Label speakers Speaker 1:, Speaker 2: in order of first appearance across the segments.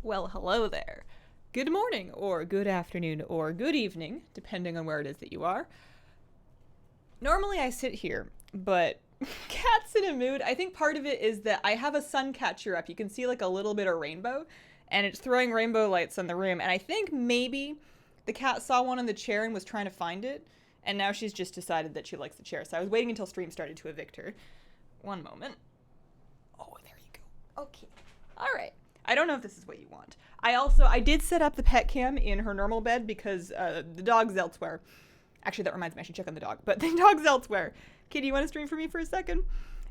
Speaker 1: Well, hello there. Good morning, or good afternoon, or good evening, depending on where it is that you are. Normally I sit here, but Cat's in a mood. I think part of it is that I have a sun catcher up. You can see like a little bit of rainbow, and it's throwing rainbow lights in the room. And I think maybe the cat saw one on the chair and was trying to find it, and now she's just decided that she likes the chair. So I was waiting until stream started to evict her. One moment. Oh, there you go. Okay. All right. I don't know if this is what you want. I did set up the pet cam in her normal bed because the dog's elsewhere. Actually, that reminds me, I should check on the dog. But the dog's elsewhere. Kitty, you want to stream for me for a second?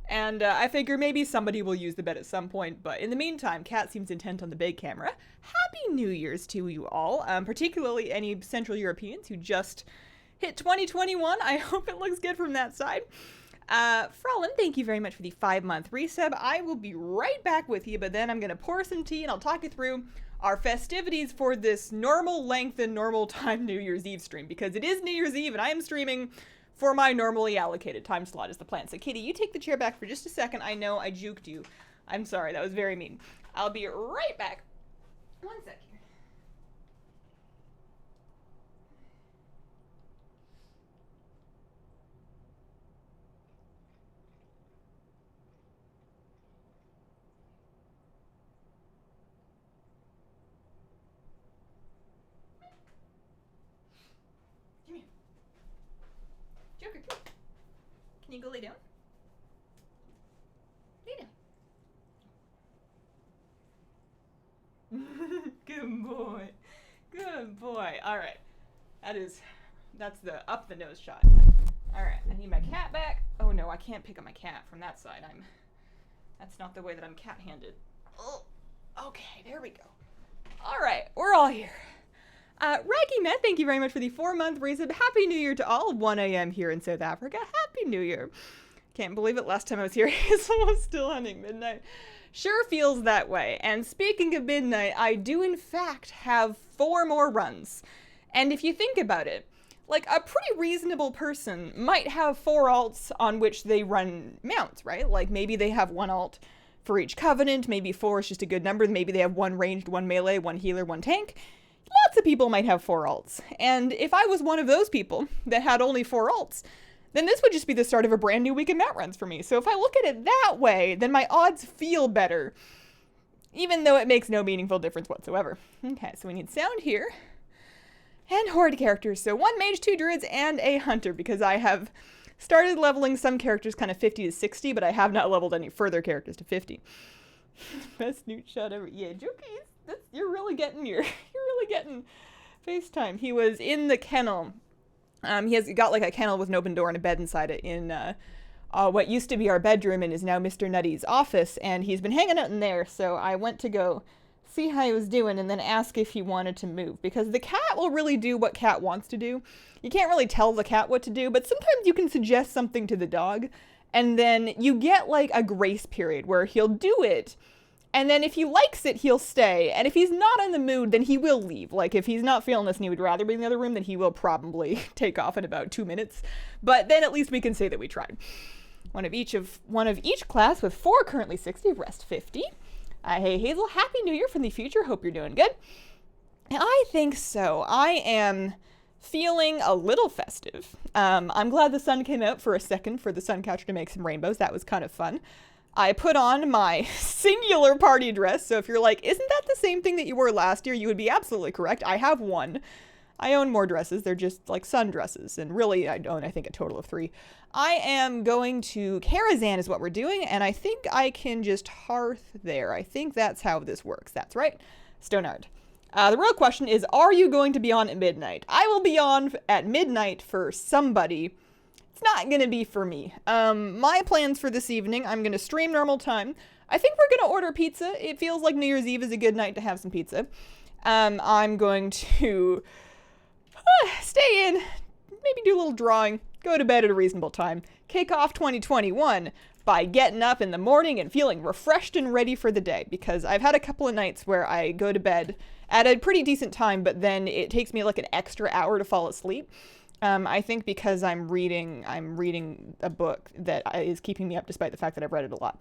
Speaker 1: And I figure maybe somebody will use the bed at some point. But in the meantime, Cat seems intent on the big camera. Happy New Year's to you all, particularly any Central Europeans who just hit 2021. I hope it looks good from that side. Frolin, thank you very much for the 5-month resub. I will be right back with you, but then I'm going to pour some tea and I'll talk you through our festivities for this normal length and normal time New Year's Eve stream, because it is New Year's Eve and I am streaming for my normally allocated time slot is the plan. So Kitty, you take the chair back for just a second. I know I juked you. I'm sorry, that was very mean. I'll be right back. One sec here. Come here. Joker, come here. Can you go lay down? Lay down. Good boy. Good boy. All right. That's the up the nose shot. All right. I need my cat back. Oh no, I can't pick up my cat from that side. That's not the way that I'm cat-handed. Oh, okay, there we go. All right, we're all here. Raggy Met, thank you very much for the 4-month resub. Happy New Year to all. 1 a.m. here in South Africa. Happy New Year. Can't believe it. Last time I was here, Hazel was still hunting midnight. Sure feels that way. And speaking of midnight, I do in fact have 4 more runs. And if you think about it, like a pretty reasonable person might have 4 alts on which they run mounts, right? Like maybe they have 1 alt for each covenant, maybe 4 is just a good number, maybe they have 1 ranged, 1 melee, 1 healer, 1 tank. Lots of people might have 4 alts. And if I was one of those people that had only 4 alts, then this would just be the start of a brand new week of mount runs for me. So if I look at it that way, then my odds feel better, even though it makes no meaningful difference whatsoever. Okay, so we need sound here. And horde characters. So 1 mage, 2 druids, and a hunter, because I have started leveling some characters kind of 50 to 60, but I have not leveled any further characters to 50. Best newt shot ever. Yeah, Jokey's, you're really getting FaceTime. He was in the kennel. He has got like a kennel with an open door and a bed inside it in what used to be our bedroom and is now Mr. Nutty's office, and he's been hanging out in there, so I went to go see how he was doing and then ask if he wanted to move, because the cat will really do what cat wants to do. You can't really tell the cat what to do, but sometimes you can suggest something to the dog, and then you get like a grace period where he'll do it, and then if he likes it, he'll stay, and if he's not in the mood, then he will leave. Like, if he's not feeling this and he would rather be in the other room, then he will probably take off in about 2 minutes, but then at least we can say that we tried. One of each class with 4 currently 60, rest 50. Hey Hazel, Happy New Year from the future. Hope you're doing good. I think so. I am feeling a little festive. I'm glad the sun came out for a second for the sun catcher to make some rainbows. That was kind of fun. I put on my singular party dress. So if you're like, isn't that the same thing that you wore last year? You would be absolutely correct. I have 1. I own more dresses. They're just like sun dresses. And really, I own, I think, a total of 3. I am going to Karazhan is what we're doing. And I think I can just hearth there. I think that's how this works. That's right. Stonard. The real question is, are you going to be on at midnight? I will be on at midnight for somebody. It's not going to be for me. My plans for this evening, I'm going to stream normal time. I think we're going to order pizza. It feels like New Year's Eve is a good night to have some pizza. I'm going to stay in, maybe do a little drawing, go to bed at a reasonable time, kick off 2021 by getting up in the morning and feeling refreshed and ready for the day, because I've had a couple of nights where I go to bed at a pretty decent time, but then it takes me like an extra hour to fall asleep. I think because I'm reading a book that is keeping me up despite the fact that I've read it a lot.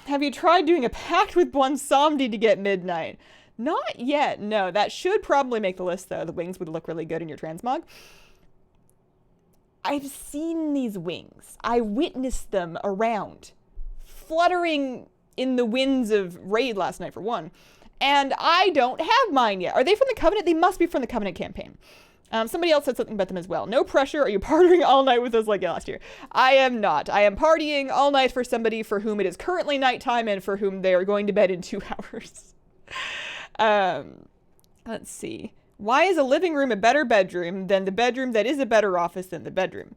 Speaker 1: Have you tried doing a pact with Bonsomdi to get midnight? Not yet, no. That should probably make the list, though. The wings would look really good in your transmog. I've seen these wings. I witnessed them around, fluttering in the winds of Raid last night, for one. And I don't have mine yet. Are they from the Covenant? They must be from the Covenant campaign. Somebody else said something about them as well. No pressure. Are you partying all night with us like last year? I am not. I am partying all night for somebody for whom it is currently nighttime and for whom they are going to bed in 2 hours. Let's see. Why is a living room a better bedroom than the bedroom that is a better office than the bedroom?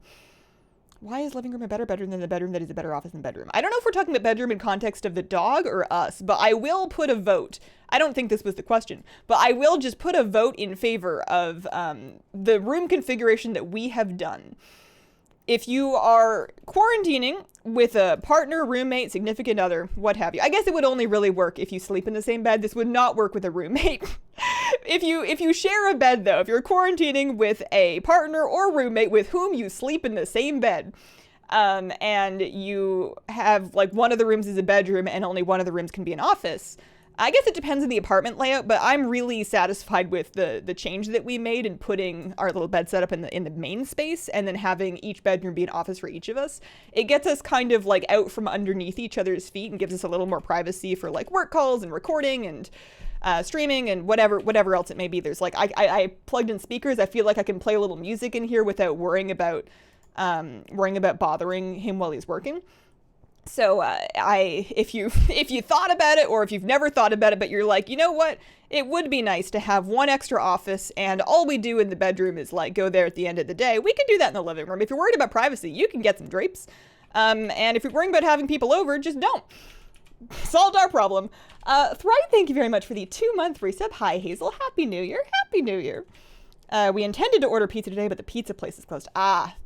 Speaker 1: Why is living room a better bedroom than the bedroom that is a better office than bedroom? I don't know if we're talking about bedroom in context of the dog or us, but I will put a vote. I don't think this was the question, but I will just put a vote in favor of the room configuration that we have done. If you are quarantining with a partner, roommate, significant other, what have you. I guess it would only really work if you sleep in the same bed. This would not work with a roommate. If you share a bed, though, if you're quarantining with a partner or roommate with whom you sleep in the same bed, and you have, like, one of the rooms is a bedroom and only one of the rooms can be an office, I guess it depends on the apartment layout, but I'm really satisfied with the change that we made in putting our little bed setup in the main space and then having each bedroom be an office for each of us. It gets us kind of like out from underneath each other's feet and gives us a little more privacy for like work calls and recording and streaming and whatever else it may be. There's like, I plugged in speakers. I feel like I can play a little music in here without worrying about bothering him while he's working. So if you thought about it, or if you've never thought about it, but you're like, you know what, it would be nice to have one extra office and all we do in the bedroom is like go there at the end of the day, we can do that in the living room. If you're worried about privacy, you can get some drapes. And if you're worrying about having people over, just don't. Solved our problem. Thrive, thank you very much for the 2-month resub. Hi, Hazel. Happy New Year. Happy New Year. We intended to order pizza today, but the pizza place is closed.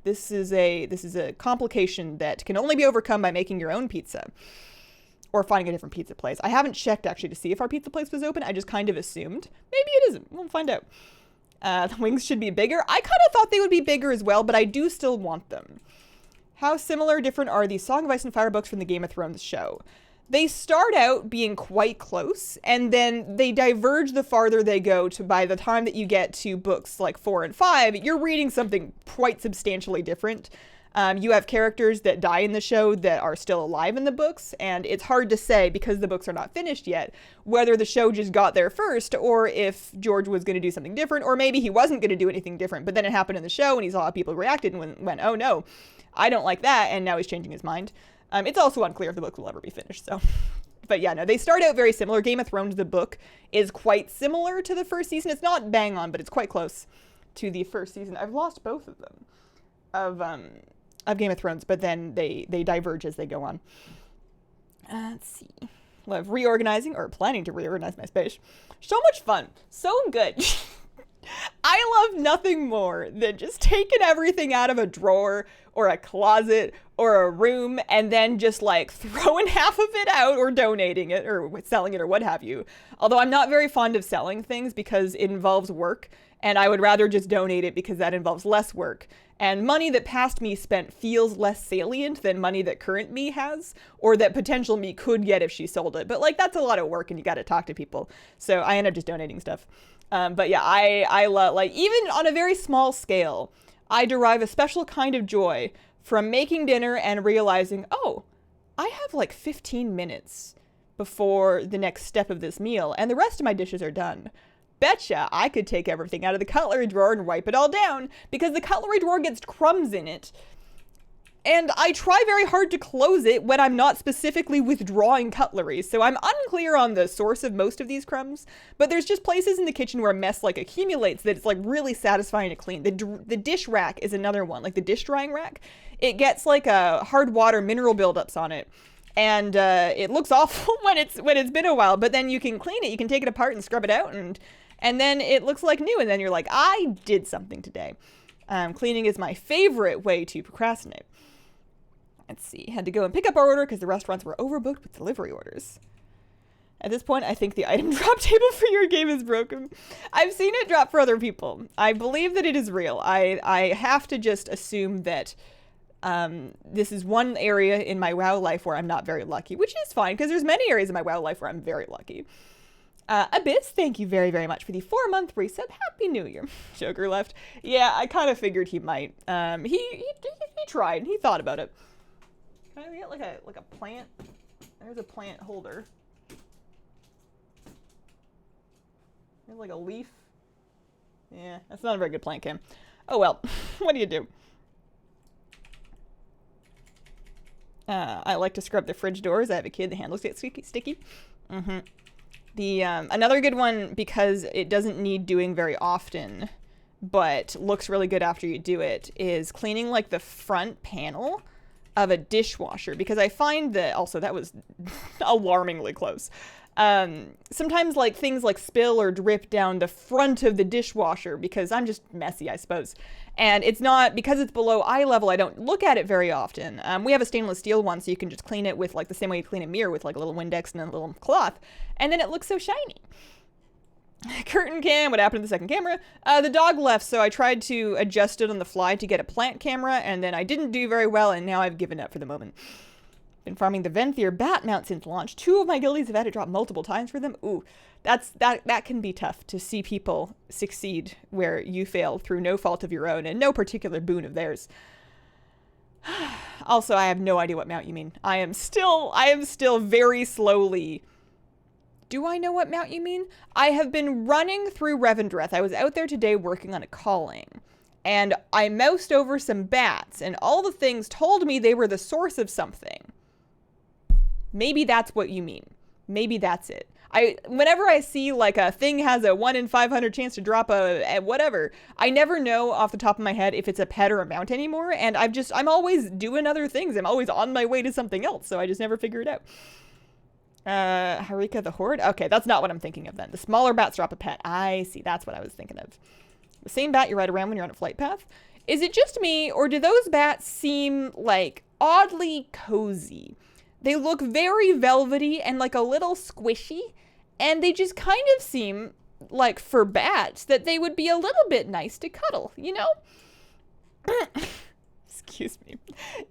Speaker 1: This is a complication that can only be overcome by making your own pizza or finding a different pizza place. I haven't checked actually to see if our pizza place was open. I just kind of assumed. Maybe it isn't. We'll find out. The wings should be bigger. I kind of thought they would be bigger as well, but I do still want them. How similar or different are the Song of Ice and Fire books from the Game of Thrones show? They start out being quite close, and then they diverge the farther they go to by the time that you get to books like 4 and 5, you're reading something quite substantially different. You have characters that die in the show that are still alive in the books, and it's hard to say, because the books are not finished yet, whether the show just got there first, or if George was going to do something different, or maybe he wasn't going to do anything different, but then it happened in the show, and he saw how people reacted and went, oh no, I don't like that, and now he's changing his mind. It's also unclear if the book will ever be finished, so. But yeah, no, they start out very similar. Game of Thrones, the book, is quite similar to the first season. It's not bang on, but it's quite close to the first season. I've lost both of them of Game of Thrones, but then they diverge as they go on. Let's see. Love reorganizing, or planning to reorganize my space. So much fun. So good. I love nothing more than just taking everything out of a drawer or a closet or a room and then just like throwing half of it out or donating it or selling it or what have you. Although I'm not very fond of selling things because it involves work, and I would rather just donate it because that involves less work. And money that past me spent feels less salient than money that current me has, or that potential me could get if she sold it. But like, that's a lot of work and you got to talk to people. So I end up just donating stuff. But yeah, I love, like, even on a very small scale, I derive a special kind of joy from making dinner and realizing, oh, I have like 15 minutes before the next step of this meal, and the rest of my dishes are done. Betcha I could take everything out of the cutlery drawer and wipe it all down, because the cutlery drawer gets crumbs in it. And I try very hard to close it when I'm not specifically withdrawing cutlery, so I'm unclear on the source of most of these crumbs, but there's just places in the kitchen where mess like accumulates that it's like really satisfying to clean. The dish rack is another one, like the dish drying rack. It gets like a hard water mineral buildups on it, and it looks awful when it's been a while, but then you can clean it, you can take it apart and scrub it out, and then it looks like new, and then you're like, I did something today. Cleaning is my favorite way to procrastinate. Let's see, had to go and pick up our order because the restaurants were overbooked with delivery orders. At this point, I think the item drop table for your game is broken. I've seen it drop for other people. I believe that it is real. I have to just assume that This is one area in my WoW life where I'm not very lucky, which is fine because there's many areas in my WoW life where I'm very lucky. Abyss, thank you very, very much for the 4-month resub. Happy New Year. Joker left. Yeah, I kind of figured he might. He tried. He thought about it. Can I get like a plant? There's a plant holder. There's like a leaf. Yeah, that's not a very good plant cam. Oh well, what do you do? I like to scrub the fridge doors. I have a kid, the handles get sticky. Mm-hmm. The another good one, because it doesn't need doing very often, but looks really good after you do it, is cleaning like the front panel of a dishwasher, because I find that, also that was alarmingly close. Sometimes like things like spill or drip down the front of the dishwasher because I'm just messy, I suppose. And it's not, because it's below eye level, I don't look at it very often. We have a stainless steel one, so you can just clean it with like the same way you clean a mirror, with like a little Windex and a little cloth. And then it looks so shiny. Curtain cam, what happened to the second camera? The dog left, so I tried to adjust it on the fly to get a plant camera, and then I didn't do very well, and now I've given up for the moment. Been farming the Venthyr bat mount since launch. 2 of my guildies have had to drop multiple times for them. Ooh, that can be tough to see people succeed where you failed through no fault of your own and no particular boon of theirs. Also, I have no idea what mount you mean. I am still very slowly. Do I know what mount you mean? I have been running through Revendreth. I was out there today working on a calling, and I moused over some bats, and all the things told me they were the source of something. Maybe that's what you mean. Maybe that's it. Whenever I see like a thing has a 1 in 500 chance to drop a whatever, I never know off the top of my head if it's a pet or a mount anymore, and I'm always doing other things. I'm always on my way to something else, so I just never figure it out. Harika the Horde? Okay, that's not what I'm thinking of then. The smaller bats drop a pet. I see, that's what I was thinking of. The same bat you ride around when you're on a flight path? Is it just me, or do those bats seem like oddly cozy? They look very velvety and like a little squishy, and they just kind of seem like, for bats, that they would be a little bit nice to cuddle, you know? Excuse me.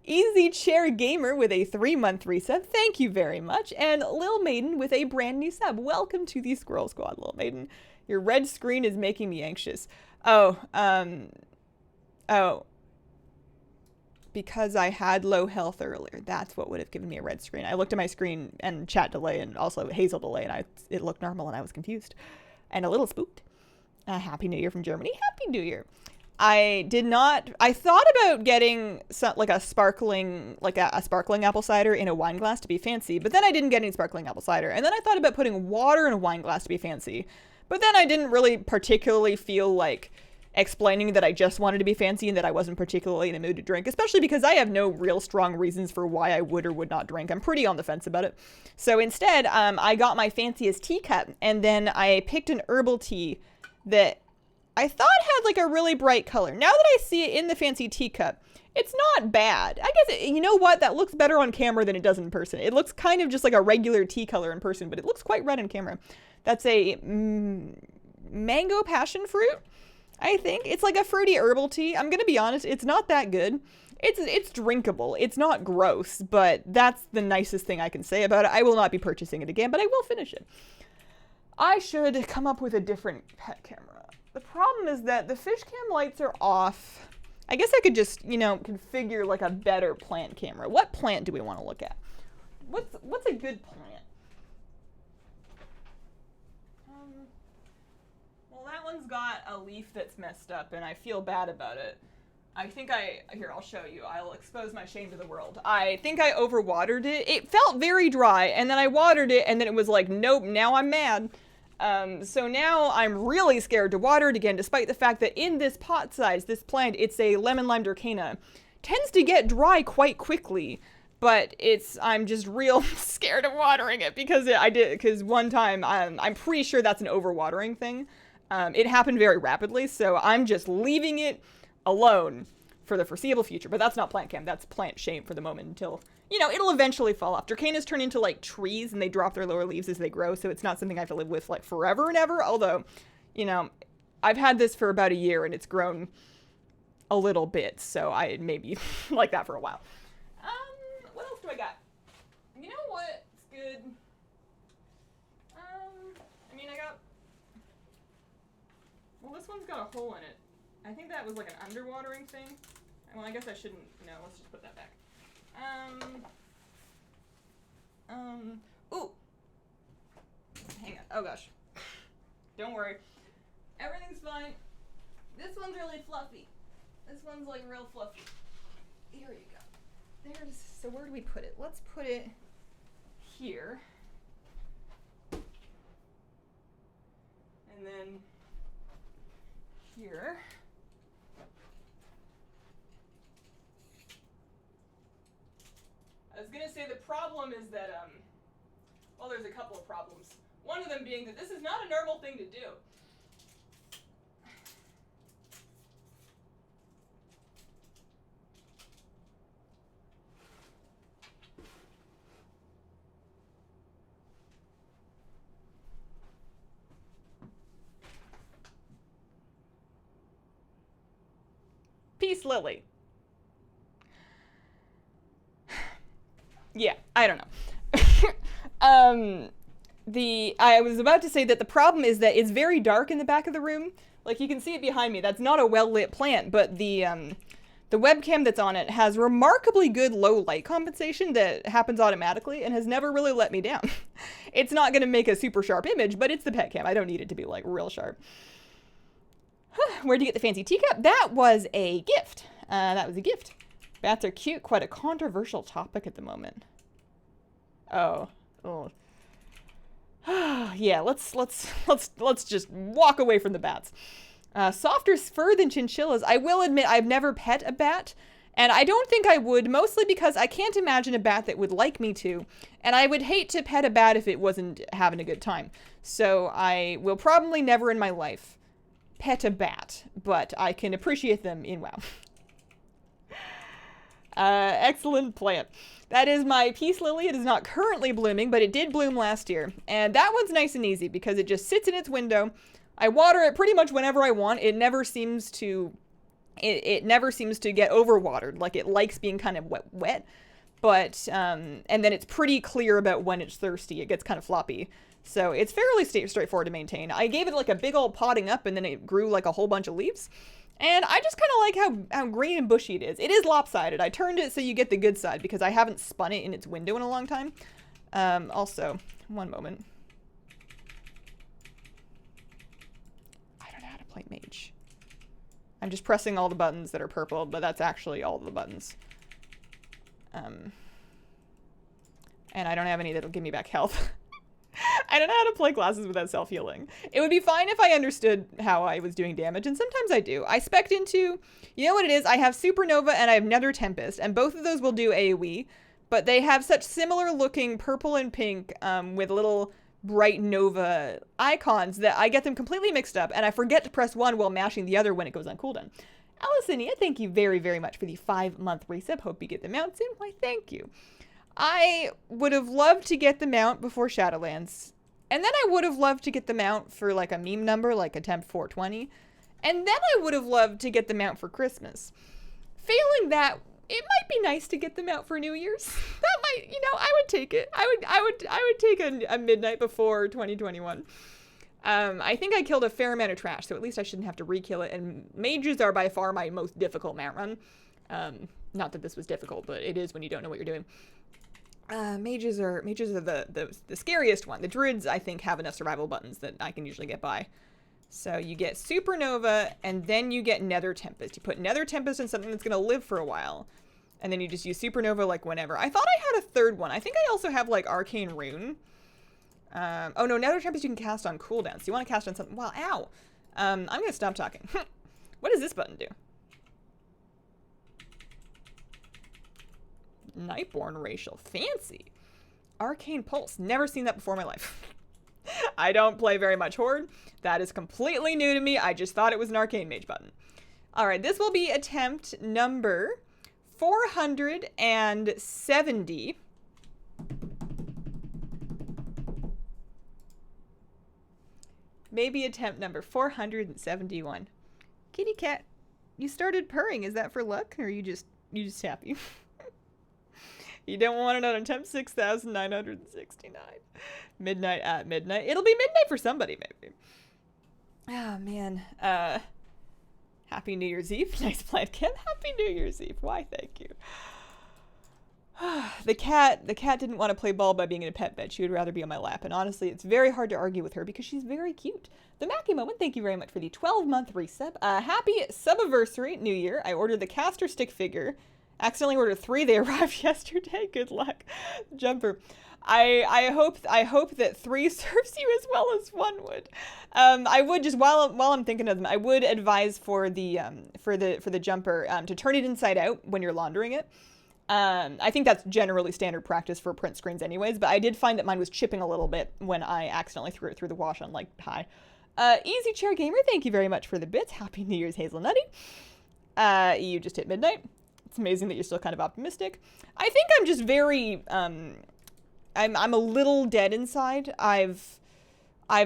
Speaker 1: Easy Chair Gamer with a 3-month resub. Thank you very much. And Lil Maiden with a brand new sub. Welcome to the Squirrel Squad, Lil Maiden. Your red screen is making me anxious. Oh, because I had low health earlier. That's what would have given me a red screen. I looked at my screen and chat delay and also Hazel delay, and it looked normal, and I was confused and a little spooked. Happy New Year from Germany. Happy New Year. I thought about getting a sparkling apple cider in a wine glass to be fancy, but then I didn't get any sparkling apple cider. And then I thought about putting water in a wine glass to be fancy, but then I didn't really particularly feel like explaining that I just wanted to be fancy and that I wasn't particularly in a mood to drink, especially because I have no real strong reasons for why I would or would not drink. I'm pretty on the fence about it. So instead, I got my fanciest teacup, and then I picked an herbal tea that I thought had like a really bright color. Now that I see it in the fancy teacup, it's not bad. I guess, you know what? That looks better on camera than it does in person. It looks kind of just like a regular tea color in person, but it looks quite red on camera. That's a mango passion fruit. I think it's like a fruity herbal tea. I'm gonna be honest, it's not that good. It's drinkable. It's not gross, but that's the nicest thing I can say about it. I will not be purchasing it again, but I will finish it. I should come up with a different pet camera. The problem is that the fish cam lights are off. I guess I could just, configure like a better plant camera. What plant do we want to look at? What's a good plant? Well, that one's got a leaf that's messed up, and I feel bad about it. Here, I'll show you. I'll expose my shame to the world. I think I overwatered it. It felt very dry, and then I watered it, and then it was like, nope, now I'm mad. So now I'm really scared to water it again, despite the fact that in this pot size, this plant, it's a lemon lime Durcana, tends to get dry quite quickly, but I'm just real scared of watering it because one time, I'm pretty sure that's an overwatering thing. It happened very rapidly, so I'm just leaving it alone for the foreseeable future. But that's not plant cam, that's plant shame for the moment until, it'll eventually fall off. Durcanas turn into like trees and they drop their lower leaves as they grow, so it's not something I have to live with like forever and ever. Although, I've had this for about a year and it's grown a little bit, so I maybe like that for a while. What else do I got? You know what's good? I mean, I got... Well, this one's got a hole in it. I think that was like an underwatering thing. Well, I guess I shouldn't... No, let's just put that back. Ooh! Hang on. Oh, gosh. Don't worry. Everything's fine. This one's really fluffy. This one's like real fluffy. Here you go. There's... So where do we put it? Let's put it here. And then here. I was gonna say the problem is that, well, there's a couple of problems. One of them being that this is not a normal thing to do. Peace, Lily. Yeah, I don't know. I was about to say that the problem is that it's very dark in the back of the room. Like, you can see it behind me. That's not a well-lit plant, but the webcam that's on it has remarkably good low light compensation that happens automatically and has never really let me down. It's not going to make a super sharp image, but it's the pet cam. I don't need it to be, like, real sharp. Where'd you get the fancy teacup? That was a gift. Bats are cute. Quite a controversial topic at the moment. Oh. Yeah, let's just walk away from the bats. Softer fur than chinchillas. I will admit I've never pet a bat, and I don't think I would, mostly because I can't imagine a bat that would like me to, and I would hate to pet a bat if it wasn't having a good time. So I will probably never in my life pet a bat, but I can appreciate them in WoW. Excellent plant. That is my peace lily. It is not currently blooming, but it did bloom last year. And that one's nice and easy because it just sits in its window. I water it pretty much whenever I want. It never seems to get overwatered. Like, it likes being kind of wet. But, and then it's pretty clear about when it's thirsty. It gets kind of floppy. So it's fairly straightforward to maintain. I gave it like a big old potting up, and then it grew like a whole bunch of leaves. And I just kind of like how green and bushy it is. It is lopsided. I turned it so you get the good side because I haven't spun it in its window in a long time. Also, one moment. I don't know how to play mage. I'm just pressing all the buttons that are purple, but that's actually all the buttons. And I don't have any that'll give me back health. I don't know how to play classes without self-healing. It would be fine if I understood how I was doing damage, and sometimes I do. I spec'd into, you know what it is? I have Supernova and I have Nether Tempest, and both of those will do AoE, but they have such similar looking purple and pink with little bright Nova icons that I get them completely mixed up, and I forget to press one while mashing the other when it goes on cooldown. Allisania, thank you very, very much for the 5-month resub. Hope you get the mount soon. Why, thank you. I would have loved to get the mount before Shadowlands. And then I would have loved to get the mount for like a meme number, like a temp 420. And then I would have loved to get the mount for Christmas. Failing that, it might be nice to get the mount for New Year's. That might, you know, I would take it. I would take a midnight before 2021. I think I killed a fair amount of trash, so at least I shouldn't have to re-kill it. And mages are by far my most difficult mount run. Not that this was difficult, but it is when you don't know what you're doing. Mages are the scariest one. The druids, I think, have enough survival buttons that I can usually get by. So you get Supernova, and then you get Nether Tempest. You put Nether Tempest in something that's going to live for a while, and then you just use Supernova like whenever. I thought I had a third one. I think I also have like Arcane Rune. Oh no, Nether Tempest you can cast on cooldown. So you want to cast on something. Wow, ow. I'm going to stop talking. What does this button do? Nightborn Racial. Fancy. Arcane Pulse. Never seen that before in my life. I don't play very much Horde. That is completely new to me. I just thought it was an Arcane Mage button. Alright, this will be attempt number 470. Maybe attempt number 471. Kitty cat. You started purring. Is that for luck, or are you just happy? You don't want it on attempt 6,969. Midnight at midnight. It'll be midnight for somebody, maybe. Oh, man. Happy New Year's Eve. Nice plan, Kim. Happy New Year's Eve. Why, thank you. The cat didn't want to play ball by being in a pet bed. She would rather be on my lap. And honestly, it's very hard to argue with her because she's very cute. The Mackie Moment, thank you very much for the 12-month resub. Happy sub-anniversary, New Year. I ordered the caster stick figure. Accidentally ordered 3. They arrived yesterday. Good luck. Jumper. I hope that 3 serves you as well as 1 would. I would just while I'm thinking of them, I would advise for the jumper to turn it inside out when you're laundering it. I think that's generally standard practice for print screens anyways, but I did find that mine was chipping a little bit when I accidentally threw it through the wash on like high. Easy Chair Gamer, thank you very much for the bits. Happy New Year's, Hazelnutty. You just hit midnight. It's amazing that you're still kind of optimistic. I think I'm just very, I'm a little dead inside. I've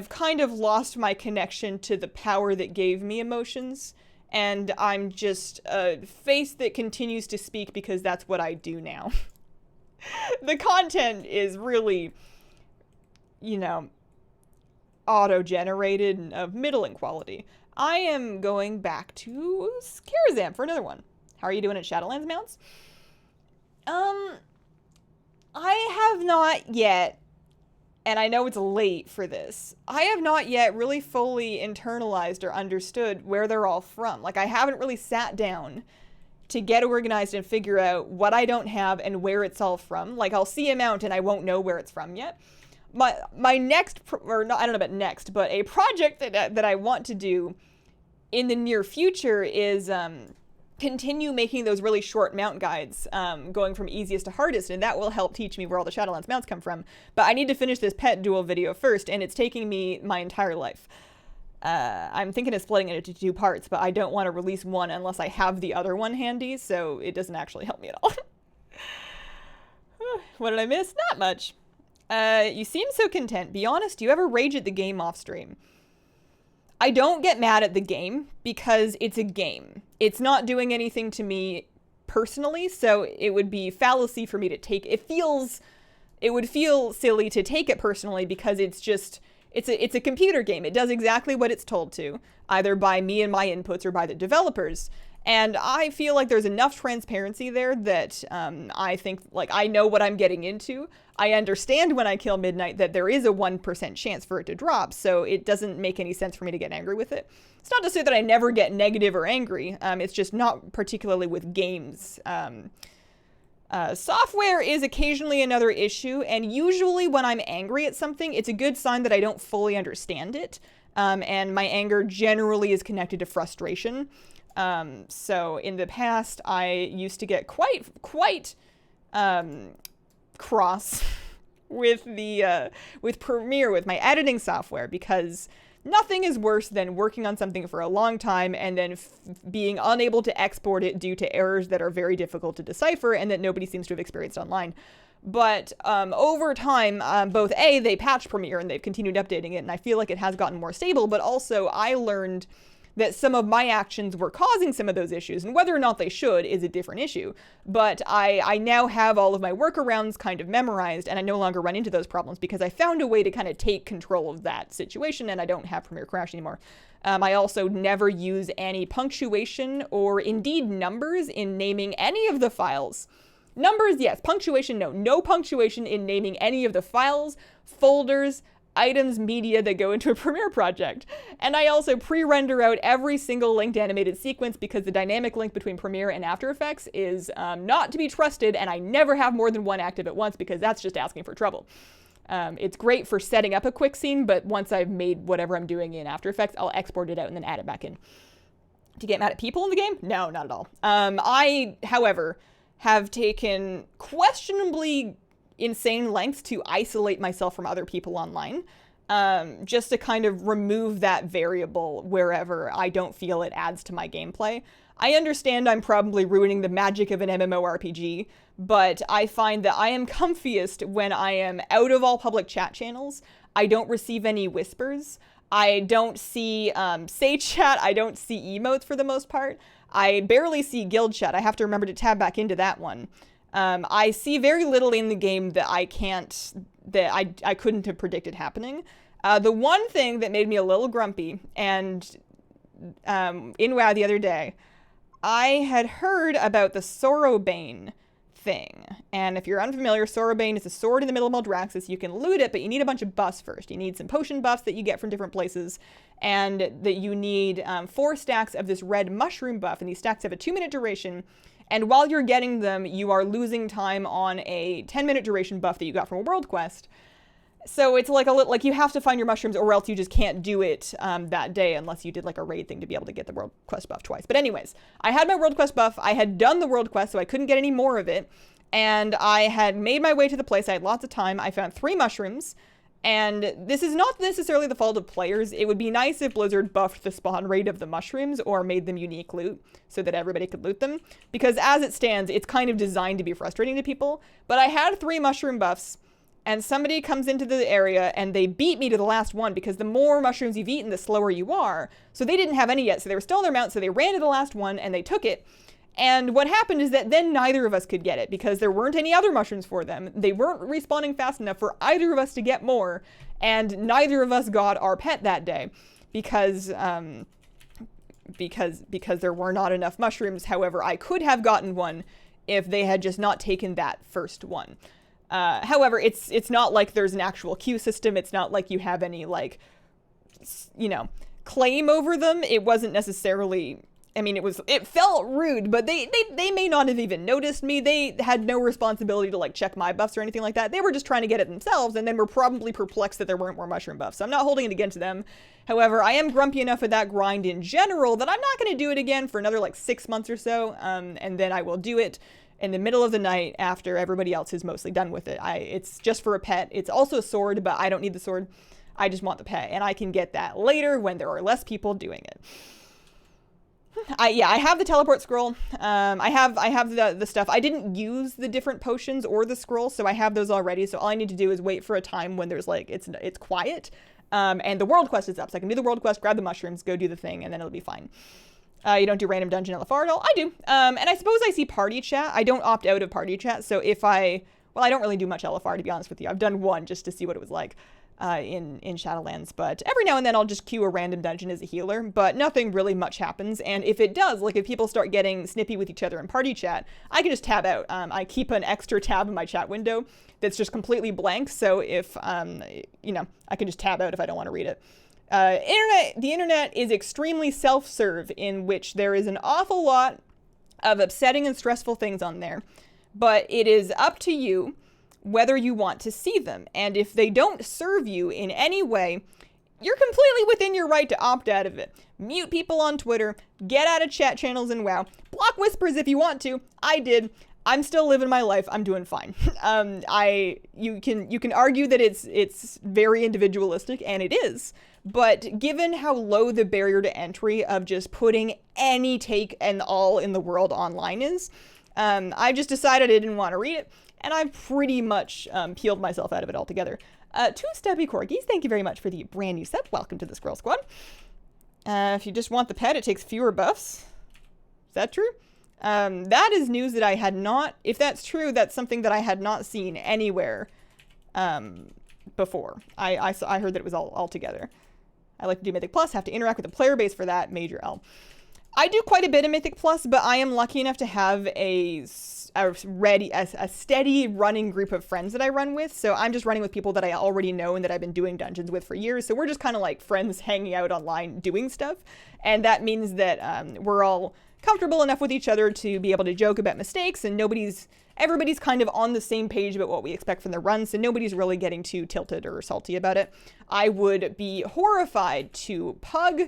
Speaker 1: kind of lost my connection to the power that gave me emotions, and I'm just a face that continues to speak because that's what I do now. The content is really, auto-generated and of middling quality. I am going back to Scarazam for another one. How are you doing at Shadowlands mounts? I have not yet, and I know it's late for this, I have not yet really fully internalized or understood where they're all from. Like, I haven't really sat down to get organized and figure out what I don't have and where it's all from. Like, I'll see a mount and I won't know where it's from yet. My next, or not, I don't know about next, but a project that I want to do in the near future is continue making those really short mount guides, going from easiest to hardest, and that will help teach me where all the Shadowlands mounts come from. But I need to finish this pet duel video first, and it's taking me my entire life. I'm thinking of splitting it into 2 parts, but I don't want to release one unless I have the other one handy, so it doesn't actually help me at all. What did I miss? Not much. You seem so content. Be honest, do you ever rage at the game off stream? I don't get mad at the game because it's a game. It's not doing anything to me personally, so it would be fallacy for me to take it. It would feel silly to take it personally because it's a computer game. It does exactly what it's told to, either by me and my inputs or by the developers. And I feel like there's enough transparency there that I think, like, I know what I'm getting into. I understand when I kill Midnight that there is a 1% chance for it to drop, so it doesn't make any sense for me to get angry with it. It's not to say that I never get negative or angry. It's just not particularly with games. Software is occasionally another issue, and usually when I'm angry at something, it's a good sign that I don't fully understand it. And my anger generally is connected to frustration. So in the past, I used to get quite cross with with Premiere, with my editing software, because nothing is worse than working on something for a long time and then being unable to export it due to errors that are very difficult to decipher and that nobody seems to have experienced online. But over time, both they patched Premiere and they've continued updating it, and I feel like it has gotten more stable, but also I learned that some of my actions were causing some of those issues, and whether or not they should is a different issue. But I now have all of my workarounds kind of memorized, and I no longer run into those problems because I found a way to kind of take control of that situation, and I don't have Premiere crash anymore. I also never use any punctuation or indeed numbers in naming any of the files. Numbers, yes. Punctuation, no. No punctuation in naming any of the files, folders, items, media that go into a Premiere project. And I also pre-render out every single linked animated sequence because the dynamic link between Premiere and After Effects is not to be trusted, and I never have more than one active at once because that's just asking for trouble. It's great for setting up a quick scene, but once I've made whatever I'm doing in After Effects, I'll export it out and then add it back in. To get mad at people in the game? No, not at all. I, however, have taken questionably insane lengths to isolate myself from other people online, just to kind of remove that variable wherever I don't feel it adds to my gameplay. I understand I'm probably ruining the magic of an MMORPG, but I find that I am comfiest when I am out of all public chat channels. I don't receive any whispers. I don't see sage chat. I don't see emotes for the most part. I barely see guild chat. I have to remember to tab back into that one. I see very little in the game that I couldn't have predicted happening. The one thing that made me a little grumpy, and in WoW the other day, I had heard about the Sorrowbane thing. And if you're unfamiliar, Sorrowbane is a sword in the middle of Maldraxxus. You can loot it, but you need a bunch of buffs first. You need some potion buffs that you get from different places, and that you need 4 stacks of this red mushroom buff, and these stacks have a 2-minute duration. And while you're getting them, you are losing time on a 10-minute duration buff that you got from a world quest. So it's like like you have to find your mushrooms, or else you just can't do it that day unless you did like a raid thing to be able to get the world quest buff twice. But anyways, I had my world quest buff. I had done the world quest, so I couldn't get any more of it. And I had made my way to the place. I had lots of time. I found 3 mushrooms. And this is not necessarily the fault of players. It would be nice if Blizzard buffed the spawn rate of the mushrooms or made them unique loot so that everybody could loot them. Because as it stands, it's kind of designed to be frustrating to people. But I had 3 mushroom buffs. And somebody comes into the area and they beat me to the last one, because the more mushrooms you've eaten, the slower you are. So they didn't have any yet, so they were still on their mount, so they ran to the last one and they took it. And what happened is that then neither of us could get it, because there weren't any other mushrooms for them. They weren't respawning fast enough for either of us to get more, and neither of us got our pet that day because there were not enough mushrooms. However, I could have gotten one if they had just not taken that first one. However, it's not like there's an actual queue system. It's not like you have any, like, claim over them. It wasn't necessarily, I mean, it felt rude, but they may not have even noticed me. They had no responsibility to, like, check my buffs or anything like that. They were just trying to get it themselves, and then were probably perplexed that there weren't more mushroom buffs. So I'm not holding it against them. However, I am grumpy enough with that grind in general that I'm not going to do it again for another, like, 6 months or so, and then I will do it in the middle of the night after everybody else is mostly done with it. It's just for a pet. It's also a sword, but I don't need the sword. I just want the pet, and I can get that later when there are less people doing it. I have the teleport scroll. I have the stuff. I didn't use the different potions or the scroll, so I have those already. So all I need to do is wait for a time when there's, like, it's quiet, and the world quest is up. So I can do the world quest, grab the mushrooms, go do the thing, and then it'll be fine. You don't do random dungeon LFR at all? I do. And I suppose I see party chat. I don't opt out of party chat, so if I don't really do much LFR, to be honest with you. I've done one just to see what it was like in Shadowlands, but every now and then I'll just queue a random dungeon as a healer, but nothing really much happens. And if it does, like if people start getting snippy with each other in party chat, I can just tab out. I keep an extra tab in my chat window that's just completely blank, so if, I can just tab out if I don't want to read it. The internet is extremely self-serve, in which there is an awful lot of upsetting and stressful things on there, but it is up to you whether you want to see them. And if they don't serve you in any way, you're completely within your right to opt out of it. Mute people on Twitter, get out of chat channels in WoW, block whispers if you want to. I did. I'm still living my life. I'm doing fine. You can argue that it's very individualistic, and it is. But given how low the barrier to entry of just putting any take and all in the world online is, I just decided I didn't want to read it, and I've pretty much peeled myself out of it altogether. Two Stubby Corgis, thank you very much for the brand new sub. Welcome to the Squirrel Squad. If you just want the pet, it takes fewer buffs. Is that true? That is news that I had not, if that's true, that's something that I had not seen anywhere before. I heard that it was all together. I like to do Mythic Plus, have to interact with the player base for that, major L. I do quite a bit of Mythic Plus, but I am lucky enough to have a steady running group of friends that I run with. So I'm just running with people that I already know and that I've been doing dungeons with for years. So we're just kind of like friends hanging out online doing stuff. And that means that we're all comfortable enough with each other to be able to joke about mistakes, and everybody's kind of on the same page about what we expect from the run, so nobody's really getting too tilted or salty about it. I would be horrified to pug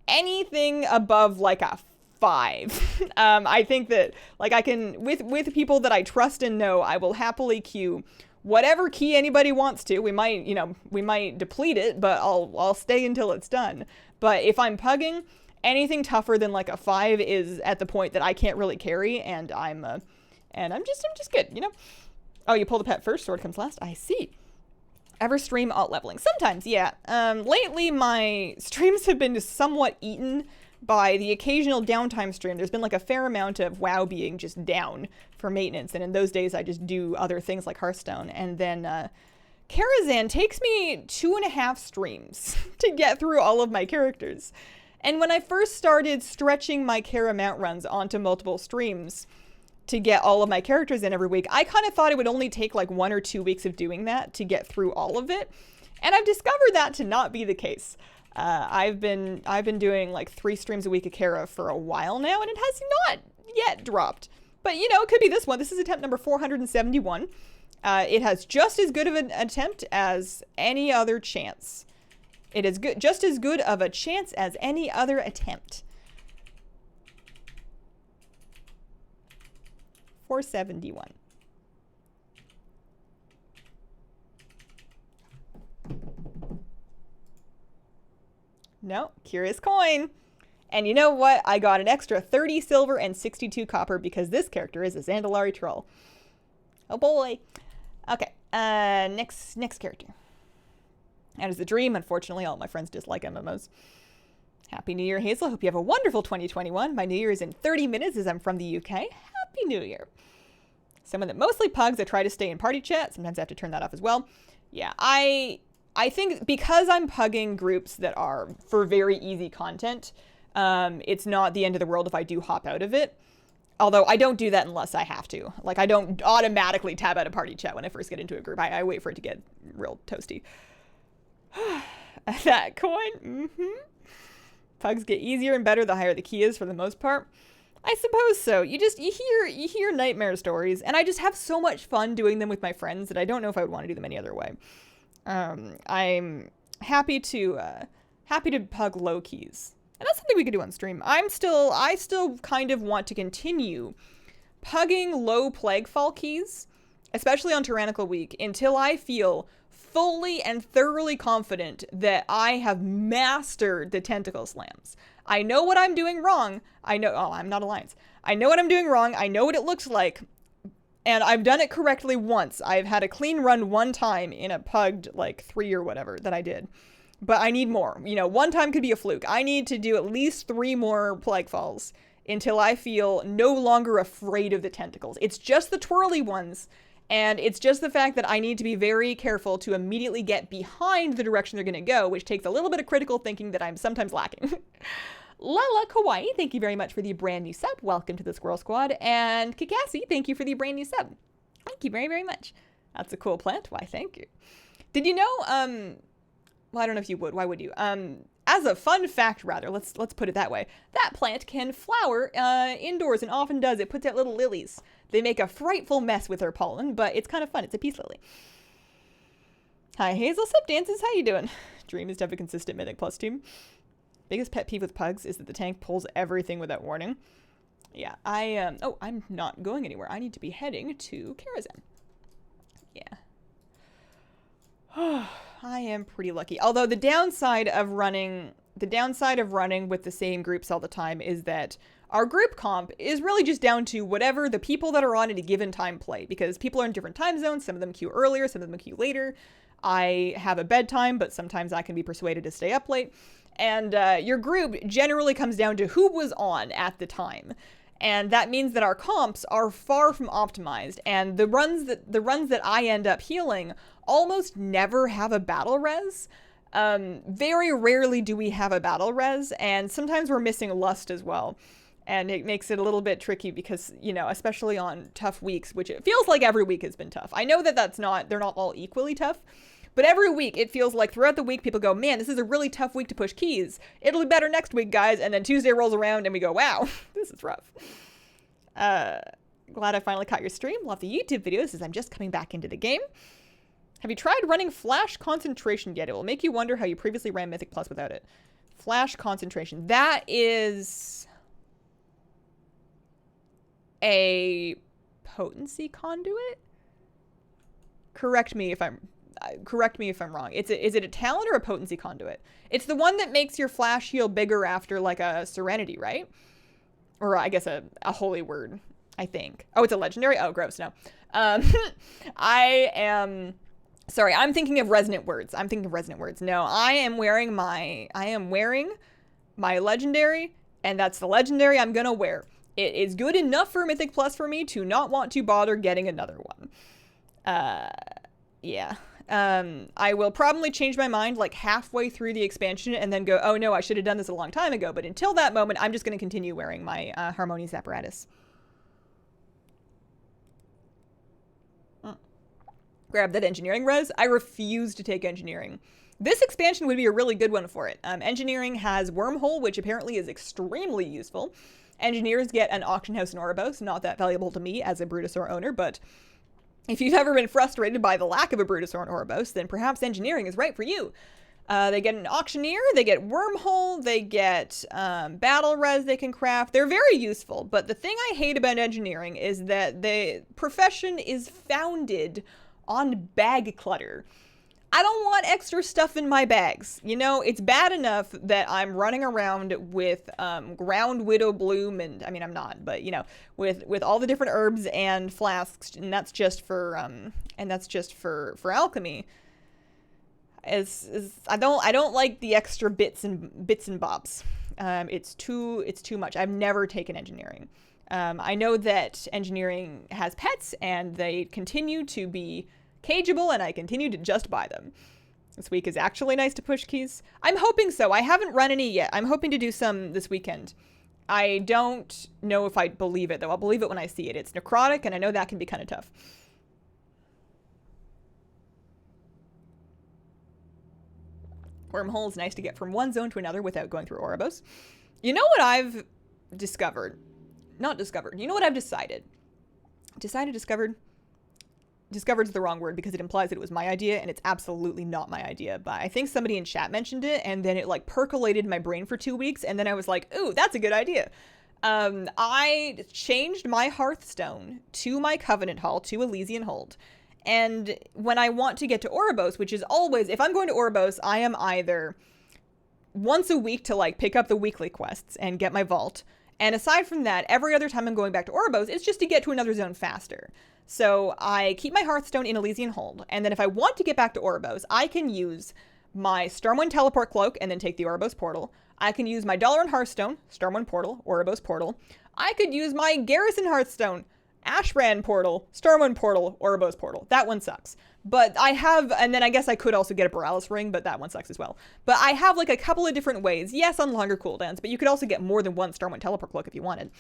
Speaker 1: anything above like a 5. I think that, like, I can, with people that I trust and know, I will happily queue whatever key anybody wants to. We might deplete it, but I'll stay until it's done. But if I'm pugging, anything tougher than like a 5 is at the point that I can't really carry, and I'm just good, you know? Oh, you pull the pet first, sword comes last. I see. Ever stream alt leveling? Sometimes, yeah. Lately, my streams have been somewhat eaten by the occasional downtime stream, there's been like a fair amount of WoW being just down for maintenance. And in those days, I just do other things like Hearthstone. And then Karazhan takes me 2.5 streams to get through all of my characters. And when I first started stretching my Kara mount runs onto multiple streams to get all of my characters in every week, I kind of thought it would only take like 1 or 2 weeks of doing that to get through all of it. And I've discovered that to not be the case. I've been doing like 3 streams a week of Kara for a while now, and it has not yet dropped. But you know, it could be this one. This is attempt number 471. It has just as good of an attempt as any other chance. It is good, just as good of a chance as any other attempt. 471. No, curious coin. And you know what? I got an extra 30 silver and 62 copper because this character is a Zandalari troll. Oh boy. Okay, next character. That is the dream. Unfortunately, all my friends dislike MMOs. Happy New Year, Hazel. Hope you have a wonderful 2021. My New Year is in 30 minutes as I'm from the UK. Happy New Year. Someone that mostly pugs. I try to stay in party chat. Sometimes I have to turn that off as well. Yeah, I think because I'm pugging groups that are for very easy content, it's not the end of the world if I do hop out of it. Although I don't do that unless I have to. Like, I don't automatically tab out of party chat when I first get into a group. I wait for it to get real toasty. That coin. Pugs get easier and better the higher the key is for the most part. I suppose so. You hear nightmare stories, and I just have so much fun doing them with my friends that I don't know if I would want to do them any other way. I'm happy to pug low keys. And that's something we could do on stream. I still kind of want to continue pugging low Plaguefall keys, especially on Tyrannical Week, until I feel fully and thoroughly confident that I have mastered the tentacle slams. I know what I'm doing wrong. I'm not Alliance. I know what I'm doing wrong. I know what it looks like. And I've done it correctly once. I've had a clean run one time in a pugged, like, 3 or whatever that I did. But I need more. You know, one time could be a fluke. I need to do at least 3 more Plague Falls until I feel no longer afraid of the tentacles. It's just the twirly ones, and it's just the fact that I need to be very careful to immediately get behind the direction they're going to go, which takes a little bit of critical thinking that I'm sometimes lacking. Lala Kawaii, thank you very much for the brand new sub. Welcome to the Squirrel Squad. And Kikasi, thank you for the brand new sub. Thank you very, very much. That's a cool plant. Why, thank you. Did you know, well, I don't know if you would. Why would you? As a fun fact, rather, let's put it that way. That plant can flower indoors and often does. It puts out little lilies. They make a frightful mess with their pollen, but it's kind of fun. It's a peace lily. Hi, Hazel. Sup, Dances. How you doing? Dream is to have a consistent Mythic Plus team. Biggest pet peeve with pugs is that the tank pulls everything without warning. Yeah, I'm not going anywhere. I need to be heading to Karazhan. Yeah. I am pretty lucky. Although the downside of running with the same groups all the time is that our group comp is really just down to whatever the people that are on at a given time play, because people are in different time zones. Some of them queue earlier, some of them queue later. I have a bedtime, but sometimes I can be persuaded to stay up late. And your group generally comes down to who was on at the time. And that means that our comps are far from optimized, and the runs that I end up healing almost never have a battle res. Very rarely do we have a battle res, and sometimes we're missing lust as well. And it makes it a little bit tricky because, you know, especially on tough weeks, which it feels like every week has been tough. I know that they're not all equally tough, but every week it feels like throughout the week people go, man, this is a really tough week to push keys. It'll be better next week, guys. And then Tuesday rolls around and we go, wow, this is rough. Glad I finally caught your stream. Love the YouTube videos as I'm just coming back into the game. Have you tried running Flash Concentration yet? It will make you wonder how you previously ran Mythic Plus without it. Flash Concentration. That is a potency conduit? Correct me if I'm wrong. Is it a talent or a potency conduit? It's the one that makes your flash heal bigger after like a Serenity, right? Or I guess a holy word, I think. Oh, it's a legendary? Oh, gross, no. Sorry, I'm thinking of resonant words. No, I am wearing my legendary, And that's the legendary I'm gonna wear. It is good enough for Mythic Plus for me to not want to bother getting another one. Yeah. I will probably change my mind like halfway through the expansion and then go, oh no, I should have done this a long time ago. But until that moment, I'm just going to continue wearing my Harmonious apparatus. Grab that engineering res. I refuse to take engineering. This expansion would be a really good one for it. Engineering has Wormhole, which apparently is extremely useful. Engineers get an auction house in Oribos, not that valuable to me as a Brutosaur owner, but if you've ever been frustrated by the lack of a Brutosaur in Oribos, then perhaps engineering is right for you. They get an auctioneer, they get Wormhole, they get battle res they can craft. They're very useful, but the thing I hate about engineering is that the profession is founded on bag clutter. I don't want extra stuff in my bags. You know, it's bad enough that I'm running around with ground widow bloom, and I mean I'm not, but you know, with all the different herbs and flasks, and that's just for alchemy. I don't like the extra bits and bobs. It's too much. I've never taken engineering. I know that engineering has pets, and they continue to be cageable, and I continue to just buy them. This week is actually nice to push keys. I'm hoping so. I haven't run any yet. I'm hoping to do some this weekend. I don't know if I believe it, though. I'll believe it when I see it. It's necrotic, and I know that can be kind of tough. Wormhole is nice to get from one zone to another without going through Oribos. You know what I've discovered? Not discovered. You know what I've decided? Discovered? Discovered's the wrong word because it implies that it was my idea, and it's absolutely not my idea. But I think somebody in chat mentioned it, and then it like percolated in my brain for 2 weeks, and then I was like, ooh, that's a good idea. I changed my Hearthstone to my Covenant Hall to Elysian Hold. And when I want to get to Oribos, which is always, if I'm going to Oribos, I am either once a week to like pick up the weekly quests and get my vault. And aside from that, every other time I'm going back to Oribos, it's just to get to another zone faster. So I keep my Hearthstone in Elysian Hold, and then if I want to get back to Oribos, I can use my Stormwind Teleport Cloak and then take the Oribos Portal. I can use my Dalaran Hearthstone, Stormwind Portal, Oribos Portal. I could use my Garrison Hearthstone, Ashbrand Portal, Stormwind Portal, Oribos Portal. That one sucks. But I have, and then I guess I could also get a Borealis Ring, but that one sucks as well. But I have like a couple of different ways, yes, on longer cooldowns, but you could also get more than one Stormwind Teleport Cloak if you wanted.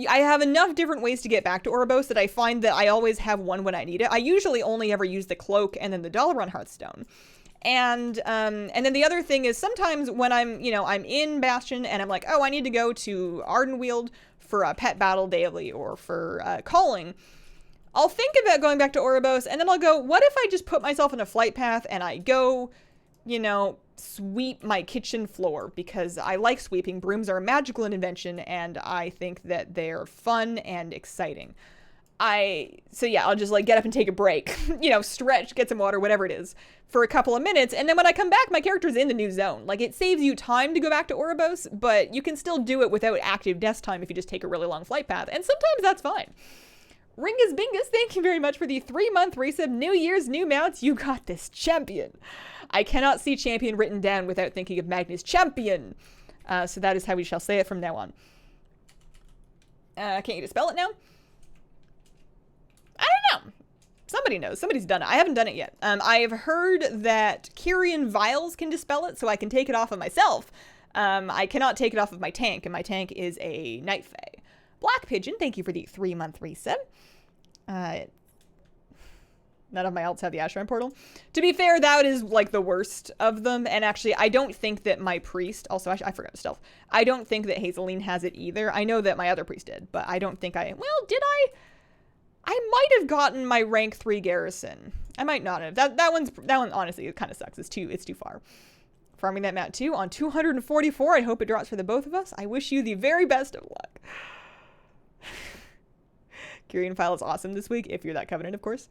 Speaker 1: I have enough different ways to get back to Oribos that I find that I always have one when I need it. I usually only ever use the Cloak and then the Dalaran Hearthstone. And then the other thing is sometimes when I'm in Bastion and I'm like, oh, I need to go to Ardenweald for a pet battle daily or for calling, I'll think about going back to Oribos, and then I'll go, what if I just put myself in a flight path and I go, sweep my kitchen floor, because I like sweeping. Brooms are a magical invention, and I think that they're fun and exciting. I'll just like get up and take a break, stretch, get some water, whatever it is, for a couple of minutes. And then when I come back, my character's in the new zone. Like, it saves you time to go back to Oribos, but you can still do it without active death time if you just take a really long flight path. And sometimes that's fine. Ringus Bingus, thank you very much for the 3-month resub. New Year's, new mounts. You got this, champion. I cannot see champion written down without thinking of Magnus champion. So that is how we shall say it from now on. Can't you dispel it now? I don't know. Somebody knows. Somebody's done it. I haven't done it yet. I have heard that Kyrian Vials can dispel it, so I can take it off of myself. I cannot take it off of my tank, and my tank is a Night Fae. Black Pigeon, thank you for the 3-month resub. None of my alts have the Ashram portal. To be fair, that is like the worst of them. And actually, I don't think that my priest, also, I forgot to stealth. I don't think that Hazeline has it either. I know that my other priest did, but I don't think did I? I might have gotten my rank 3 garrison. I might not have. That one honestly, it kind of sucks. It's too far. Farming that mount too on 244. I hope it drops for the both of us. I wish you the very best of luck. Kyrian File is awesome this week, if you're that Covenant, of course.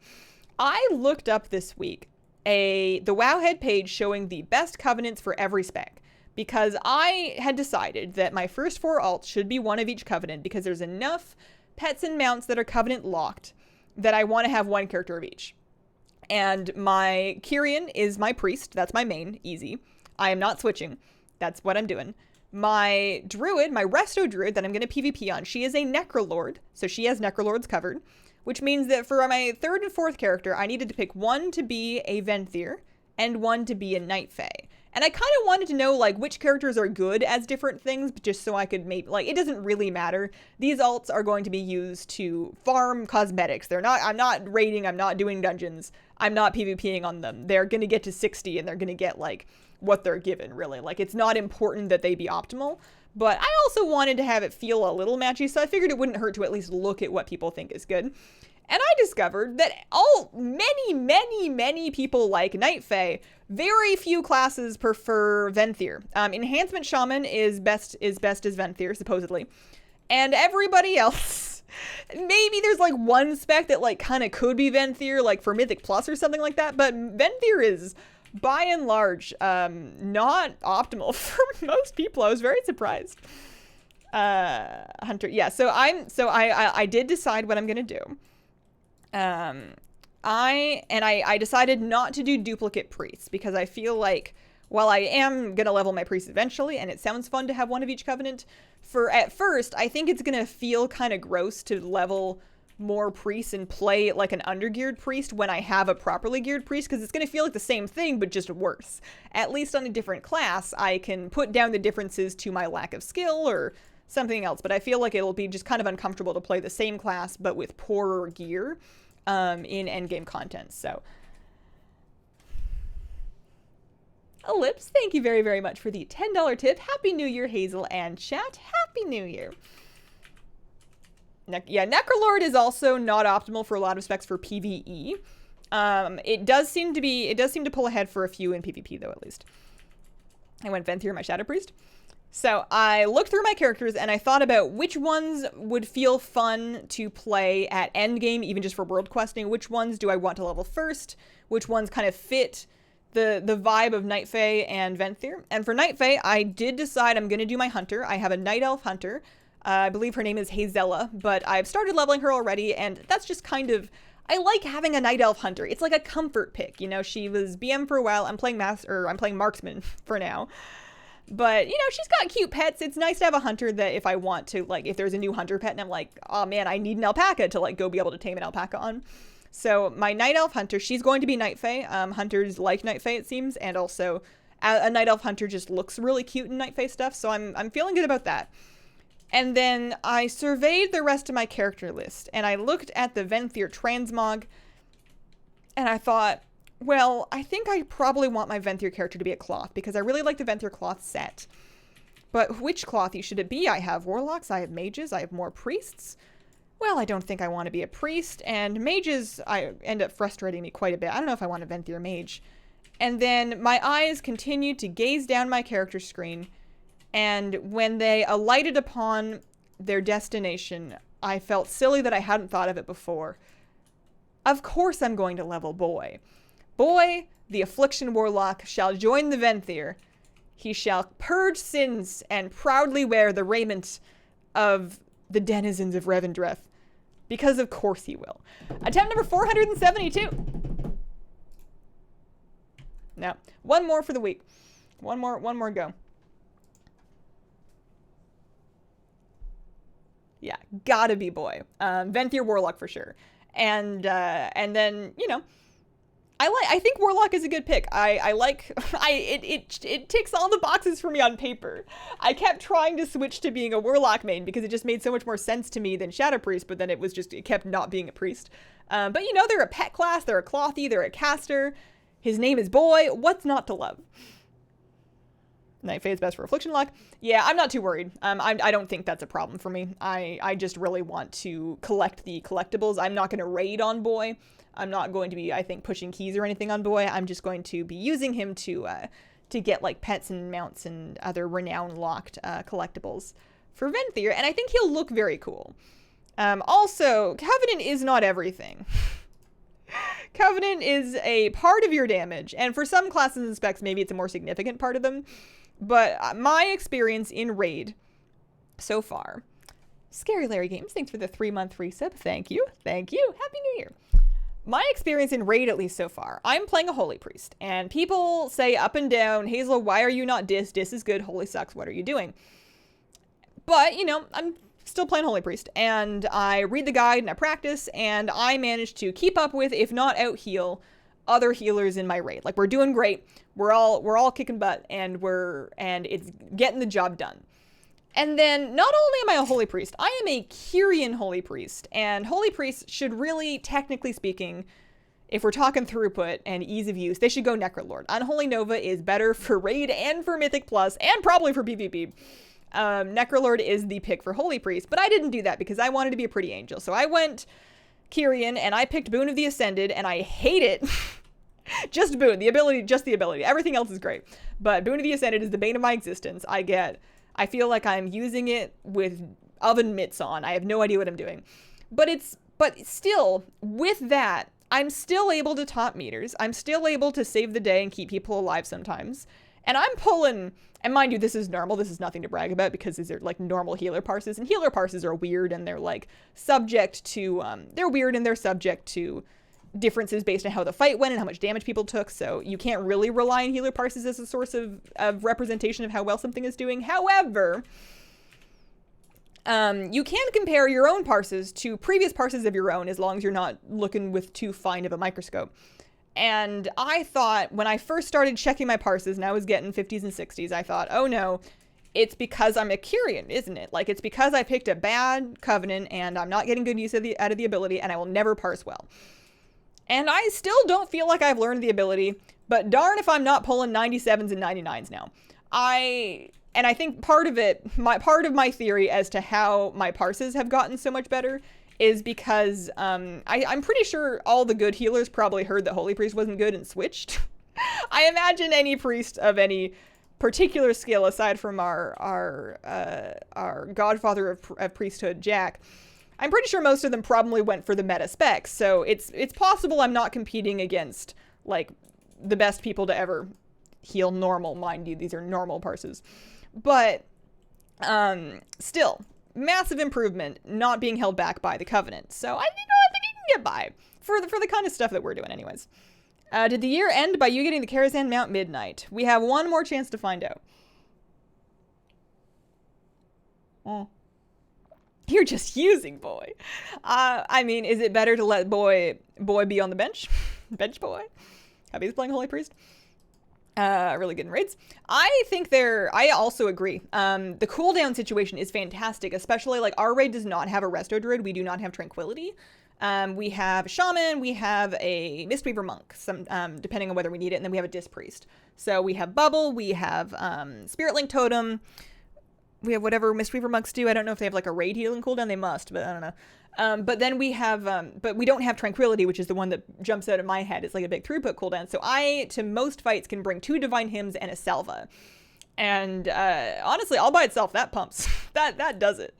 Speaker 1: I looked up this week the Wowhead page showing the best Covenants for every spec, because I had decided that my first 4 alts should be one of each Covenant, because there's enough pets and mounts that are Covenant locked that I want to have one character of each. And my Kyrian is my priest. That's my main. Easy. I am not switching. That's what I'm doing. My druid, my resto druid that I'm going to PvP on, she is a necrolord, so she has necrolords covered, which means that for my 3rd and 4th character, I needed to pick one to be a Venthyr and one to be a Night Fae. And I kind of wanted to know, like, which characters are good as different things, just so I could maybe, like, it doesn't really matter. These alts are going to be used to farm cosmetics. I'm not raiding, I'm not doing dungeons, I'm not PvPing on them. They're going to get to 60 and they're going to get, like, what they're given, really. Like, it's not important that they be optimal, but I also wanted to have it feel a little matchy, so I figured it wouldn't hurt to at least look at what people think is good. And I discovered that many people like Night Fae. Very few classes prefer Venthyr. Enhancement Shaman is best as Venthyr, supposedly. And everybody else, maybe there's like one spec that like kind of could be Venthyr, like for Mythic Plus or something like that, but Venthyr is by and large not optimal for most people. I was very surprised. Hunter, yeah, I did decide what I'm gonna do. I decided not to do duplicate priests because I feel like while I am gonna level my priests eventually, and it sounds fun to have one of each covenant, at first I think it's gonna feel kind of gross to level more priests and play like an undergeared priest when I have a properly geared priest, because it's gonna feel like the same thing but just worse. At least on a different class, I can put down the differences to my lack of skill or something else, but I feel like it'll be just kind of uncomfortable to play the same class but with poorer gear in endgame content. So Ellipse, thank you very, very much for the $10 tip. Happy New Year, Hazel and chat. Happy New Year. Yeah, Necrolord is also not optimal for a lot of specs for PvE. It does seem to pull ahead for a few in PvP though, at least. I went Venthyr, my Shadow Priest. So I looked through my characters and I thought about which ones would feel fun to play at endgame, even just for world questing. Which ones do I want to level first? Which ones kind of fit the vibe of Night Fae and Venthyr? And for Night Fae, I did decide I'm going to do my Hunter. I have a Night Elf Hunter. I believe her name is Hazella, but I've started leveling her already, and that's just kind of... I like having a Night Elf Hunter. It's like a comfort pick, you know? She was BM for a while. I'm playing Marksman for now. But, you know, she's got cute pets. It's nice to have a hunter that if I want to, like, if there's a new hunter pet and I'm like, oh man, I need an alpaca to, like, go be able to tame an alpaca on. So my Night Elf Hunter, she's going to be Night Fae. Hunters like Night Fae, it seems. And also, a Night Elf Hunter just looks really cute in Night Fae stuff. So I'm feeling good about that. And then I surveyed the rest of my character list. And I looked at the Venthyr transmog. And I thought... well, I think I probably want my Venthyr character to be a cloth, because I really like the Venthyr cloth set. But which clothy should it be? I have warlocks, I have mages, I have more priests. Well, I don't think I want to be a priest, and mages end up frustrating me quite a bit. I don't know if I want a Venthyr mage. And then my eyes continued to gaze down my character screen, and when they alighted upon their destination, I felt silly that I hadn't thought of it before. Of course I'm going to level Boy. Boy, the Affliction Warlock, shall join the Venthyr. He shall purge sins and proudly wear the raiment of the denizens of Revendreth. Because of course he will. Attempt number 472. No, one more for the week. One more go. Yeah, gotta be Boy. Venthyr Warlock for sure. And then, you know, I think Warlock is a good pick. It ticks all the boxes for me on paper. I kept trying to switch to being a Warlock main because it just made so much more sense to me than Shadow Priest, but then it kept not being a priest. But you know, they're a pet class, they're a clothy, they're a caster. His name is Boy. What's not to love? Night Fae is best for Affliction Lock. Yeah, I'm not too worried. I don't think that's a problem for me. I just really want to collect the collectibles. I'm not going to raid on Boy. I'm not going to be, I think, pushing keys or anything on Boy. I'm just going to be using him to get like pets and mounts and other renown locked collectibles for Venthyr, and I think he'll look very cool. Also, Covenant is not everything. Covenant is a part of your damage, and for some classes and specs, maybe it's a more significant part of them. But my experience in Raid so far... Scary Larry Games, thanks for the 3-month free sub. Thank you. Thank you. Happy New Year. My experience in Raid, at least so far, I'm playing a Holy Priest, and people say up and down, Hazel, why are you not Dis? Dis is good, Holy sucks, what are you doing? But, you know, I'm still playing Holy Priest, and I read the guide and I practice, and I manage to keep up with, if not out-heal, other healers in my raid. Like, we're doing great, we're all kicking butt, and it's getting the job done. And then, not only am I a Holy Priest, I am a Kyrian Holy Priest, and Holy Priests should really, technically speaking, if we're talking throughput and ease of use, they should go Necrolord. Unholy Nova is better for Raid and for Mythic Plus, and probably for PvP. Necrolord is the pick for Holy Priest, but I didn't do that because I wanted to be a pretty angel. So I went Kyrian, and I picked Boon of the Ascended, and I hate it. Just Boon, the ability. Everything else is great. But Boon of the Ascended is the bane of my existence. I feel like I'm using it with oven mitts on. I have no idea what I'm doing. But still, with that, I'm still able to top meters. I'm still able to save the day and keep people alive sometimes. And I'm pulling, and mind you, this is normal. This is nothing to brag about because these are like normal healer parses. And healer parses are weird, and they're like subject to, they're subject to differences based on how the fight went and how much damage people took, so you can't really rely on healer parses as a source of representation of how well something is doing. However, you can compare your own parses to previous parses of your own as long as you're not looking with too fine of a microscope. And I thought, when I first started checking my parses and I was getting 50s and 60s, I thought, oh no, it's because I'm a Kyrian, isn't it? Like, it's because I picked a bad Covenant and I'm not getting good use out of the ability, and I will never parse well. And I still don't feel like I've learned the ability, but darn if I'm not pulling 97s and 99s now. I think part of my theory as to how my parses have gotten so much better is because I'm pretty sure all the good healers probably heard that Holy Priest wasn't good and switched. I imagine any priest of any particular skill, aside from our godfather of priesthood, Jack, I'm pretty sure most of them probably went for the meta specs, so it's possible I'm not competing against, like, the best people to ever heal normal. Mind you, these are normal parses. But, still, massive improvement, not being held back by the Covenant. So, I think you can get by, for the kind of stuff that we're doing anyways. Did the year end by you getting the Karazhan Mount Midnight? We have one more chance to find out. You're just using boy. I mean, is it better to let boy be on the bench? Bench boy? Hubby's playing Holy Priest. Really good in raids. I also agree. The cooldown situation is fantastic, especially, like, our raid does not have a Resto Druid. We do not have Tranquility. We have Shaman, we have a Mistweaver Monk, depending on whether we need it, and then we have a Dis Priest. So we have Bubble, we have Spirit Link Totem, we have whatever Mistweaver Monks do. I don't know if they have, like, a raid healing cooldown. They must, but I don't know. But then we have, but we don't have Tranquility, which is the one that jumps out of my head. It's like a big throughput cooldown. So to most fights, can bring 2 Divine Hymns and a Salva. And honestly, all by itself, that pumps. that does it.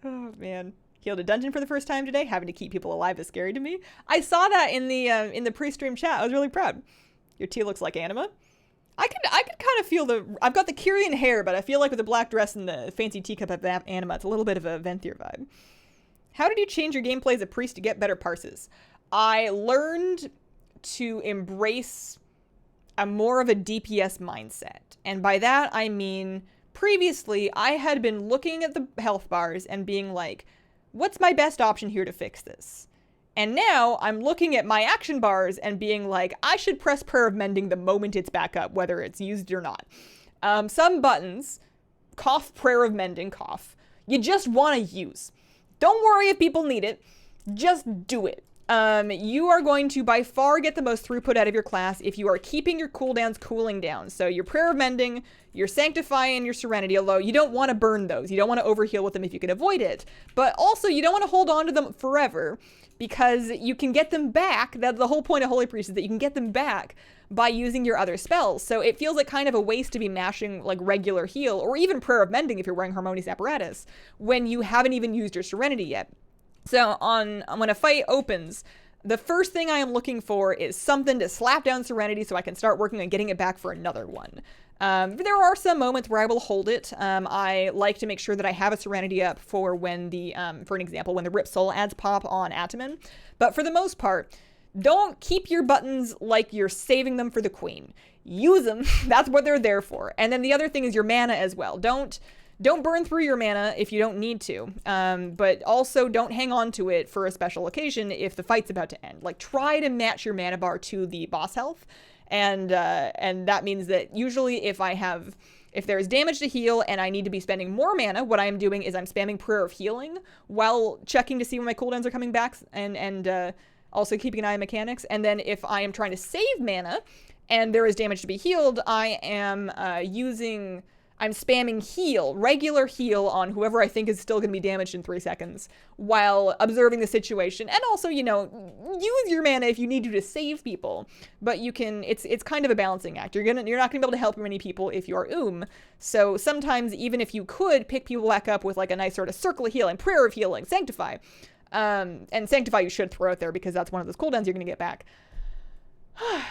Speaker 1: Oh, man. Healed a dungeon for the first time today. Having to keep people alive is scary to me. I saw that in the pre-stream chat. I was really proud. Your tea looks like Anima. I could kind of feel I've got the Kyrian hair, but I feel like with the black dress and the fancy teacup of Anima, it's a little bit of a Venthyr vibe. How did you change your gameplay as a priest to get better parses? I learned to embrace more of a DPS mindset. And by that, I mean, previously, I had been looking at the health bars and being like, what's my best option here to fix this? And now I'm looking at my action bars and being like, I should press Prayer of Mending the moment it's back up, whether it's used or not. Some buttons, cough, Prayer of Mending, cough, you just want to use. Don't worry if people need it. Just do it. You are going to by far get the most throughput out of your class if you are keeping your cooldowns cooling down. So your Prayer of Mending, your Sanctify, and your Serenity, although you don't want to burn those. You don't want to overheal with them if you can avoid it. But also, you don't want to hold on to them forever, because you can get them back. That's the whole point of Holy Priest, is that you can get them back by using your other spells. So it feels like kind of a waste to be mashing like regular heal, or even Prayer of Mending if you're wearing Harmonious Apparatus, when you haven't even used your Serenity yet. So when a fight opens, the first thing I am looking for is something to slap down Serenity so I can start working on getting it back for another one. There are some moments where I will hold it. I like to make sure that I have a Serenity up for when for an example, when the Rip Soul ads pop on Ataman. But for the most part, don't keep your buttons like you're saving them for the Queen. Use them. That's what they're there for. And then the other thing is your mana as well. Don't burn through your mana if you don't need to. But also don't hang on to it for a special occasion if the fight's about to end. Like, try to match your mana bar to the boss health. And that means that usually if there's damage to heal and I need to be spending more mana, what I'm doing is I'm spamming Prayer of Healing while checking to see when my cooldowns are coming back and also keeping an eye on mechanics. And then if I am trying to save mana and there is damage to be healed, I am I'm spamming heal, regular heal on whoever I think is still going to be damaged in 3 seconds while observing the situation. And also, use your mana if you need to save people. But it's kind of a balancing act. You're not going to be able to help many people if you're So sometimes, even if you could pick people back up with like a nice sort of circle of healing, Prayer of Healing, Sanctify. And Sanctify you should throw out there because that's one of those cooldowns you're going to get back.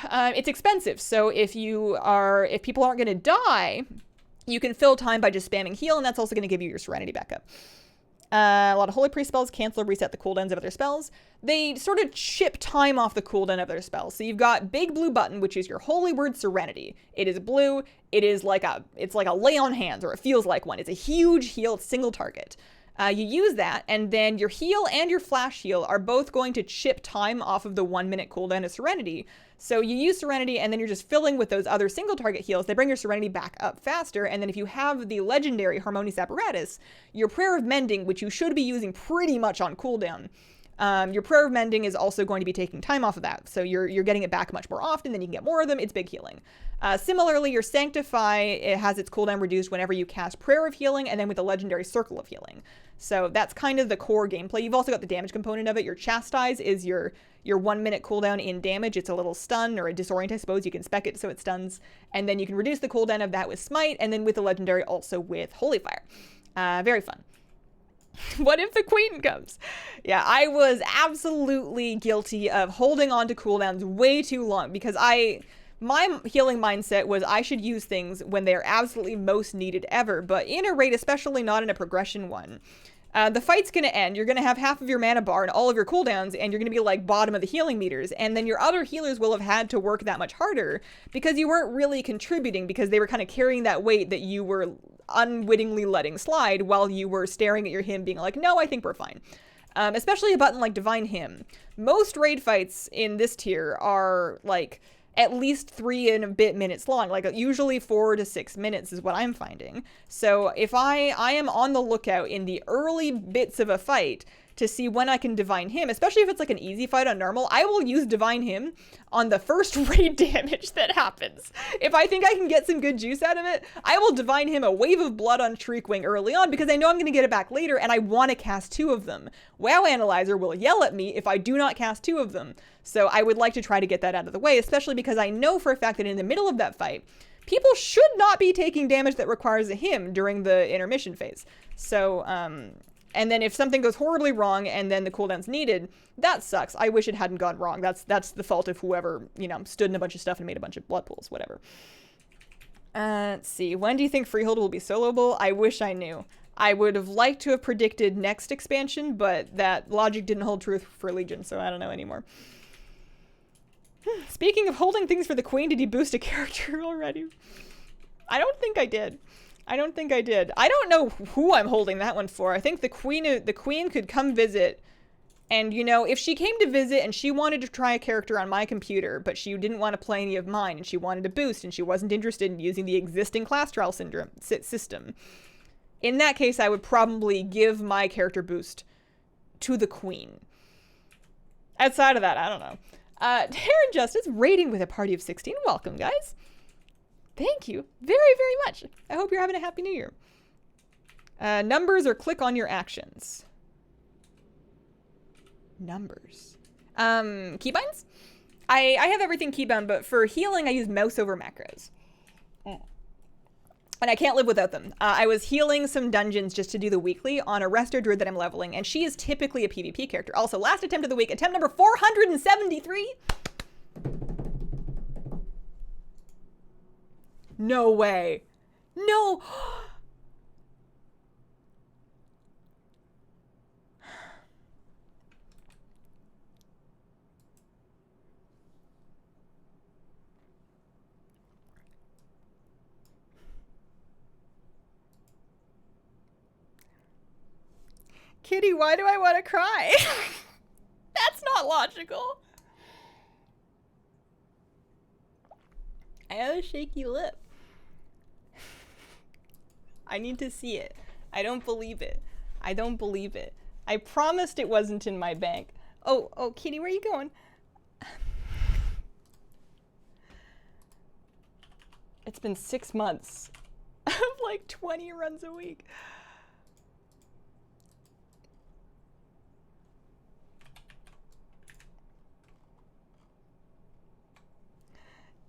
Speaker 1: It's expensive. So if people aren't going to die, you can fill time by just spamming heal, and that's also going to give you your Serenity back up. A lot of Holy Priest spells cancel or reset the cooldowns of their spells. They sort of chip time off the cooldown of their spells. So you've got big blue button, which is your holy word Serenity. It is blue. It's like a lay on hands, or it feels like one. It's a huge heal, single target. You use that, and then your heal and your flash heal are both going to chip time off of the 1 minute cooldown of Serenity. So you use Serenity, and then you're just filling with those other single target heals. They bring your Serenity back up faster, and then if you have the legendary Harmonious Apparatus, your Prayer of Mending, which you should be using pretty much on cooldown, your Prayer of Mending is also going to be taking time off of that. So you're getting it back much more often, then you can get more of them. It's big healing. Similarly, your Sanctify, it has its cooldown reduced whenever you cast Prayer of Healing, and then with the legendary Circle of Healing. So that's kind of the core gameplay. You've also got the damage component of it. Your Chastise is your 1 minute cooldown in damage. It's a little stun or a disorient, I suppose. You can spec it so it stuns. And then you can reduce the cooldown of that with Smite, and then with the legendary also with Holy Fire. Very fun. What if the Queen comes? Yeah, I was absolutely guilty of holding on to cooldowns way too long because my healing mindset was I should use things when they're absolutely most needed ever, but in a raid, especially not in a progression one, the fight's going to end. You're going to have half of your mana bar and all of your cooldowns, and you're going to be like bottom of the healing meters. And then your other healers will have had to work that much harder because you weren't really contributing, because they were kind of carrying that weight that you were unwittingly letting slide while you were staring at your hymn being like, no, I think we're fine. Especially a button like Divine Hymn. Most raid fights in this tier are like at least 3 and a bit minutes long, like usually 4 to 6 minutes is what I'm finding. So if I am on the lookout in the early bits of a fight to see when I can Divine Hymn, especially if it's like an easy fight on normal, I will use Divine Hymn on the first raid damage that happens. If I think I can get some good juice out of it, I will Divine Hymn a wave of blood on Shriekwing early on because I know I'm going to get it back later and I want to cast 2 of them. WoW Analyzer will yell at me if I do not cast 2 of them. So I would like to try to get that out of the way, especially because I know for a fact that in the middle of that fight, people should not be taking damage that requires a hymn during the intermission phase. So, and then if something goes horribly wrong and then the cooldown's needed, that sucks. I wish it hadn't gone wrong. That's the fault of whoever, stood in a bunch of stuff and made a bunch of blood pools, whatever. Let's see. When do you think Freehold will be soloable? I wish I knew. I would have liked to have predicted next expansion, but that logic didn't hold true for Legion, so I don't know anymore. Speaking of holding things for the Queen, did you boost a character already? I don't think I did. I don't know who I'm holding that one for. I think the Queen could come visit, and if she came to visit and she wanted to try a character on my computer, but she didn't want to play any of mine, and she wanted to boost, and she wasn't interested in using the existing class trial system. In that case, I would probably give my character boost to the Queen. Outside of that, I don't know. Terran Justice, raiding with a party of 16. Welcome, guys. Thank you very, very much. I hope you're having a happy new year. Numbers or click on your actions. Numbers. Keybinds? I have everything keybound, but for healing, I use mouse over macros. And I can't live without them. I was healing some dungeons just to do the weekly on a Resto Druid that I'm leveling, and she is typically a PvP character. Also, last attempt of the week, attempt number 473. No way. No. Kitty, why do I want to cry? That's not logical. I have a shaky lip. I need to see it. I don't believe it. I don't believe it. I promised it wasn't in my bank. Oh, Kitty, where are you going? It's been 6 months of like 20 runs a week.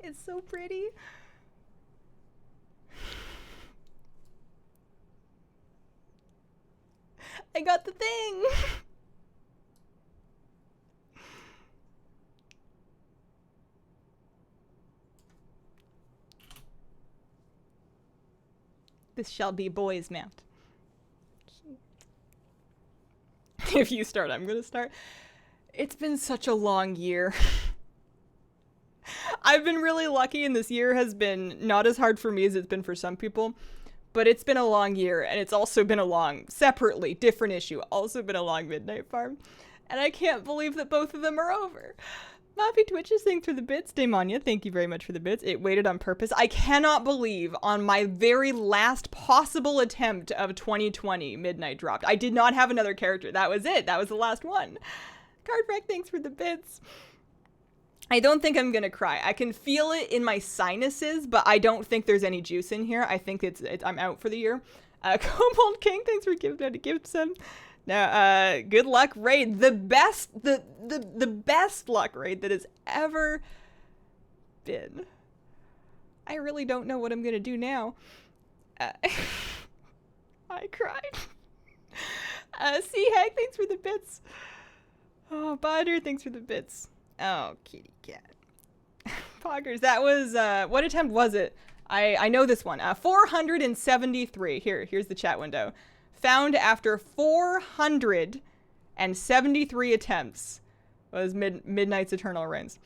Speaker 1: It's so pretty. I got the thing. This shall be boy's mount. If you start, I'm gonna start. It's been such a long year. I've been really lucky, and this year has been not as hard for me as it's been for some people, but it's been a long year, and it's also been a long, separately, different issue, also been a long Midnight Farm, and I can't believe that both of them are over. Mappy Twitches, thanks for the bits. Daemania, thank you very much for the bits. It waited on purpose. I cannot believe on my very last possible attempt of 2020, Midnight dropped. I did not have another character. That was it. That was the last one. Cardwreck, thanks for the bits. I don't think I'm gonna cry. I can feel it in my sinuses, but I don't think there's any juice in here. I think I'm out for the year. Kobold King, thanks for giving out a gift sub. Now, good luck raid. The best luck raid that has ever been. I really don't know what I'm gonna do now. I cried. Seahag, thanks for the bits. Oh, Butter, thanks for the bits. Oh, kitty cat. Poggers, that was, what attempt was it? I know this one. 473. Here's the chat window. Found after 473 attempts was Midnight's Eternal Reigns.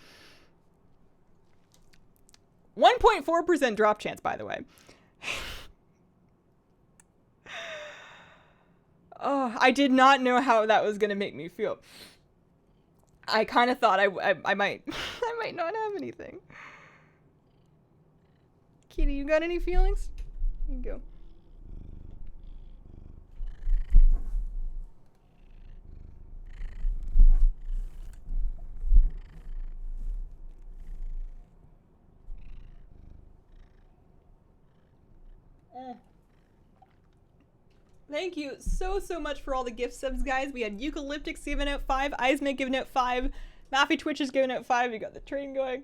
Speaker 1: 1.4% drop chance, by the way. Oh, I did not know how that was going to make me feel. I kind of thought I might I might not have anything. Kitty, you got any feelings? Here you go. Thank you so much for all the gift subs, guys. We had Eucalyptics giving out 5, Eismake giving out 5, Maffy Twitch is giving out 5. We got the train going.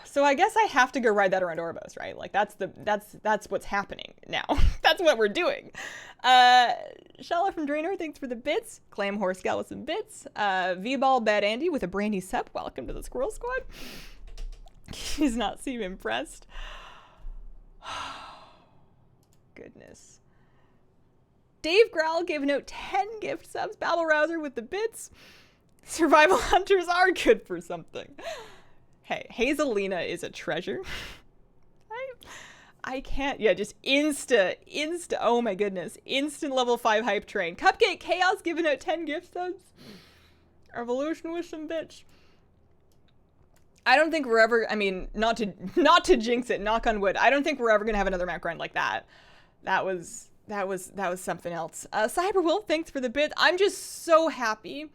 Speaker 1: So I guess I have to go ride that around Orbos, right? Like that's what's happening now. That's what we're doing. Shala from Draenor, thanks for the bits. Clam Horse Gal with some bits. V-Ball Bad Andy with a brandy sup. Welcome to the Squirrel Squad. He's not seem impressed. Goodness. Dave Growl giving out 10 gift subs. Babble Rouser with the bits. Survival Hunters are good for something. Hey, Hazelina is a treasure. I can't, yeah, just insta, oh my goodness. Instant level 5 hype train. Cupcake Chaos giving out 10 gift subs. Evolution with some bitch. I don't think we're ever, I mean, not to jinx it, knock on wood. I don't think we're ever gonna have another map grind like that. That was something else. Cyberwolf, thanks for the bit. I'm just so happy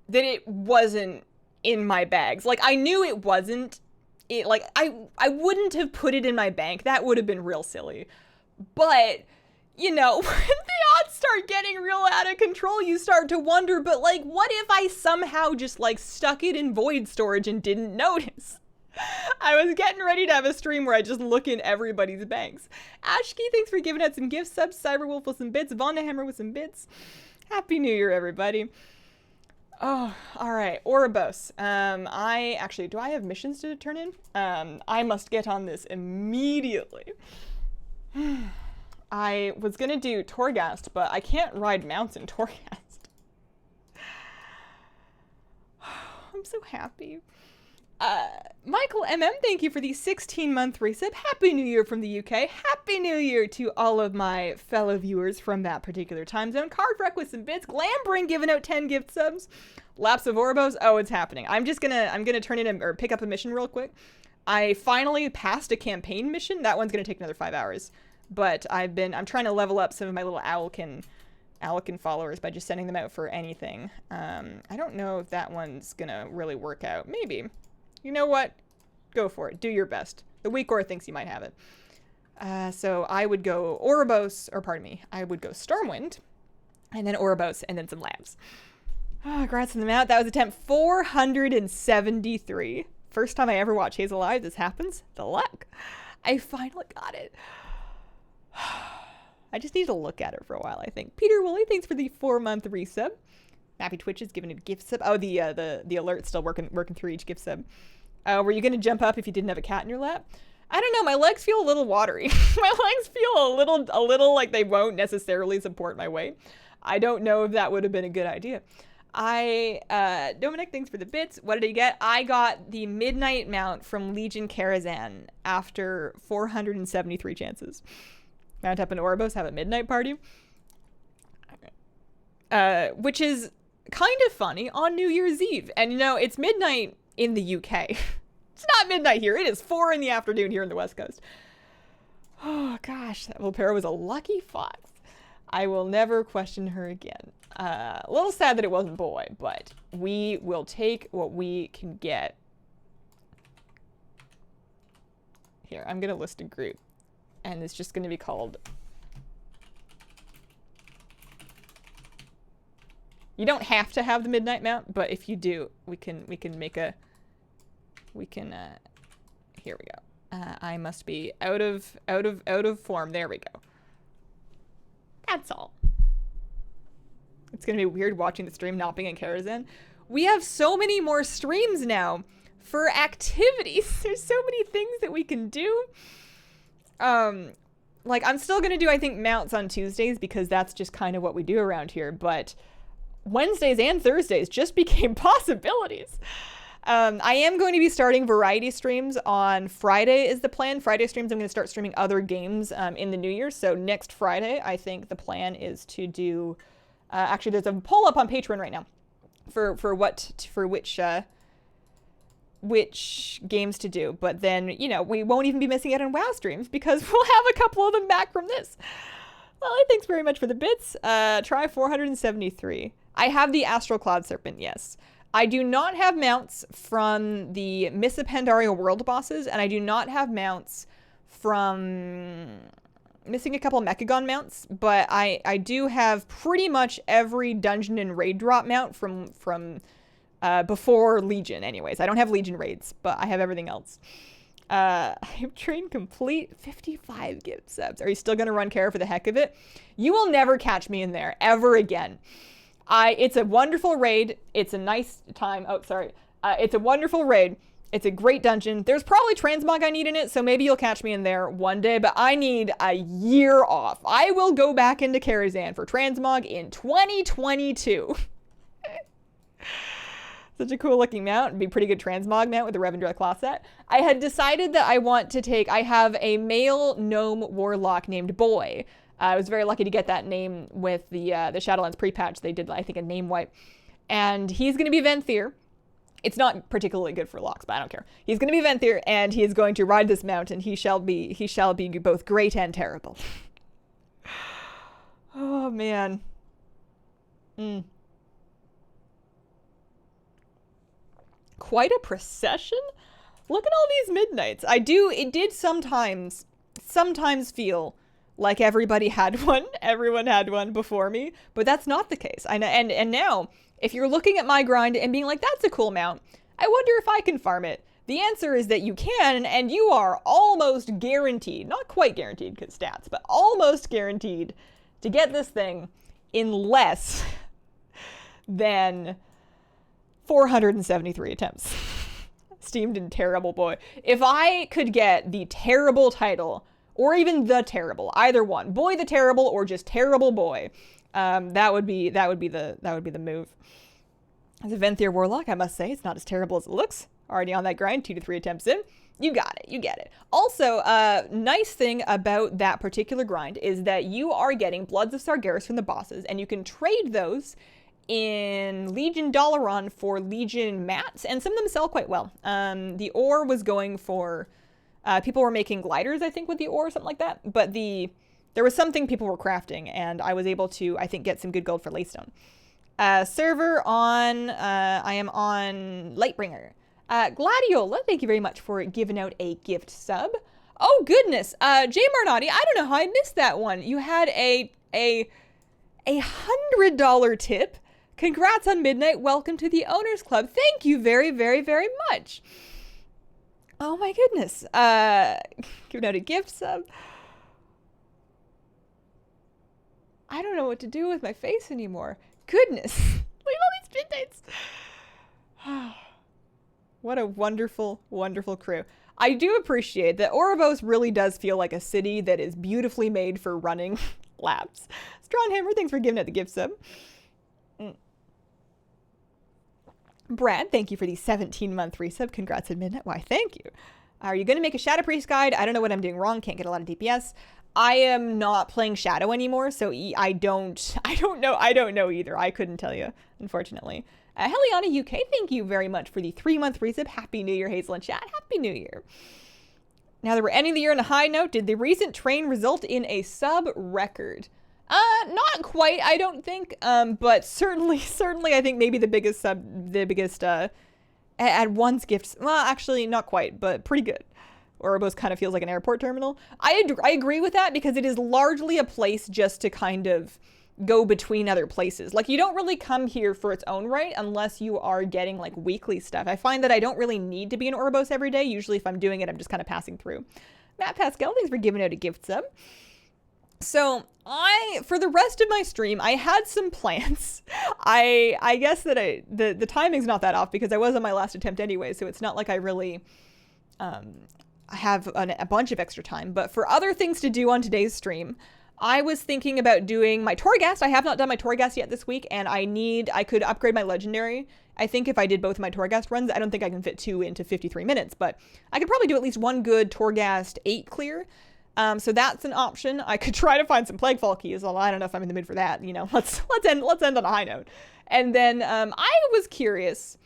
Speaker 1: that it wasn't in my bags. Like, I knew it wasn't. I wouldn't have put it in my bank. That would have been real silly. But, you know, when the odds start getting real out of control, you start to wonder, but, like, what if I somehow just, like, stuck it in void storage and didn't notice? I was getting ready to have a stream where I just look in everybody's banks. Ashkey, thanks for giving out some gift subs. Cyberwolf with some bits. Vondahammer with some bits. Happy New Year, everybody. Oh, all right. Ouroboros. Do I have missions to turn in? I must get on this immediately. I was gonna do Torghast, but I can't ride mounts in Torghast. I'm so happy. Michael MM, thank you for the 16-month resub. Happy New Year from the UK. Happy New Year to all of my fellow viewers from that particular time zone. Cardwreck with some bits. Glambring giving out 10 gift subs. Lapse of Ouroboros. Oh, it's happening. I'm gonna turn in or pick up a mission real quick. I finally passed a campaign mission. That one's gonna take another 5 hours. But I'm trying to level up some of my little Owlkin followers by just sending them out for anything. I don't know if that one's gonna really work out. Maybe. You know what? Go for it. Do your best. The Weakor thinks you might have it. So I would go Ouroboros, or pardon me, I would go Stormwind, and then Ouroboros, and then some labs. Oh, congrats on the mount. That was attempt 473. First time I ever watch Hazel Live, this happens. The luck. I finally got it. I just need to look at it for a while, I think. Peter Woolley, thanks for the 4-month resub. Mappy Twitch is giving a gift sub. Oh, the alert's still working through each gift sub. Were you gonna jump up if you didn't have a cat in your lap? I don't know. My legs feel a little watery. My legs feel a little like they won't necessarily support my weight. I don't know if that would have been a good idea. Dominic, thanks for the bits. What did I get? I got the Midnight Mount from Legion Karazhan after 473 chances. Mount up in Ouroboros, have a midnight party. Which is kind of funny on New Year's Eve. And you know, it's midnight in the UK. It's not midnight here. It is 4 in the afternoon here in the West Coast. Oh gosh, that Volpera was a lucky fox. I will never question her again. A little sad that it wasn't boy, but we will take what we can get. Here, I'm gonna list a group, and it's just gonna be called. You don't have to have the Midnight Mount, but if you do, we can make a. Here we go. I must be out of form. There we go. That's all. It's gonna be weird watching the stream not being in Karazhan. We have so many more streams now for activities. There's so many things that we can do. Like I'm still gonna do, I think, mounts on Tuesdays because that's just kind of what we do around here, but Wednesdays and Thursdays just became possibilities. I am going to be starting variety streams on Friday is the plan. Friday streams, I'm going to start streaming other games in the new year. So next Friday, I think the plan is to do, actually there's a poll up on Patreon right now for which games to do. But then, you know, we won't even be missing out on WoW streams because we'll have a couple of them back from this. Well, thanks very much for the bits. Try 473. I have the Astral Cloud Serpent, yes. I do not have mounts from the Miss Pandaria World bosses, and I do not have mounts from... Missing a couple of Mechagon mounts, but I do have pretty much every dungeon and raid drop mount from before Legion anyways. I don't have Legion raids, but I have everything else. I've trained complete 55 gift subs. Are you still going to run Kara for the heck of it? You will never catch me in there ever again. It's a wonderful raid. It's a nice time. Oh, sorry. It's a wonderful raid. It's a great dungeon. There's probably transmog I need in it, so maybe you'll catch me in there one day, but I need a year off. I will go back into Karazhan for transmog in 2022. Such a cool looking mount. It'd be a pretty good transmog mount with the Revendreth class set. I had decided that I want to take, I have a male gnome warlock named Boy. I was very lucky to get that name with the Shadowlands pre-patch. They did, I think, a name wipe. And he's going to be Venthyr. It's not particularly good for locks, but I don't care. He's going to be Venthyr, and he is going to ride this mount, and he shall be both great and terrible. Oh, man. Quite a procession? Look at all these midnights. It did sometimes feel like everybody had one. Everyone had one before me, but that's not the case. And now, if you're looking at my grind and being like, that's a cool mount, I wonder if I can farm it. The answer is that you can, and you are almost guaranteed, not quite guaranteed because stats, but almost guaranteed to get this thing in less than 473 attempts. Steamed in Terrible Boy. If I could get the Terrible title, or even the Terrible, either one, Boy the Terrible or just Terrible Boy, that would be the move. As a Venthyr Warlock, I must say, it's not as terrible as it looks. Already on that grind, 2 to 3 attempts in. You got it, you get it. Also, nice thing about that particular grind is that you are getting Bloods of Sargeras from the bosses, and you can trade those in Legion Dalaran for Legion mats, and some of them sell quite well. The ore was going for, people were making gliders, I think, with the ore, something like that, but there was something people were crafting, and I was able to, I think, get some good gold for Laystone. Server on, I am on Lightbringer. Gladiola, thank you very much for giving out a gift sub. Oh, goodness. Jay Marnotti, I don't know how I missed that one. You had a $100 tip. Congrats on Midnight. Welcome to the Owners Club. Thank you very, very, very much. Oh, my goodness. Giving out a gift sub. I don't know what to do with my face anymore. Goodness. Look at all these midnights. What a wonderful, wonderful crew. I do appreciate that Oribos really does feel like a city that is beautifully made for running laps. Stronghammer, thanks for giving it the gift sub. Brad, thank you for the 17-month resub. Congrats at midnight. Why, thank you. Are you going to make a Shadow Priest guide? I don't know what I'm doing wrong. Can't get a lot of DPS. I am not playing Shadow anymore, so I don't know either. I couldn't tell you, unfortunately. Heliana UK, thank you very much for the 3-month resub. Happy New Year, Hazel and Chat. Happy New Year. Now that we're ending the year on a high note, did the recent train result in a sub record? Not quite, I don't think, but certainly, I think maybe the biggest at once gifts, well, actually not quite, but pretty good. Oribos kind of feels like an airport terminal. I agree with that because it is largely a place just to kind of go between other places. Like, you don't really come here for its own right unless you are getting like weekly stuff. I find that I don't really need to be in Oribos every day. Usually if I'm doing it, I'm just kind of passing through. Matt Pascal, thanks for giving out a gift sub. So for the rest of my stream, I had some plans. I guess that the timing's not that off because I was on my last attempt anyway, so it's not like I really I have a bunch of extra time. But for other things to do on today's stream, I was thinking about doing my Torghast. I have not done my Torghast yet this week, and I could upgrade my Legendary. I think if I did both of my Torghast runs, I don't think I can fit 2 into 53 minutes, but I could probably do at least one good Torghast 8 clear. So that's an option. I could try to find some Plaguefall keys, although I don't know if I'm in the mood for that. You know, let's end on a high note. And then I was curious.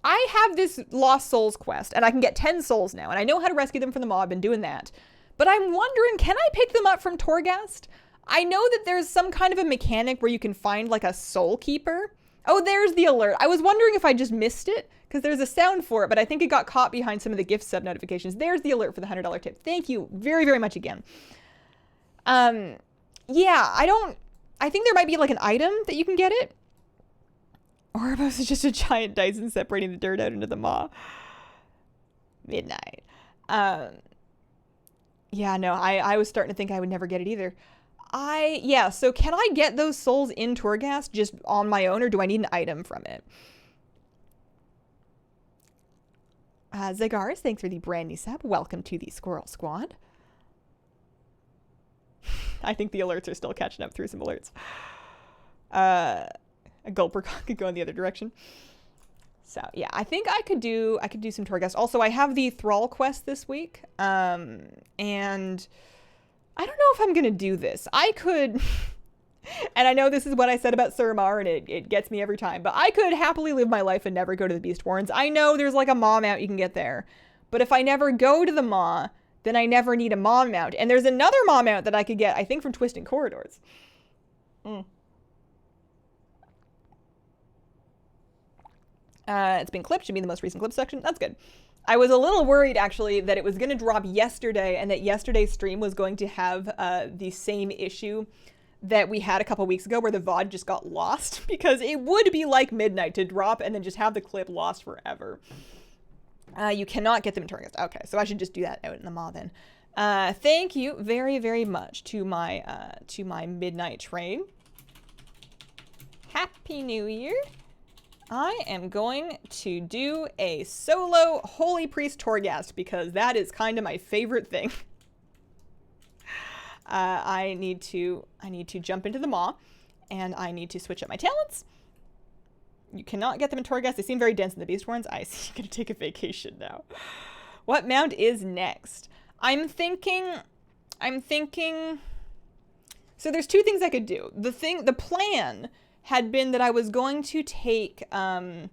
Speaker 1: I have this Lost Souls quest, and I can get 10 souls now, and I know how to rescue them from the mob, been doing that. But I'm wondering, can I pick them up from Torghast? I know that there's some kind of a mechanic where you can find like a soul keeper. Oh, there's the alert. I was wondering if I just missed it, because there's a sound for it, but I think it got caught behind some of the gift sub notifications. There's the alert for the $100 tip. Thank you very, very much again. Yeah, I think there might be like an item that you can get it. Oribos is just a giant Dyson separating the dirt out into the maw. Midnight. Yeah, no, I was starting to think I would never get it either. Yeah, so can I get those souls in Torghast just on my own, or do I need an item from it? Zagaris, thanks for the brand new sub. Welcome to the Squirrel Squad. I think the alerts are still catching up through some alerts. A Gulper could go in the other direction. So yeah, I think I could do some Torghast. Also, I have the Thrall quest this week. And I don't know if I'm gonna do this. I could and I know this is what I said about Suramar, and it gets me every time, but I could happily live my life and never go to the Beast Warrens. I know there's like a Maw mount you can get there, but if I never go to the Maw, then I never need a Maw mount. And there's another Maw mount that I could get, I think, from Twisting Corridors. It's been clipped. Should be the most recent clip section. That's good. I was a little worried, actually, that it was going to drop yesterday and that yesterday's stream was going to have the same issue that we had a couple weeks ago where the VoD just got lost, because it would be like midnight to drop and then just have the clip lost forever. You cannot get them in Torghast. Okay, so I should just do that out in the Maw then. Thank you very, very much to my midnight train. Happy New Year. I am going to do a solo Holy Priest Torghast because that is kind of my favorite thing. I need to jump into the Maw, and I need to switch up my talents. You cannot get them in Torghast. They seem very dense in the Beast Warrens. I see. You're gonna take a vacation now. What mount is next? I'm thinking. So there's two things I could do. The plan had been that I was going to take all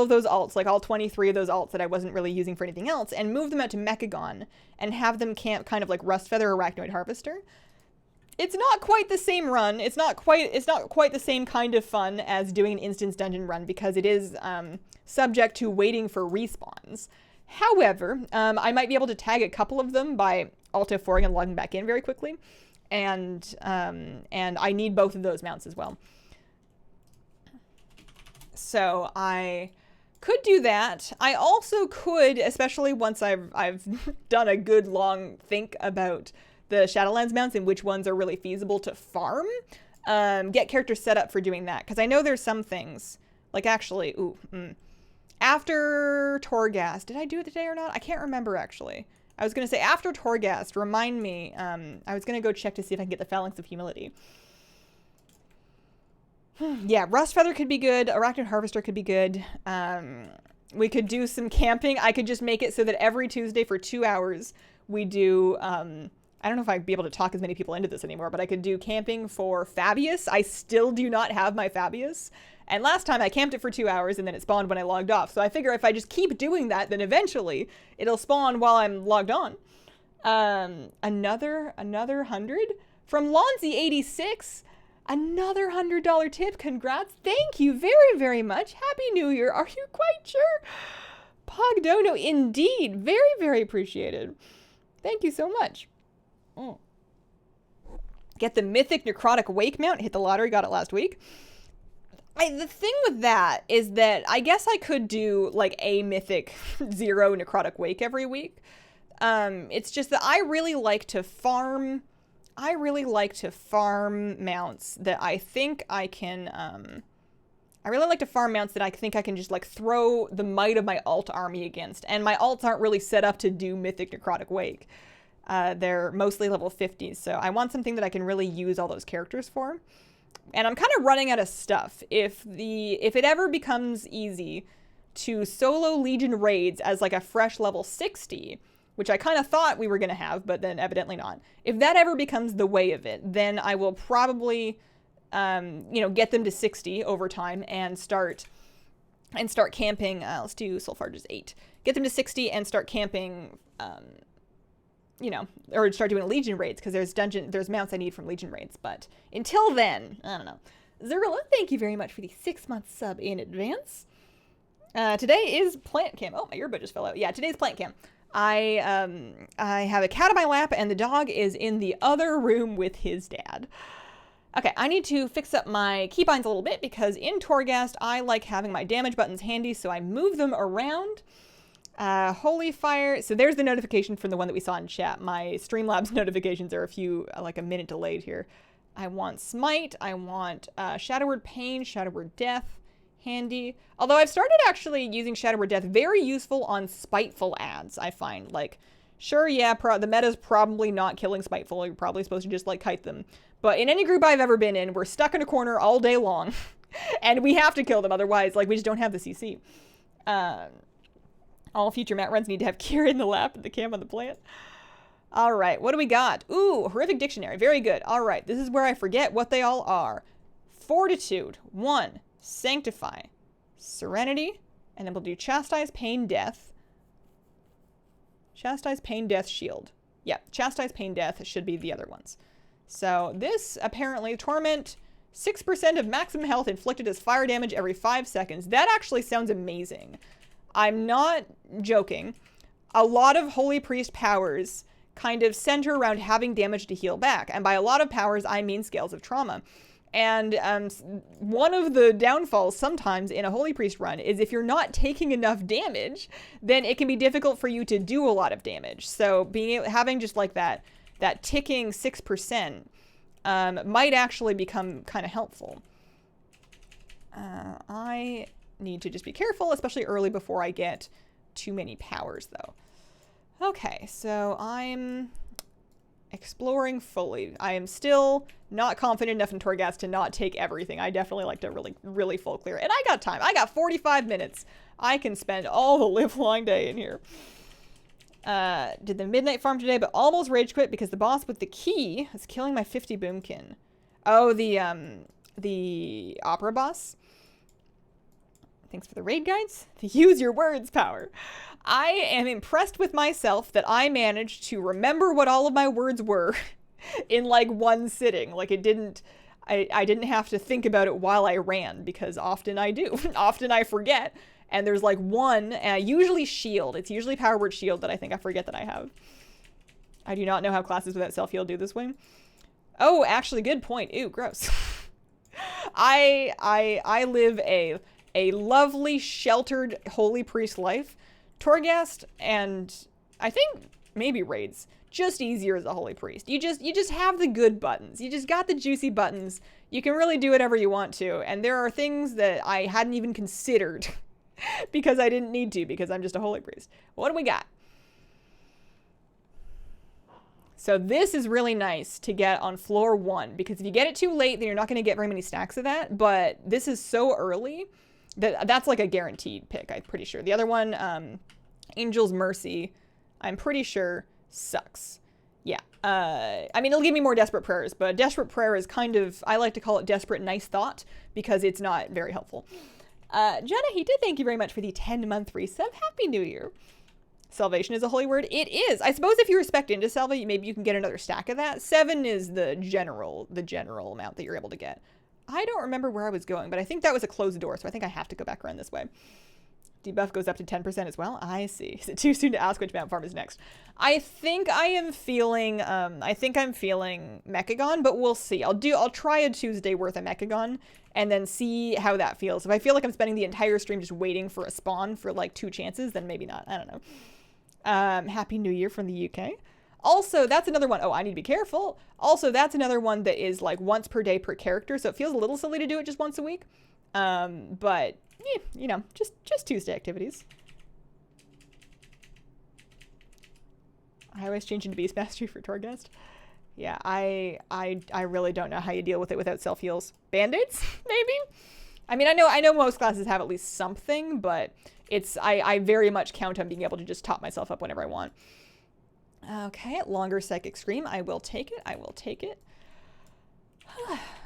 Speaker 1: of those alts, like all 23 of those alts that I wasn't really using for anything else, and move them out to Mechagon and have them camp kind of like Rustfeather Arachnoid Harvester. It's not quite the same run. It's not quite the same kind of fun as doing an instance dungeon run because it is subject to waiting for respawns. However, I might be able to tag a couple of them by Alt-F4ing and logging back in very quickly. And I need both of those mounts as well. So I could do that. I also could, especially once I've done a good long think about the Shadowlands mounts and which ones are really feasible to farm, get characters set up for doing that. Because I know there's some things, like actually, after Torghast, did I do it today or not? I can't remember actually. I was going to say after Torghast, remind me, I was going to go check to see if I can get the Phalanx of Humility. Yeah, Rustfeather could be good. Arachnid Harvester could be good. We could do some camping. I could just make it so that every Tuesday for 2 hours we do, I don't know if I'd be able to talk as many people into this anymore, but I could do camping for Fabius. I still do not have my Fabius. And last time I camped it for 2 hours and then it spawned when I logged off. So I figure if I just keep doing that, then eventually it'll spawn while I'm logged on. Another 100 from Lonzy86. Another $100 tip. Congrats. Thank you very, very much. Happy New Year. Are you quite sure? Pogdono, indeed. Very, very appreciated. Thank you so much. Get the Mythic Necrotic Wake mount. Hit the lottery. Got it last week. The thing with that is that I guess I could do like a Mythic 0 Necrotic Wake every week. It's just that I really like to farm mounts that I think I can, I really like to farm mounts that I think I can just like throw the might of my alt army against. And my alts aren't really set up to do Mythic Necrotic Wake. They're mostly level 50s, so I want something that I can really use all those characters for. And I'm kind of running out of stuff. If it ever becomes easy to solo Legion raids as like a fresh level 60, which I kind of thought we were going to have, but then evidently not. If that ever becomes the way of it, then I will probably, get them to 60 over time and start camping. Let's do Sulfarge's 8. Get them to 60 and start camping, or start doing Legion raids, because there's mounts I need from Legion raids. But until then, I don't know. Zerla, thank you very much for the 6-month sub in advance. Today is plant camp. Oh, my earbud just fell out. Yeah, today's plant camp. I have a cat on my lap, and the dog is in the other room with his dad. Okay, I need to fix up my keybinds a little bit, because in Torghast, I like having my damage buttons handy, so I move them around. Holy Fire. So there's the notification from the one that we saw in chat. My Streamlabs notifications are a minute delayed here. I want Smite. I want Shadowward Pain, Shadowward Death. Handy. Although I've started actually using Shadowward Death, very useful on Spiteful ads, I find. Like, sure, yeah, the meta's probably not killing Spiteful. You're probably supposed to just, like, kite them. But in any group I've ever been in, we're stuck in a corner all day long. And we have to kill them, otherwise, like, we just don't have the CC. All future mat runs need to have Kira in the lap and the cam on the plant. All right, what do we got? Ooh, Horrific Dictionary. Very good. All right, this is where I forget what they all are. Fortitude. 1. Sanctify, Serenity, and then we'll do Chastise, Pain, Death. Chastise, Pain, Death, Shield. Yeah, Chastise, Pain, Death should be the other ones. So this, apparently, Torment, 6% of maximum health inflicted as fire damage every 5 seconds. That actually sounds amazing. I'm not joking. A lot of Holy Priest powers kind of center around having damage to heal back. And by a lot of powers, I mean Scales of Trauma. And one of the downfalls sometimes in a Holy Priest run is if you're not taking enough damage, then it can be difficult for you to do a lot of damage. So having just like that ticking 6% might actually become kind of helpful. I need to just be careful, especially early before I get too many powers, though. Okay, so I'm exploring fully. I am still not confident enough in Torghast to not take everything. I definitely like to really full clear. And I got time. I got 45 minutes. I can spend all the livelong day in here. Did the midnight farm today, but almost rage quit because the boss with the key is killing my 50 boomkin. Oh, the opera boss. Thanks for the raid guides. The use your words power. I am impressed with myself that I managed to remember what all of my words were in like one sitting. Like it didn't, I didn't have to think about it while I ran, because often I do. Often I forget. And there's like one, usually shield. It's usually power word shield that I think I forget that I have. I do not know how classes without self-heal do this way. Oh, actually, good point. Ew, gross. I live a lovely, sheltered, holy priest life. Torghast and I think maybe raids, just easier as a holy priest. You just have the good buttons. You just got the juicy buttons. You can really do whatever you want to. And there are things that I hadn't even considered because I didn't need to, because I'm just a holy priest. What do we got? So this is really nice to get on floor 1, because if you get it too late, then you're not going to get very many stacks of that. But this is so early that that's like a guaranteed pick, I'm pretty sure. The other one, Angel's Mercy, I'm pretty sure sucks. Yeah. I mean, it'll give me more Desperate Prayers, but Desperate Prayer is kind of, I like to call it Desperate Nice Thought, because it's not very helpful. Jenna, he did thank you very much for the 10-month resub. Happy New Year. Salvation is a holy word. It is. I suppose if you respect into Salva, maybe you can get another stack of that. 7 is the general amount that you're able to get. I don't remember where I was going, but I think that was a closed door, so I think I have to go back around this way. Debuff goes up to 10% as well. I see. Is it too soon to ask which mount farm is next? I think I am feeling, Mechagon, but we'll see. I'll try a Tuesday worth of Mechagon and then see how that feels. If I feel like I'm spending the entire stream just waiting for a spawn for like 2 chances, then maybe not. I don't know. Happy New Year from the UK. Also, that's another one. Oh, I need to be careful. Also, that's another one that is like once per day per character, so it feels a little silly to do it just once a week. But yeah, you know, just Tuesday activities. I always change into Beast Mastery for Torghast. Yeah, I really don't know how you deal with it without self-heals. Band-aids, maybe? I mean, I know most classes have at least something, but I very much count on being able to just top myself up whenever I want. Okay, longer Psychic Scream. I will take it. I will take it.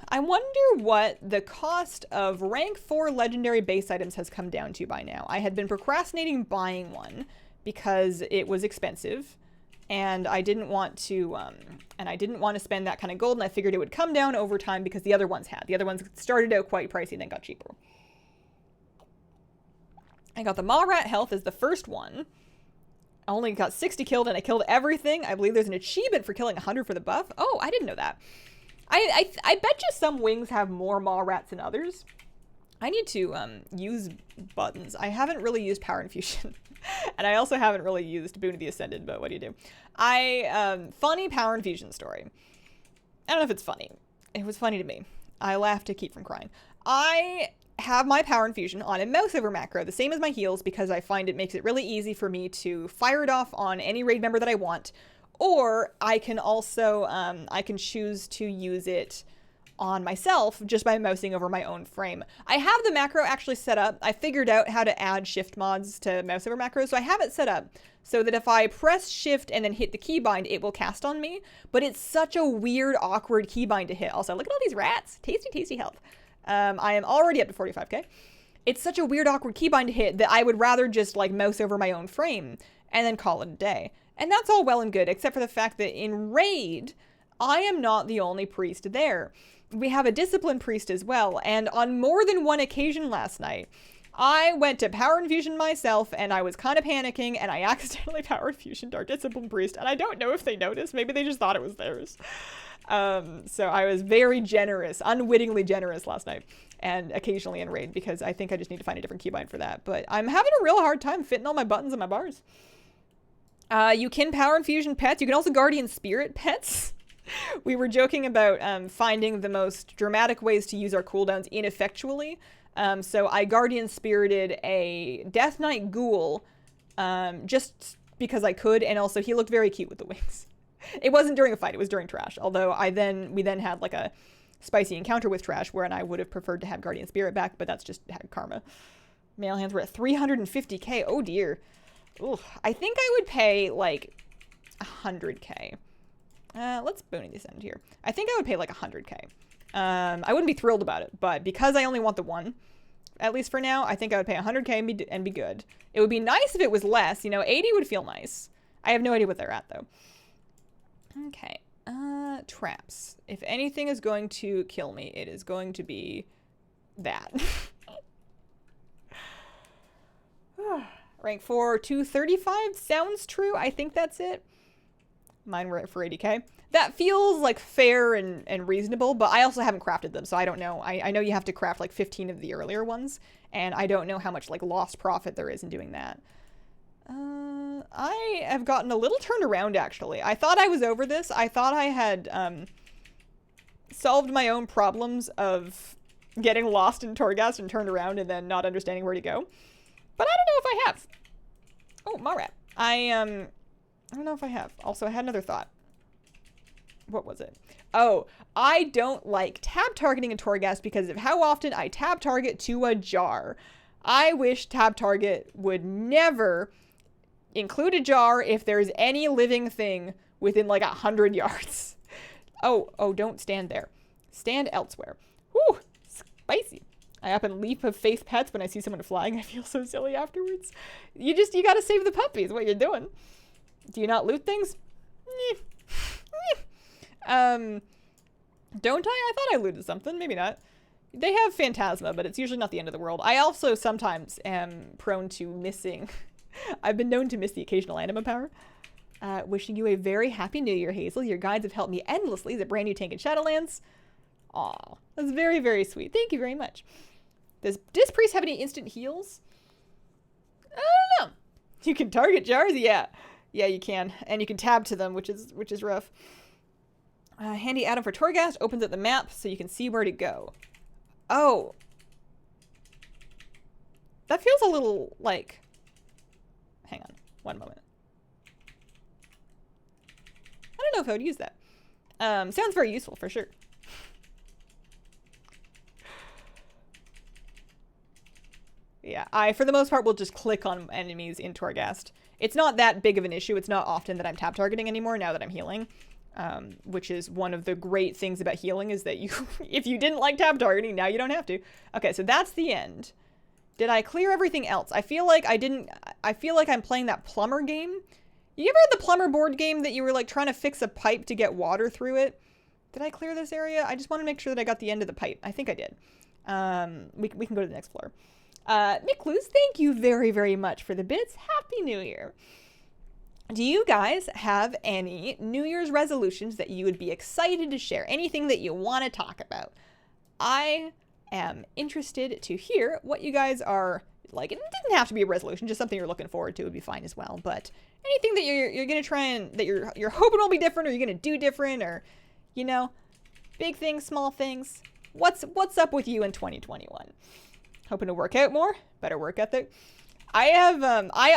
Speaker 1: I wonder what the cost of rank 4 legendary base items has come down to by now. I had been procrastinating buying one because it was expensive, and I didn't want to spend that kind of gold, and I figured it would come down over time because the other ones had. The other ones started out quite pricey and then got cheaper. I got the Mawrat Health as the first one. I only got 60 killed, and I killed everything. I believe there's an achievement for killing 100 for the buff. Oh, I didn't know that. I bet you some wings have more Mawrats than others. I need to use buttons. I haven't really used Power Infusion. And I also haven't really used Boon of the Ascended, but what do you do? Funny Power Infusion story. I don't know if it's funny. It was funny to me. I laughed to keep from crying. I have my Power Infusion on a mouse over macro, the same as my heals, because I find it makes it really easy for me to fire it off on any raid member that I want. Or I can also, I can choose to use it on myself just by mousing over my own frame. I have the macro actually set up. I figured out how to add shift mods to mouse over macros, so I have it set up so that if I press shift and then hit the keybind, it will cast on me. But it's such a weird, awkward keybind to hit. Also, look at all these rats. Tasty, tasty health. I am already up to 45k. It's such a weird, awkward keybind to hit that I would rather just like mouse over my own frame and then call it a day. And that's all well and good, except for the fact that in raid, I am not the only priest there. We have a discipline priest as well, and on more than one occasion last night, I went to Power Infusion myself, and I was kind of panicking, and I accidentally Power Infusioned our discipline priest, and I don't know if they noticed. Maybe they just thought it was theirs. So I was very generous, unwittingly generous last night, and occasionally in raid, because I think I just need to find a different keybind for that. But I'm having a real hard time fitting all my buttons and my bars. You can Power Infusion pets. You can also Guardian Spirit pets. We were joking about finding the most dramatic ways to use our cooldowns ineffectually. So I guardian spirited a Death Knight ghoul, just because I could, and also he looked very cute with the wings. It wasn't during a fight, it was during trash. Although we then had like a spicy encounter with trash wherein I would have preferred to have Guardian Spirit back, but that's just karma. Mail hands were at 350k. Oh dear. Ooh, I think I would pay like 100k. Let's boony this end here. I think I would pay like 100k. I wouldn't be thrilled about it, but because I only want the one, at least for now, I think I would pay 100k and be good. It would be nice if it was less, you know, 80 would feel nice. I have no idea what they're at though. Okay, traps. If anything is going to kill me, it is going to be that. Rank 4, 235 sounds true. I think that's it. Mine were for 80k. That feels like fair and reasonable, but I also haven't crafted them, so I don't know. I know you have to craft like 15 of the earlier ones, and I don't know how much like lost profit there is in doing that. I have gotten a little turned around, actually. I thought I was over this. I thought I had solved my own problems of getting lost in Torghast and turned around and then not understanding where to go. But I don't know if I have. Oh, Marat. I don't know if I have. Also, I had another thought. What was it? Oh, I don't like tab targeting in Torghast because of how often I tab target to a jar. I wish tab target would never include a jar if there's any living thing within like 100 yards. Oh, don't stand there. Stand elsewhere. Whew, spicy. I up and leap of faith pets when I see someone flying. I feel so silly afterwards. You gotta save the puppies, what you're doing. Do you not loot things? Don't I? I thought I looted something. Maybe not. They have Phantasma, but it's usually not the end of the world. I also sometimes am prone to missing. I've been known to miss the occasional anima power. Wishing you a very happy new year, Hazel. Your guides have helped me endlessly. The brand new tank in Shadowlands. Aw, that's very, very sweet. Thank you very much. Does Disc Priest have any instant heals? I don't know. You can target jars? Yeah. Yeah, you can. And you can tab to them, which is rough. Handy add-on for Torghast opens up the map so you can see where to go. Oh. That feels a little like... Hang on. One moment. I don't know if I would use that. Sounds very useful for sure. Yeah, I, for the most part, will just click on enemies in Torghast. It's not that big of an issue. It's not often that I'm tab targeting anymore now that I'm healing. Which is one of the great things about healing is that you, if you didn't like tab targeting, now you don't have to. Okay, so that's the end. Did I clear everything else? I feel like I didn't, I feel like I'm playing that plumber game. You ever had the plumber board game that you were like trying to fix a pipe to get water through it? Did I clear this area? I just want to make sure that I got the end of the pipe. I think I did. We can go to the next floor. Mikluz, thank you very, very much for the bits. Happy New Year. Do you guys have any New Year's resolutions that you would be excited to share? Anything that you want to talk about? I am interested to hear what you guys are like. It didn't have to be a resolution, just something you're looking forward to would be fine as well. But anything that you're gonna try and that you're hoping will be different, or you're gonna do different, or you know, big things, small things. What's up with you in 2021? Hoping to work out more, better work ethic. I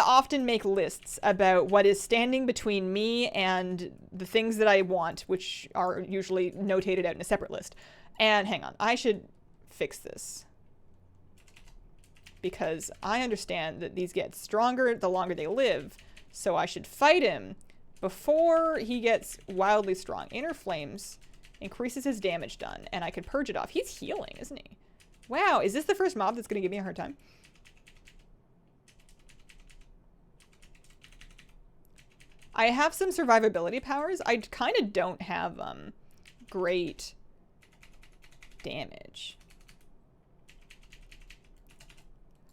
Speaker 1: often make lists about what is standing between me and the things that I want, which are usually notated out in a separate list. And hang on, I should fix this. Because I understand that these get stronger the longer they live, so I should fight him before he gets wildly strong. Inner Flames increases his damage done, and I can purge it off. He's healing, isn't he? Wow, is this the first mob that's going to give me a hard time? I have some survivability powers. I kind of don't have great damage.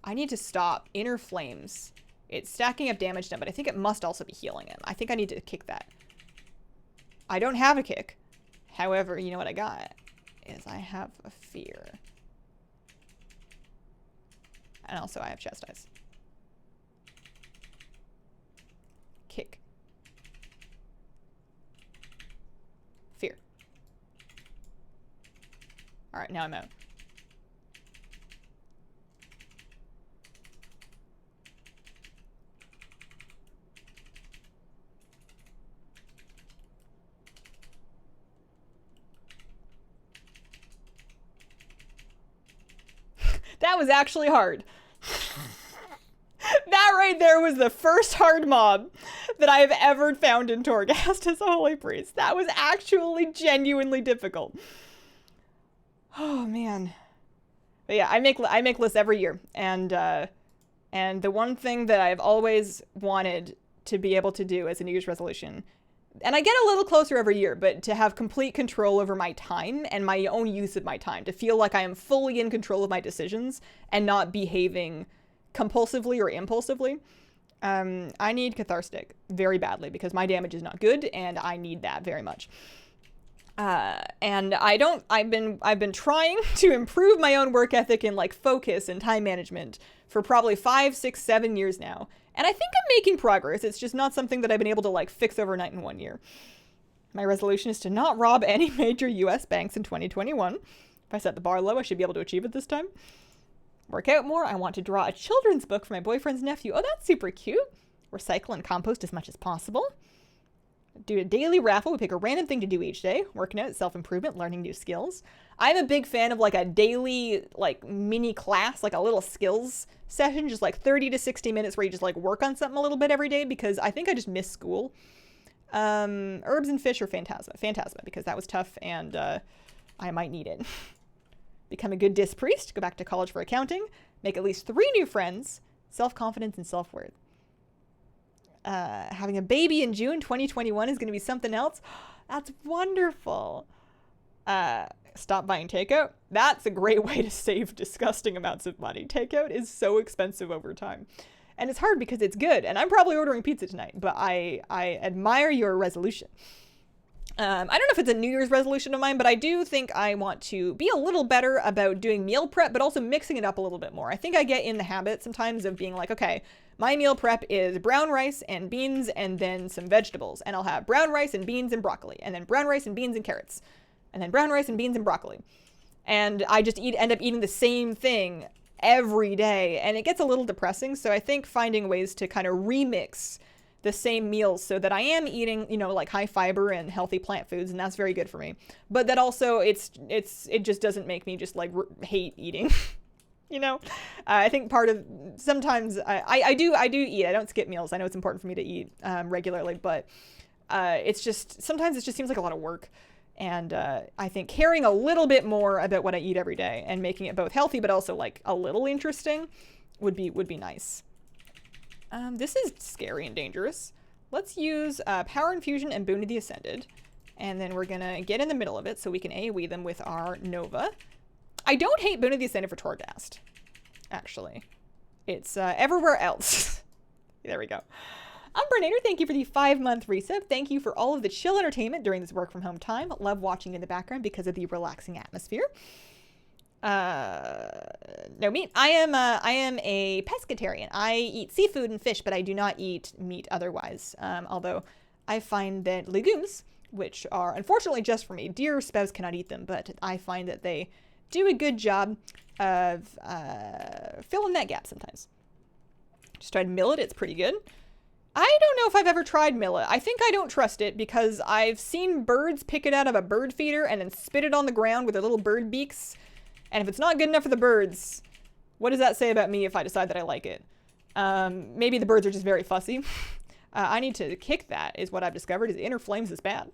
Speaker 1: I need to stop Inner Flames. It's stacking up damage done, but I think it must also be healing him. I think I need to kick that. I don't have a kick. However, you know what I got? Is I have a fear. And also I have chastise. Kick. Fear. Alright, now I'm out. That was actually hard. That right there was the first hard mob that I have ever found in Torghast as a holy priest. That was actually genuinely difficult. Oh man. But yeah, I make lists every year, and the one thing that I've always wanted to be able to do as a New Year's resolution, and I get a little closer every year, but to have complete control over my time and my own use of my time, to feel like I am fully in control of my decisions and not behaving compulsively or impulsively. I need Cathartic very badly because my damage is not good, and I need that very much. And I've been trying to improve my own work ethic and like focus and time management for probably 5, 6, 7 years now. And I think I'm making progress. It's just not something that I've been able to like fix overnight in 1 year. My resolution is to not rob any major US banks in 2021. If I set the bar low, I should be able to achieve it this time. Work out more. I want to draw a children's book for my boyfriend's nephew. Oh, that's super cute. Recycle and compost as much as possible. Do a daily raffle. We pick a random thing to do each day. Working out, self-improvement, learning new skills. I'm a big fan of like a daily like mini class, like a little skills session, just like 30 to 60 minutes where you just like work on something a little bit every day, because I think I just miss school. Herbs and fish or Phantasma, because that was tough and I might need it. Become a good disc priest, go back to college for accounting, make at least 3 new friends, self-confidence and self-worth. Having a baby in June 2021 is going to be something else. That's wonderful. Stop buying takeout. That's a great way to save disgusting amounts of money. Takeout is so expensive over time. And it's hard because it's good. And I'm probably ordering pizza tonight, but I admire your resolution. I don't know if it's a New Year's resolution of mine, but I do think I want to be a little better about doing meal prep, but also mixing it up a little bit more. I think I get in the habit sometimes of being like, okay, my meal prep is brown rice and beans and then some vegetables. And I'll have brown rice and beans and broccoli, and then brown rice and beans and carrots, and then brown rice and beans and broccoli. And I just end up eating the same thing every day, and it gets a little depressing. So I think finding ways to kind of remix the same meals so that I am eating, you know, like high fiber and healthy plant foods, and that's very good for me. But that also it just doesn't make me just like hate eating. You know, I think part of sometimes I do eat. I don't skip meals. I know it's important for me to eat regularly, but it's just sometimes it just seems like a lot of work. And I think caring a little bit more about what I eat every day and making it both healthy but also like a little interesting would be nice. This is scary and dangerous. Let's use Power Infusion and Boon of the Ascended. And then we're going to get in the middle of it so we can AoE them with our Nova. I don't hate Boon of the Ascended for Torghast, actually. It's everywhere else. There we go. Umbernator, thank you for the 5-month resub. Thank you for all of the chill entertainment during this work from home time. Love watching in the background because of the relaxing atmosphere. No meat. I am a pescatarian. I eat seafood and fish, but I do not eat meat otherwise. Although I find that legumes, which are unfortunately just for me, dear spouse cannot eat them, but I find that they do a good job of filling that gap sometimes. Just tried millet. It's pretty good. I don't know if I've ever tried millet. I think I don't trust it because I've seen birds pick it out of a bird feeder and then spit it on the ground with their little bird beaks. And if it's not good enough for the birds, what does that say about me if I decide that I like it? Maybe the birds are just very fussy. I need to kick that, is what I've discovered, is Inner Flames is bad.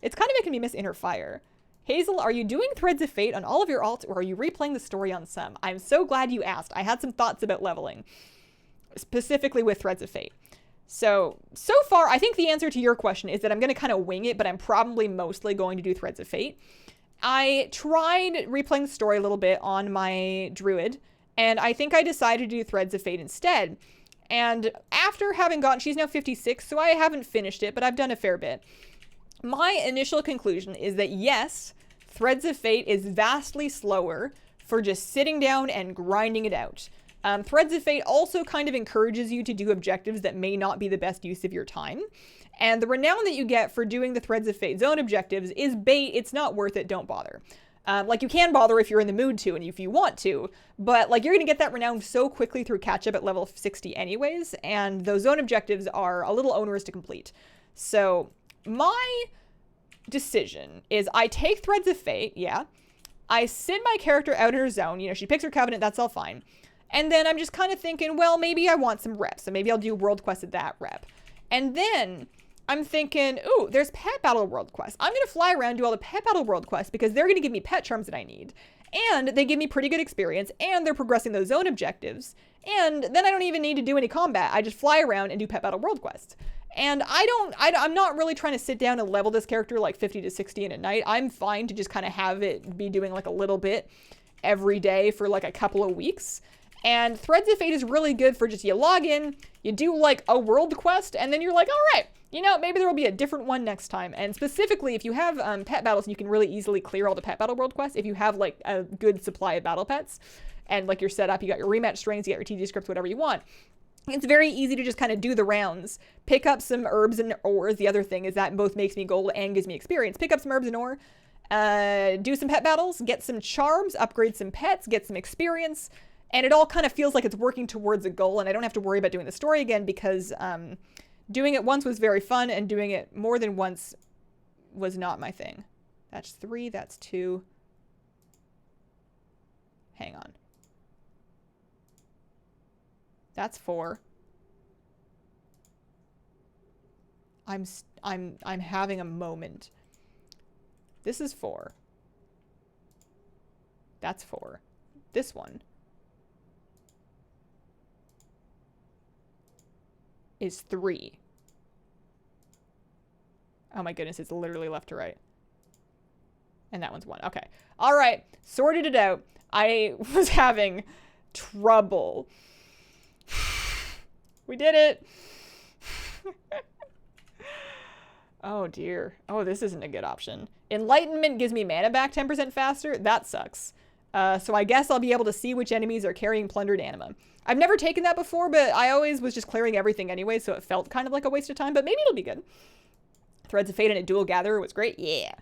Speaker 1: It's kind of making me miss Inner Fire. Hazel, are you doing Threads of Fate on all of your alts, or are you replaying the story on some? I'm so glad you asked. I had some thoughts about leveling, specifically with Threads of Fate. So far, I think the answer to your question is that I'm going to kind of wing it, but I'm probably mostly going to do Threads of Fate. I tried replaying the story a little bit on my druid, and I think I decided to do Threads of Fate instead. And after having gotten, she's now 56, so I haven't finished it, but I've done a fair bit. My initial conclusion is that yes, Threads of Fate is vastly slower for just sitting down and grinding it out. Threads of Fate also kind of encourages you to do objectives that may not be the best use of your time. And the renown that you get for doing the Threads of Fate zone objectives is bait. It's not worth it. Don't bother. Like, you can bother if you're in the mood to and if you want to, but like, you're going to get that renown so quickly through catch up at level 60 anyways, and those zone objectives are a little onerous to complete. So my decision is I take Threads of Fate, yeah, I send my character out in her zone. You know, she picks her covenant. That's all fine. And then I'm just kind of thinking, well, maybe I want some reps. So maybe I'll do world quest at that rep. And then I'm thinking, ooh, there's pet battle world quests. I'm going to fly around, do all the pet battle world quests because they're going to give me pet charms that I need. And they give me pretty good experience, and they're progressing those zone objectives. And then I don't even need to do any combat. I just fly around and do pet battle world quests. And I'm not really trying to sit down and level this character like 50 to 60 in a night. I'm fine to just kind of have it be doing like a little bit every day for like a couple of weeks. And Threads of Fate is really good for just you log in, you do like a world quest, and then you're like, all right, you know, maybe there will be a different one next time. And specifically, if you have pet battles, you can really easily clear all the pet battle world quests if you have like a good supply of battle pets. And like you're set up, you got your rematch strings, you got your TG scripts, whatever you want. It's very easy to just kind of do the rounds, pick up some herbs and ores. The other thing is that both makes me gold and gives me experience. Pick up some herbs and ore, do some pet battles, get some charms, upgrade some pets, get some experience. And it all kind of feels like it's working towards a goal, and I don't have to worry about doing the story again because doing it once was very fun, and doing it more than once was not my thing. That's 3, that's 2. Hang on. That's 4. I'm having a moment. This is 4. That's 4. This one is 3. Oh my goodness, it's literally left to right. And that one's 1. Okay. All right. Sorted it out. I was having trouble. We did it. Oh dear. Oh, this isn't a good option. Enlightenment gives me mana back 10% faster. That sucks. So I guess I'll be able to see which enemies are carrying plundered anima. I've never taken that before, but I always was just clearing everything anyway, so it felt kind of like a waste of time, but maybe it'll be good. Threads of Fate and a dual gatherer was great. Yeah.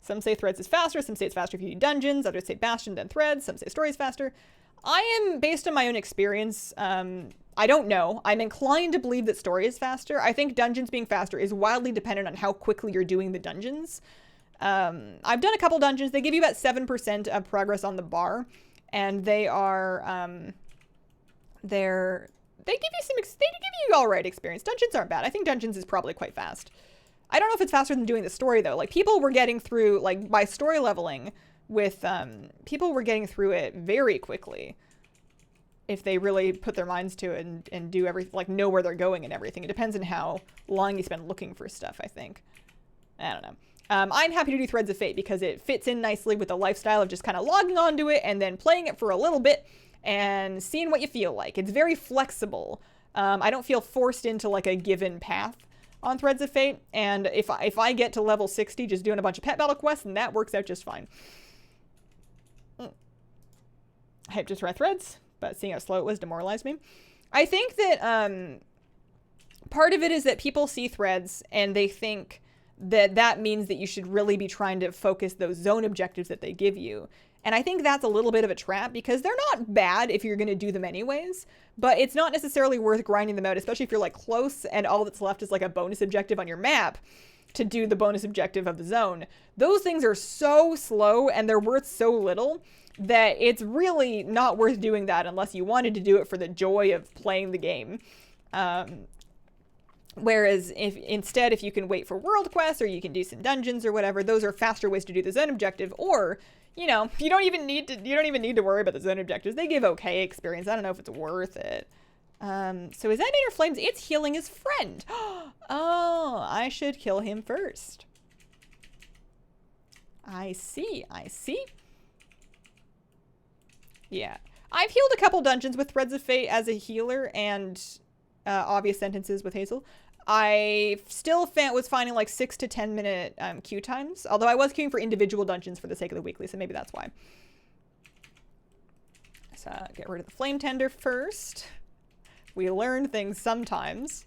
Speaker 1: Some say Threads is faster. Some say it's faster if you do dungeons. Others say Bastion then Threads. Some say Story is faster. I am, based on my own experience, I don't know. I'm inclined to believe that Story is faster. I think dungeons being faster is wildly dependent on how quickly you're doing the dungeons. I've done a couple dungeons. They give you about 7% of progress on the bar, and they are, they give you all right experience. Dungeons aren't bad. I think dungeons is probably quite fast. I don't know if it's faster than doing the story though. Like people were getting through, like by story leveling with, people were getting through it very quickly if they really put their minds to it and do everything, like know where they're going and everything. It depends on how long you spend looking for stuff, I think. I don't know. I'm happy to do Threads of Fate because it fits in nicely with the lifestyle of just kind of logging onto it and then playing it for a little bit and seeing what you feel like. It's very flexible. I don't feel forced into like a given path on Threads of Fate, and if I get to level 60 just doing a bunch of pet battle quests, then that works out just fine. I hope to try Threads, but seeing how slow it was demoralized me. I think that part of it is that people see Threads and they think that means that you should really be trying to focus those zone objectives that they give you. And I think that's a little bit of a trap because they're not bad if you're going to do them anyways, but it's not necessarily worth grinding them out, especially if you're like close and all that's left is like a bonus objective on your map to do the bonus objective of the zone. Those things are so slow and they're worth so little that it's really not worth doing that unless you wanted to do it for the joy of playing the game. Whereas if you can wait for world quests or you can do some dungeons or whatever, those are faster ways to do the zone objective. Or, you know, you don't even need to worry about the zone objectives. They give okay experience. I don't know if it's worth it. So is that Inner Flames? It's healing his friend. Oh, I should kill him first. I see. Yeah. I've healed a couple dungeons with Threads of Fate as a healer and obvious sentences with Hazel. I still was finding like 6 to 10 minute queue times, although I was queuing for individual dungeons for the sake of the weekly, so maybe that's why. So get rid of the Flame Tender first. We learn things sometimes.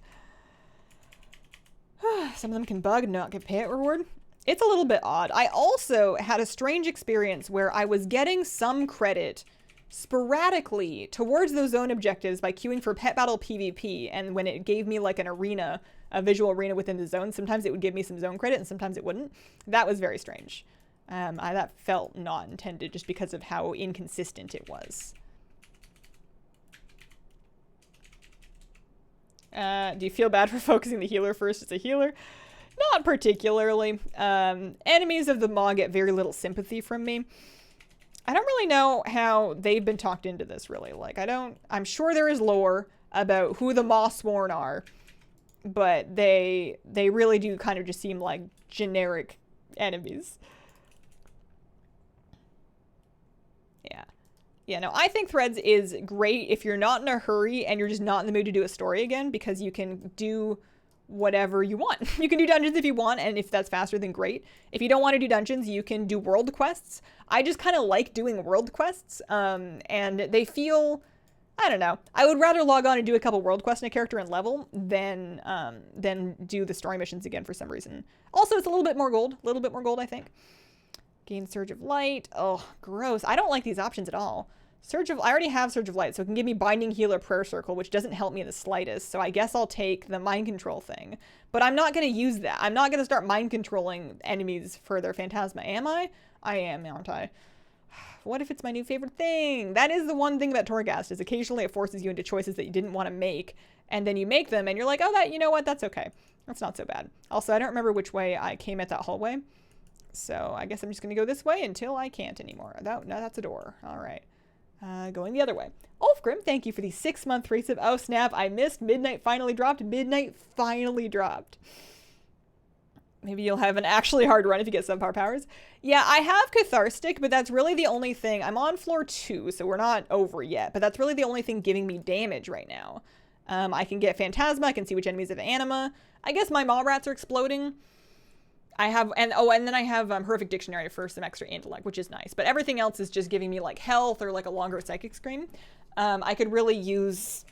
Speaker 1: Some of them can bug and not get payout reward. It's a little bit odd. I also had a strange experience where I was getting some credit sporadically towards those zone objectives by queuing for pet battle PvP, and when it gave me like an arena, a visual arena within the zone, sometimes it would give me some zone credit and sometimes it wouldn't. That was very strange. That felt not intended just because of how inconsistent it was. Do you feel bad for focusing the healer first as a healer? Not particularly. Enemies of the Maw get very little sympathy from me. I don't really know how they've been talked into this, really. Like, I'm sure there is lore about who the Mawsworn are, but they really do kind of just seem like generic enemies. Yeah. Yeah, no, I think Threads is great if you're not in a hurry and you're just not in the mood to do a story again, because you can do whatever you want. You can do dungeons if you want, and if that's faster, then great. If you don't want to do dungeons, you can do world quests. I just kind of like doing world quests, and they feel, I don't know. I would rather log on and do a couple world quests in a character and level than do the story missions again for some reason. Also, it's a little bit more gold, I think. Gain Surge of Light. Oh, gross. I don't like these options at all. I already have Surge of Light, so it can give me Binding Healer Prayer Circle, which doesn't help me in the slightest, so I guess I'll take the Mind Control thing. But I'm not going to use that. I'm not going to start Mind Controlling enemies for their Phantasma, am I? I am, aren't I? What if it's my new favorite thing? That is the one thing about Torghast, is occasionally it forces you into choices that you didn't want to make, and then you make them, and you're like, oh, you know what, that's okay. That's not so bad. Also, I don't remember which way I came at that hallway, so I guess I'm just going to go this way until I can't anymore. No, that's a door. All right. Going the other way. Ulfgrim, thank you for the 6-month resub. Oh, snap. I missed. Midnight finally dropped. Midnight finally dropped. Maybe you'll have an actually hard run if you get subpar powers. Yeah, I have Cathartic, but that's really the only thing. I'm on floor 2, so we're not over yet, but that's really the only thing giving me damage right now. I can get Phantasma. I can see which enemies have Anima. I guess my Maw Rats are exploding. I have, and then I have Horrific Dictionary for some extra intellect, which is nice. But everything else is just giving me like health or like a longer psychic scream. I could really use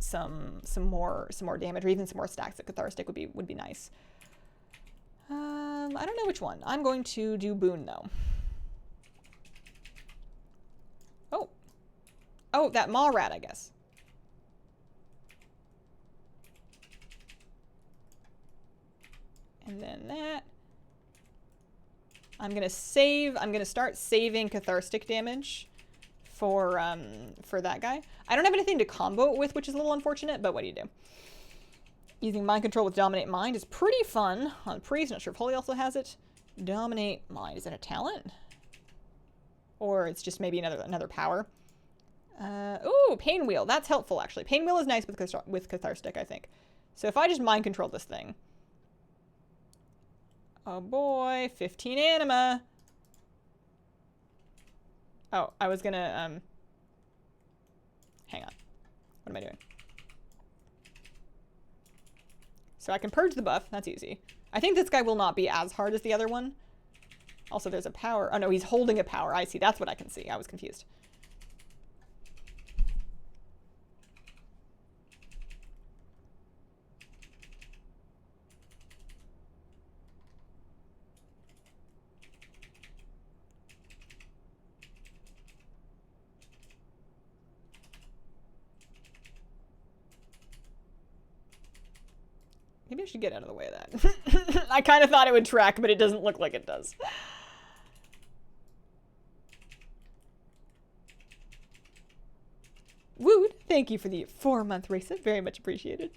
Speaker 1: some more damage, or even some more stacks of Cathartic would be nice. I don't know which one. I'm going to do Boon though. Oh, that Maw Rat, I guess. And then that. I'm gonna start saving Cathartic damage for that guy. I don't have anything to combo it with, which is a little unfortunate, but what do you do? Using Mind Control with Dominate Mind is pretty fun on Priest. Not sure if Holy also has it. Dominate Mind, is that a talent? Or it's just maybe another power. Ooh, Pain Wheel, that's helpful actually. Pain Wheel is nice with Cathartic, I think. So if I just Mind Control this thing. Oh boy, 15 Anima. Oh, I was gonna, hang on. What am I doing? So I can purge the buff, that's easy. I think this guy will not be as hard as the other one. Also, there's a power. Oh no, he's holding a power. I see, that's what I can see. I was confused. Maybe I should get out of the way of that. I kind of thought it would track, but it doesn't look like it does. Wood, thank you for the 4-month resub. Very much appreciated.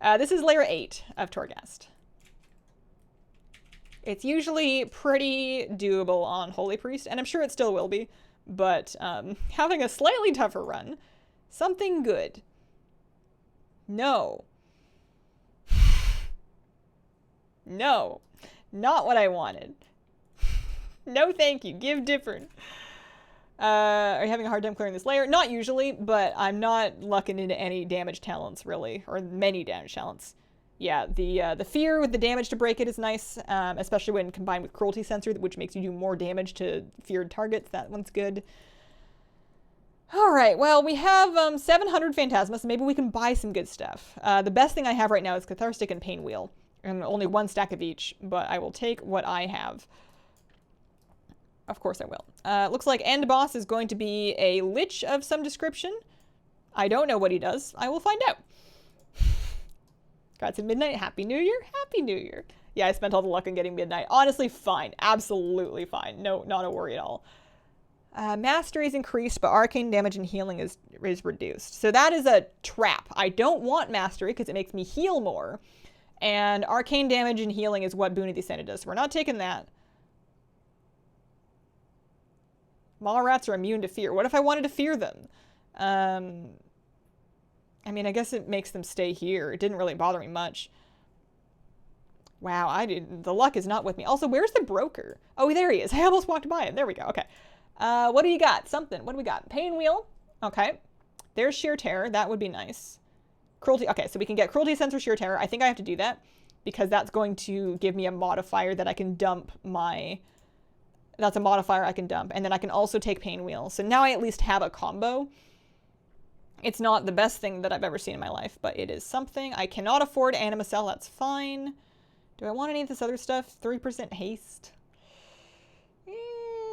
Speaker 1: This is layer 8 of Torghast. It's usually pretty doable on Holy Priest, and I'm sure it still will be, but having a slightly tougher run. Something good. No. No, not what I wanted. No, thank you. Give different. Are you having a hard time clearing this layer? Not usually, but I'm not lucking into any damage talents, really, or many damage talents. Yeah, the fear with the damage to break it is nice, especially when combined with Cruelty Sensor, which makes you do more damage to feared targets. That one's good. All right, well, we have 700 Phantasma, so maybe we can buy some good stuff. The best thing I have right now is Cathartic and Pain Wheel. And only 1 stack of each, but I will take what I have. Of course I will. Looks like end boss is going to be a lich of some description. I don't know what he does. I will find out. Got some midnight. Happy New Year. Happy New Year. Yeah, I spent all the luck on getting midnight. Honestly, fine. Absolutely fine. No, not a worry at all. Mastery is increased, but arcane damage and healing is reduced. So that is a trap. I don't want mastery because it makes me heal more. And arcane damage and healing is what Boon of the Ascended does. So we're not taking that. Mama rats are immune to fear. What if I wanted to fear them? I mean, I guess it makes them stay here. It didn't really bother me much. Wow, the luck is not with me. Also, where's the broker? Oh, there he is. I almost walked by him. There we go. Okay. What do you got? Something. What do we got? Pain wheel. Okay. There's sheer terror. That would be nice. Cruelty. Okay, so we can get cruelty sense or sheer terror. I think I have to do that because that's going to give me a modifier that I can dump my... That's a modifier I can dump. And then I can also take pain wheel. So now I at least have a combo. It's not the best thing that I've ever seen in my life, but it is something. I cannot afford Anima Cell. That's fine. Do I want any of this other stuff? 3% haste.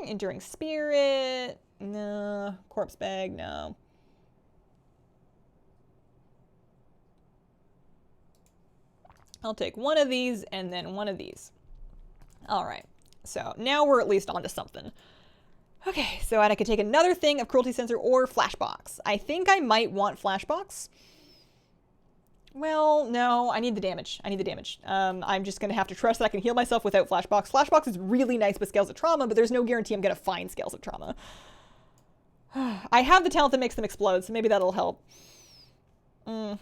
Speaker 1: Enduring Spirit. No. Corpse Bag. No. I'll take one of these and then one of these. All right. So now we're at least onto something. Okay, so I could take another thing of Cruelty Sensor or Flashbox. I think I might want Flashbox. Well, no, I need the damage. I need the damage. I'm just going to have to trust that I can heal myself without Flashbox. Flashbox is really nice with Scales of Trauma, but there's no guarantee I'm going to find Scales of Trauma. I have the talent that makes them explode, so maybe that'll help. I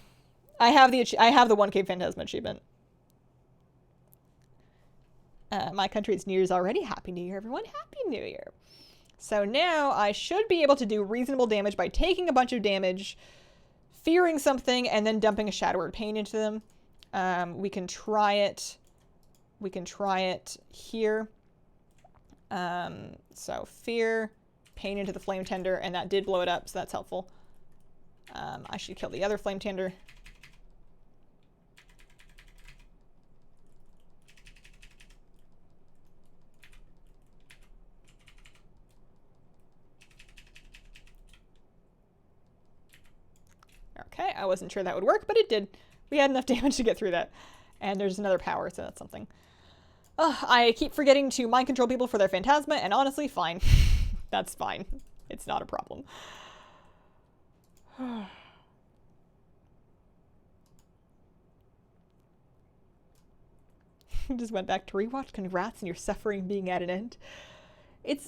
Speaker 1: have the 1K Phantasma achievement. My country's New Year's already. Happy New Year, everyone. Happy New Year. So now I should be able to do reasonable damage by taking a bunch of damage, fearing something, and then dumping a Shadow Word Pain into them. We can try it. We can try it here. So fear, pain into the Flame Tender, and that did blow it up, so that's helpful. I should kill the other Flame Tender. Okay, I wasn't sure that would work, but it did. We had enough damage to get through that. And there's another power, so that's something. I keep forgetting to mind control people for their Phantasma, and honestly, fine. That's fine. It's not a problem. Just went back to rewatch. Congrats on your suffering being at an end. It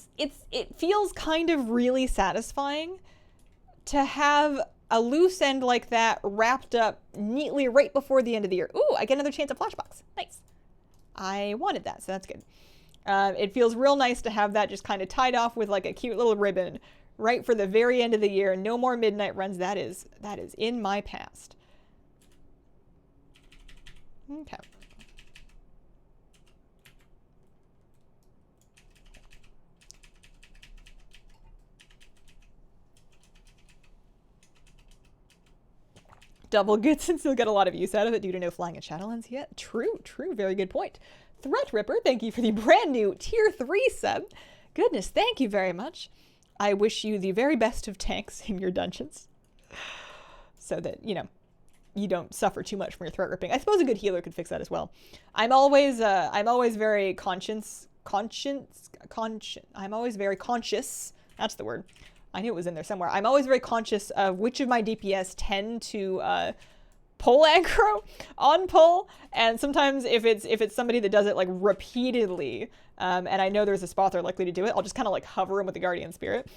Speaker 1: feels kind of really satisfying to have a loose end like that wrapped up neatly right before the end of the year. Ooh, I get another chance at Flashbox. Nice. I wanted that, so that's good. It feels real nice to have that just kind of tied off with like a cute little ribbon right for the very end of the year. No more midnight runs. That is in my past. Okay. Double good since you'll get a lot of use out of it due to no flying at Shadowlands yet. True, very good point. Threat Ripper, thank you for the brand new tier 3 sub. Goodness, thank you very much. I wish you the very best of tanks in your dungeons. So that, you know, you don't suffer too much from your threat ripping. I suppose a good healer could fix that as well. I'm always very conscious. I'm always very conscious. That's the word. I knew it was in there somewhere. I'm always very conscious of which of my DPS tend to pull aggro on pull, and sometimes if it's somebody that does it like repeatedly, and I know there's a spot they're likely to do it, I'll just kind of like hover them with the Guardian Spirit.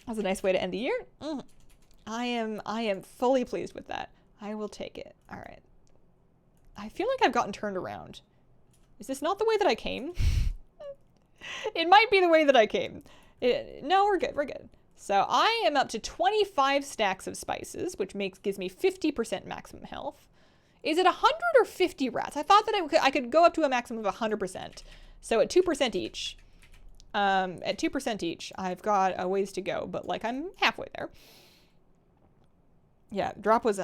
Speaker 1: That's a nice way to end the year. I am fully pleased with that. I will take it. All right. I feel like I've gotten turned around. Is this not the way that I came? It might be the way that I came. No, we're good. We're good. So I am up to 25 stacks of spices, which gives me 50% maximum health. Is it 100 or 50 rats? I thought that I could go up to a maximum of 100%. So at 2% each. At 2% each, I've got a ways to go, but like I'm halfway there. Yeah, drop was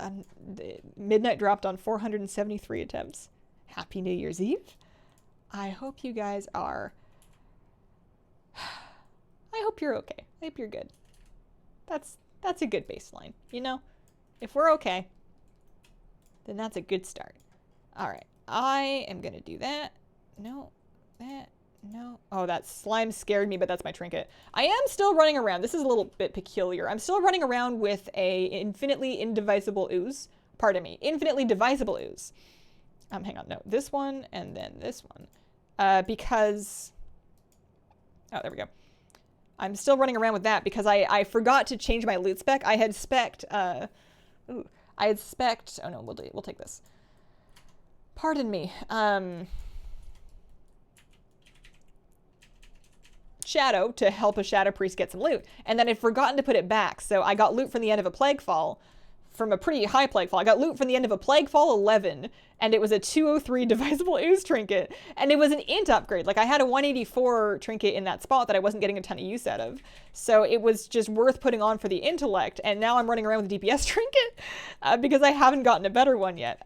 Speaker 1: midnight dropped on 473 attempts. Happy New Year's Eve. I hope you guys are. I hope you're okay. I hope you're good. That's a good baseline, you know? If we're okay, then that's a good start. All right. I am going to do that. No, that, no. Oh, that slime scared me, but that's my trinket. I am still running around. This is a little bit peculiar. I'm still running around with a infinitely indivisible ooze. Pardon me, infinitely divisible ooze. Hang on, no, this one and then this one. Because, oh, there we go. I'm still running around with that because I forgot to change my loot spec. I had spec'd, oh no, we'll take this. Pardon me. Shadow to help a Shadow Priest get some loot. And then I'd forgotten to put it back. So I got loot from the end of a Plaguefall, from a pretty high Plaguefall. I got loot from the end of a Plaguefall 11, and it was a 203 Divisible Ooze trinket. And it was an int upgrade. Like, I had a 184 trinket in that spot that I wasn't getting a ton of use out of. So it was just worth putting on for the intellect. And now I'm running around with a DPS trinket because I haven't gotten a better one yet.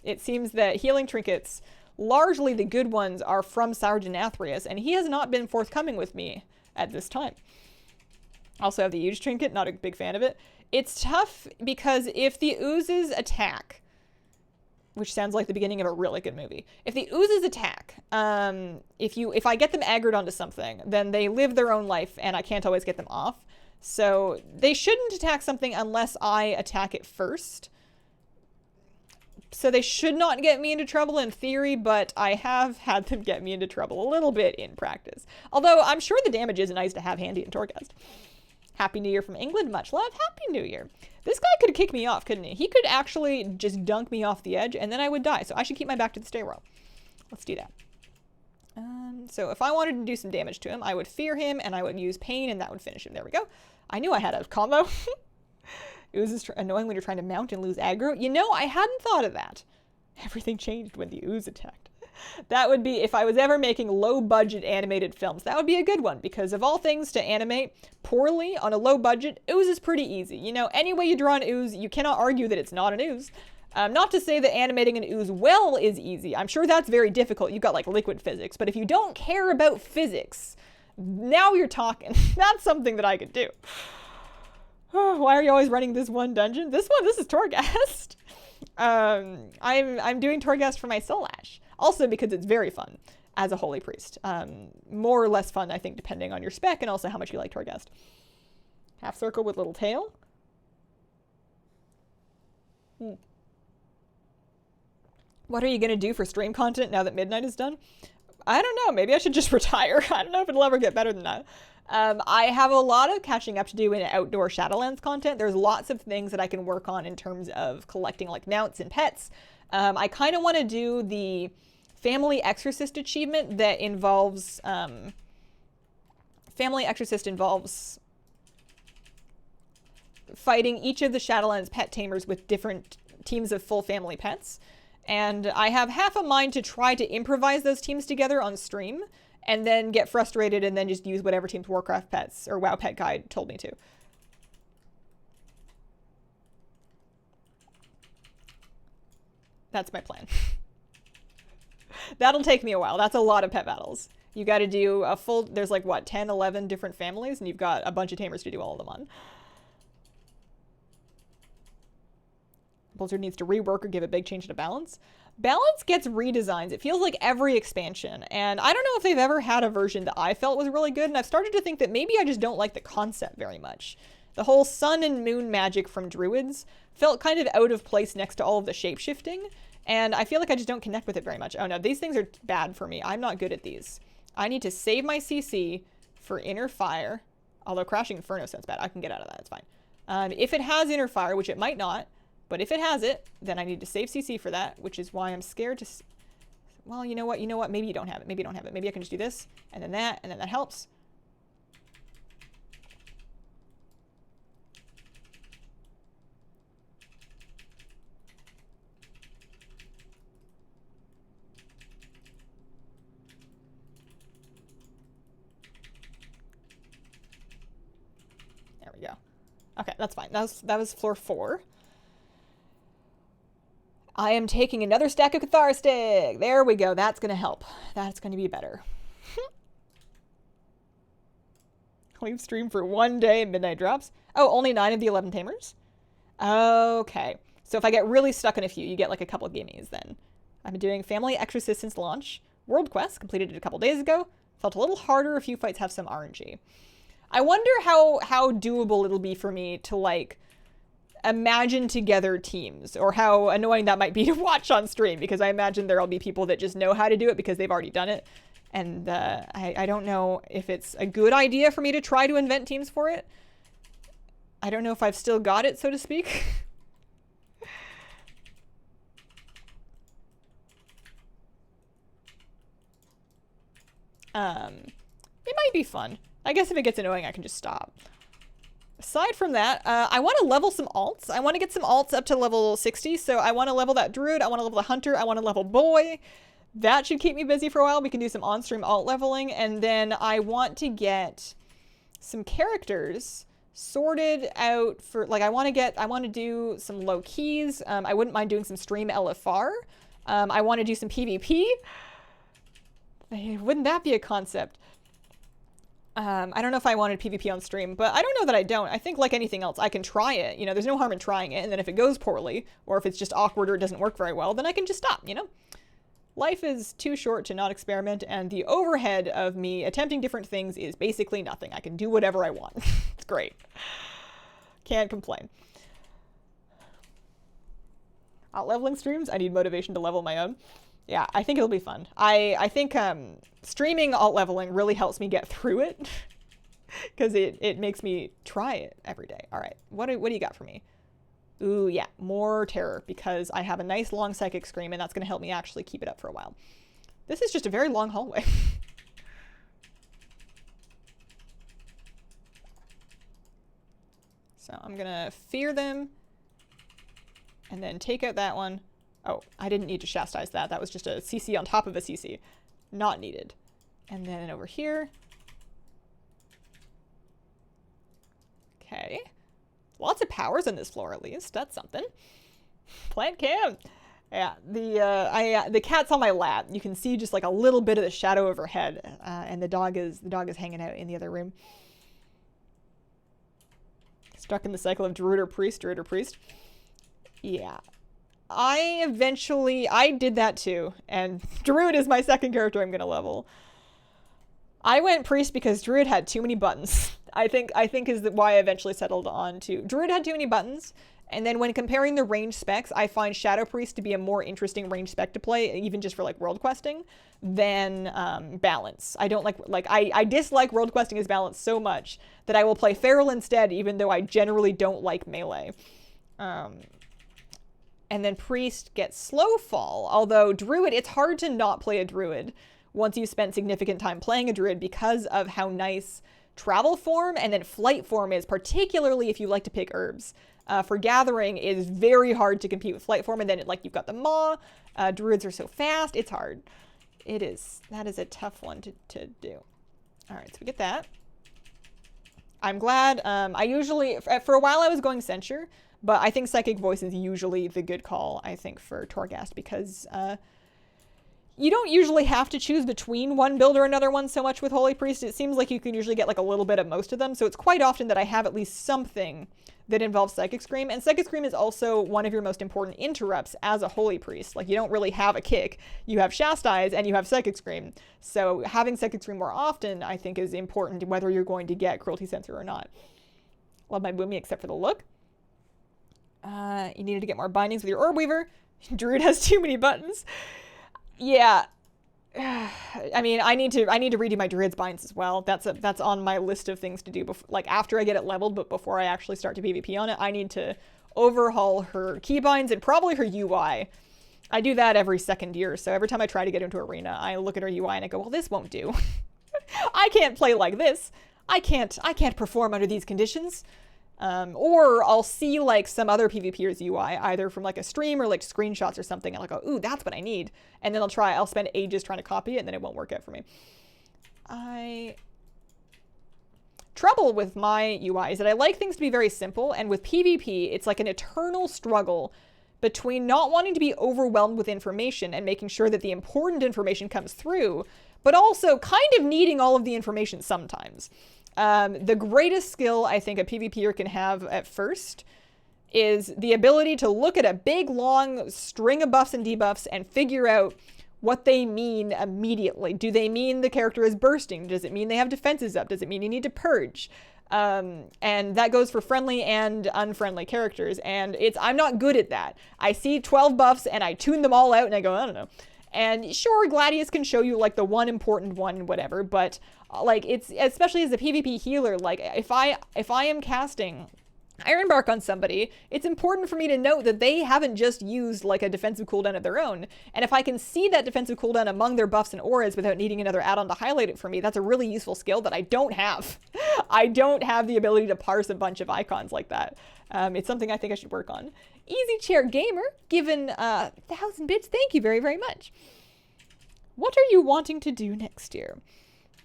Speaker 1: It seems that healing trinkets, largely the good ones, are from Sergeant Athreus, and he has not been forthcoming with me at this time. Also have the huge trinket, not a big fan of it. It's tough because if the oozes attack, which sounds like the beginning of a really good movie. If the oozes attack, if I get them aggroed onto something, then they live their own life and I can't always get them off. So they shouldn't attack something unless I attack it first. So they should not get me into trouble in theory, but I have had them get me into trouble a little bit in practice. Although I'm sure the damage is nice to have handy in Torghast. Happy New Year from England. Much love. Happy New Year. This guy could kick me off, couldn't he? He could actually just dunk me off the edge, and then I would die. So I should keep my back to the stairwell. Let's do that. So if I wanted to do some damage to him, I would fear him, and I would use pain, and that would finish him. There we go. I knew I had a combo. Ooze is annoying when you're trying to mount and lose aggro. You know, I hadn't thought of that. Everything changed when the ooze attacked. That would be, if I was ever making low-budget animated films, that would be a good one, because of all things to animate poorly on a low budget, ooze is pretty easy. You know, any way you draw an ooze, you cannot argue that it's not an ooze. Not to say that animating an ooze well is easy. I'm sure that's very difficult. You've got, like, liquid physics. But if you don't care about physics, now you're talking. That's something that I could do. Why are you always running this one dungeon? This is Torghast. I'm doing Torghast for my Soul Ash. Also because it's very fun as a Holy Priest. More or less fun, I think, depending on your spec and also how much you like Torghast. Half circle with little tail. What are you going to do for stream content now that midnight is done? I don't know. Maybe I should just retire. I don't know if it'll ever get better than that. I have a lot of catching up to do in outdoor Shadowlands content. There's lots of things that I can work on in terms of collecting like mounts and pets. I kind of want to do the Family Exorcist achievement that involves... Family Exorcist involves fighting each of the Shadowlands pet tamers with different teams of full family pets. And I have half a mind to try to improvise those teams together on stream and then get frustrated and then just use whatever Teams Warcraft Pets or WoW Pet Guide told me to. That's my plan. That'll take me a while. That's a lot of pet battles. You got to do a full, there's like what, 10, 11 different families, and you've got a bunch of tamers to do all of them on. Blizzard needs to rework or give a big change to balance. Balance gets redesigns. It feels like every expansion, and I don't know if they've ever had a version that I felt was really good, and I've started to think that maybe I just don't like the concept very much. The whole sun and moon magic from druids felt kind of out of place next to all of the shape-shifting, and I feel like I just don't connect with it very much. Oh no, these things are bad for me. I'm not good at these. I need to save my CC for Inner Fire, although Crashing Inferno sounds bad. I can get out of that, it's fine. If it has Inner Fire, which it might not, but if it has it, then I need to save CC for that, which is why I'm scared to... Well, you know what? Maybe you don't have it. Maybe you don't have it. Maybe I can just do this, and then that helps. There we go. Okay, that's fine. That was floor 4. I am taking another stack of Catharstic. There we go. That's going to help. That's going to be better. Leave stream for 1 day and midnight drops. Oh, only 9 of the 11 tamers? Okay. So if I get really stuck in a few, you get like a couple of gimmies then. I've been doing Family Exorcist since launch. World Quest, completed it a couple days ago. Felt a little harder. A few fights have some RNG. I wonder how doable it'll be for me to, like, imagine together teams, or how annoying that might be to watch on stream, because I imagine there'll be people that just know how to do it because they've already done it. And I don't know if it's a good idea for me to try to invent teams for it. I don't know if I've still got it, so to speak. It might be fun. I guess if it gets annoying, I can just stop. Aside from that, I want to level some alts. I want to get some alts up to level 60, so I want to level that druid, I want to level the hunter, I want to level boy. That should keep me busy for a while. We can do some on-stream alt leveling, and then I want to get some characters sorted out for, like, I want to do some low keys. I wouldn't mind doing some stream LFR. I want to do some PvP. Wouldn't that be a concept? I don't know if I wanted PvP on stream, but I don't know that I don't. I think, like anything else, I can try it. You know, there's no harm in trying it, and then if it goes poorly, or if it's just awkward or it doesn't work very well, then I can just stop, you know? Life is too short to not experiment, and the overhead of me attempting different things is basically nothing. I can do whatever I want. It's great. Can't complain. Out-leveling streams? I need motivation to level my own. Yeah, I think it'll be fun. I think streaming alt-leveling really helps me get through it, because it makes me try it every day. All right, what do you got for me? Ooh, yeah, more terror, because I have a nice long psychic scream, and that's going to help me actually keep it up for a while. This is just a very long hallway. So I'm going to fear them, and then take out that one. Oh, I didn't need to chastise that. That was just a CC on top of a CC. Not needed. And then over here. Okay. Lots of powers on this floor, at least. That's something. Plant cam. Yeah, the cat's on my lap. You can see just like a little bit of the shadow of her head, and the dog is hanging out in the other room. Stuck in the cycle of druid or priest. Yeah. I did that too, and druid is my second character I'm gonna level. I went priest because druid had too many buttons. I think is why I eventually settled on to druid had too many buttons, and then when comparing the range specs, I find shadow priest to be a more interesting range spec to play, even just for like world questing, than balance. I don't I dislike world questing as balance so much that I will play feral instead, even though I generally don't like melee. And then priest gets slow fall, although druid, it's hard to not play a druid once you spent significant time playing a druid because of how nice travel form and then flight form is, particularly if you like to pick herbs. For gathering, it is very hard to compete with flight form, and then you've got the maw. Druids are so fast, it's hard. It is. That is a tough one to do. All right, so we get that. I'm glad. I usually, for a while I was going censure, but I think Psychic Voice is usually the good call, I think, for Torghast, because you don't usually have to choose between one build or another one so much with Holy Priest. It seems like you can usually get like a little bit of most of them, so it's quite often that I have at least something that involves Psychic Scream, and Psychic Scream is also one of your most important interrupts as a Holy Priest. Like, you don't really have a kick. You have Chastise and you have Psychic Scream. So having Psychic Scream more often, I think, is important whether you're going to get Cruelty Sensor or not. Love my Boomy except for the look. You needed to get more bindings with your Orb Weaver. Druid has too many buttons. Yeah. I mean, I need to redo my Druid's binds as well. That's on my list of things to do after I get it leveled, but before I actually start to PvP on it. I need to overhaul her keybinds and probably her UI. I do that every second year, so every time I try to get into Arena, I look at her UI and I go, well, this won't do. I can't play like this. I can't perform under these conditions. Or I'll see like some other PvPer's UI, either from like a stream or like screenshots or something, and I'll go, ooh, that's what I need. And then I'll spend ages trying to copy it, and then it won't work out for me. Trouble with my UI is that I like things to be very simple, and with PvP, it's like an eternal struggle between not wanting to be overwhelmed with information and making sure that the important information comes through, but also kind of needing all of the information sometimes. The greatest skill I think a PvPer can have at first is the ability to look at a big, long string of buffs and debuffs and figure out what they mean immediately. Do they mean the character is bursting? Does it mean they have defenses up? Does it mean you need to purge? And that goes for friendly and unfriendly characters. And I'm not good at that. I see 12 buffs and I tune them all out and I go, I don't know. And sure, Gladius can show you like the one important one and whatever, but like it's, especially as a PvP healer, like if I am casting Ironbark on somebody, it's important for me to note that they haven't just used like a defensive cooldown of their own. And if I can see that defensive cooldown among their buffs and auras without needing another add-on to highlight it for me, that's a really useful skill that I don't have. I don't have the ability to parse a bunch of icons like that. It's something I think I should work on. Easy Chair Gamer, given 1,000 bits, thank you very, very much. What are you wanting to do next year?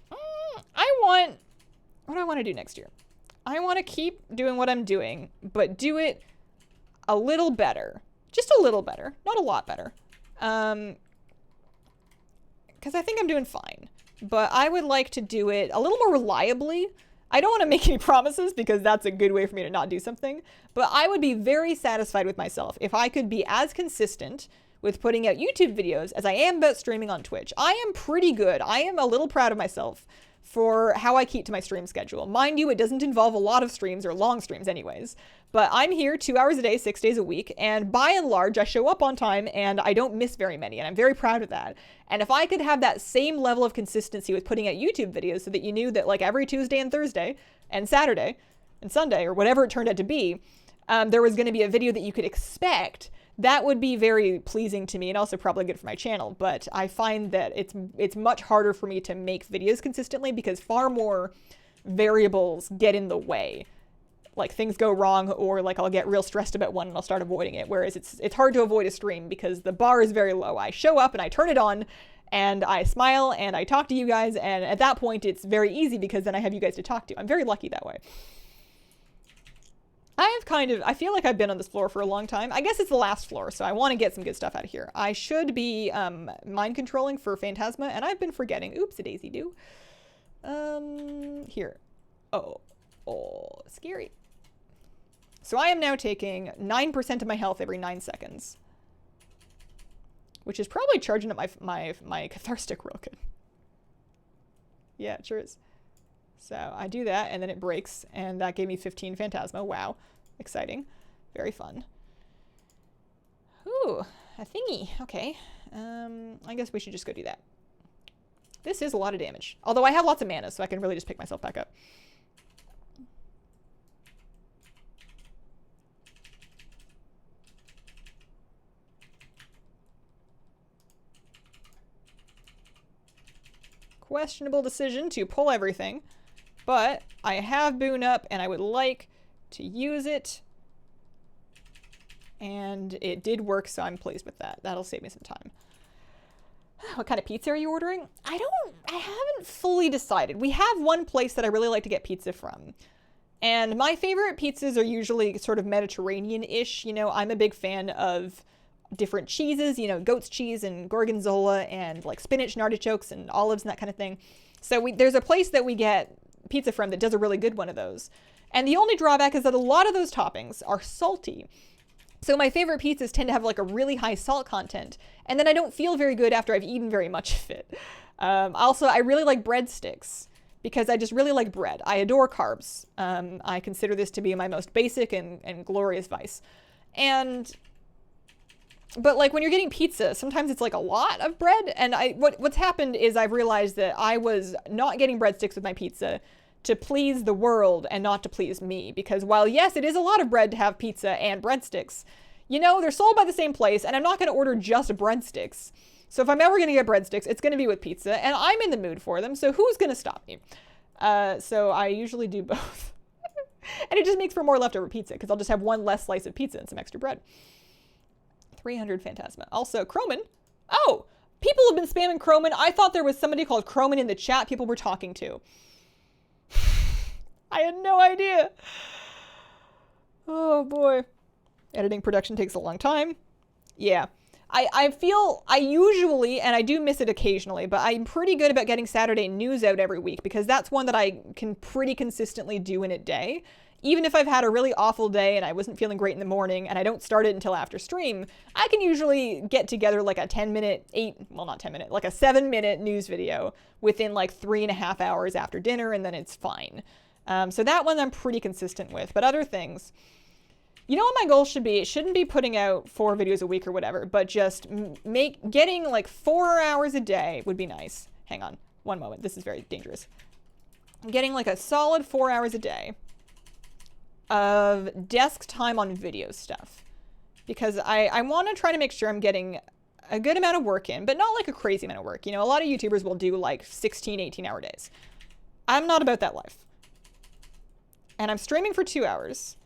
Speaker 1: What do I want to do next year? I want to keep doing what I'm doing, but do it a little better. Just a little better, not a lot better. Because I think I'm doing fine. But I would like to do it a little more reliably. I don't want to make any promises because that's a good way for me to not do something. But I would be very satisfied with myself if I could be as consistent with putting out YouTube videos as I am about streaming on Twitch. I am pretty good. I am a little proud of myself for how I keep to my stream schedule. Mind you, it doesn't involve a lot of streams or long streams anyways, but I'm here 2 hours a day, 6 days a week, and by and large, I show up on time and I don't miss very many, and I'm very proud of that. And if I could have that same level of consistency with putting out YouTube videos so that you knew that like every Tuesday and Thursday and Saturday and Sunday or whatever it turned out to be, there was going to be a video that you could expect, that would be very pleasing to me and also probably good for my channel. But I find that it's much harder for me to make videos consistently because far more variables get in the way. Like things go wrong, or like I'll get real stressed about one and I'll start avoiding it. Whereas it's hard to avoid a stream because the bar is very low. I show up and I turn it on and I smile and I talk to you guys, and at that point it's very easy because then I have you guys to talk to. I'm very lucky that way. I feel like I've been on this floor for a long time. I guess it's the last floor, so I want to get some good stuff out of here. I should be mind controlling for Phantasma, and I've been forgetting. Oops, a daisy do. Here. Oh, scary. So I am now taking 9% of my health every 9 seconds, which is probably charging up my Cathartic real good. Yeah, it sure is. So I do that, and then it breaks, and that gave me 15 Phantasma. Wow. Exciting. Very fun. Ooh, a thingy. Okay. I guess we should just go do that. This is a lot of damage. Although I have lots of mana, so I can really just pick myself back up. Questionable decision to pull everything. But I have Boon up, and I would like to use it. And it did work, so I'm pleased with that. That'll save me some time. What kind of pizza are you ordering? I haven't fully decided. We have one place that I really like to get pizza from. And my favorite pizzas are usually sort of Mediterranean-ish. You know, I'm a big fan of different cheeses, you know, goat's cheese and gorgonzola and like spinach and artichokes and olives and that kind of thing. So there's a place that we get pizza from that does a really good one of those. And the only drawback is that a lot of those toppings are salty. So my favorite pizzas tend to have like a really high salt content, and then I don't feel very good after I've eaten very much of it. Also, I really like breadsticks because I just really like bread. I adore carbs. I consider this to be my most basic and glorious vice. But like when you're getting pizza, sometimes it's like a lot of bread. And what's happened is I've realized that I was not getting breadsticks with my pizza to please the world and not to please me. Because while yes, it is a lot of bread to have pizza and breadsticks, you know, they're sold by the same place and I'm not going to order just breadsticks. So if I'm ever going to get breadsticks, it's going to be with pizza and I'm in the mood for them. So who's going to stop me? So I usually do both. And it just makes for more leftover pizza because I'll just have one less slice of pizza and some extra bread. 300 Phantasma. Also, Croman. Oh, people have been spamming Croman. I thought there was somebody called Croman in the chat people were talking to. I had no idea. Oh boy. Editing production takes a long time. Yeah. I feel I usually, and I do miss it occasionally, but I'm pretty good about getting Saturday news out every week because that's one that I can pretty consistently do in a day. even if I've had a really awful day and I wasn't feeling great in the morning and I don't start it until after stream, I can usually get together like a 10-minute, not 10 minute, like a 7-minute news video within like 3.5 hours after dinner, and then it's fine. So that one I'm pretty consistent with, but other things, you know what my goal should be? It shouldn't be putting out 4 videos a week or whatever, but just getting like 4 hours a day would be nice. Hang on, one moment. This is very dangerous. Getting like a solid 4 hours a day of desk time on video stuff, because I want to try to make sure I'm getting a good amount of work in, but not like a crazy amount of work. You know, a lot of YouTubers will do like 16, 18-hour days. I'm not about that life. And I'm streaming for 2 hours.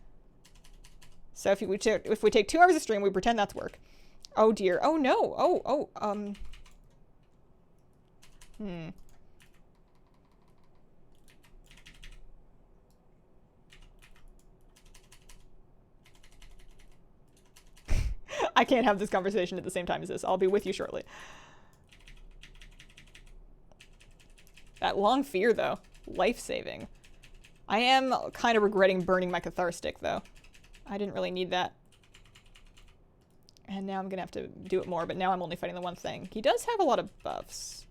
Speaker 1: So if we take 2 hours of stream, we pretend that's work. Oh dear. Oh no. I can't have this conversation at the same time as this. I'll be with you shortly. That long fear, though. Life-saving. I am kind of regretting burning my Cathar stick, though. I didn't really need that. And now I'm gonna have to do it more, but now I'm only fighting the one thing. He does have a lot of buffs.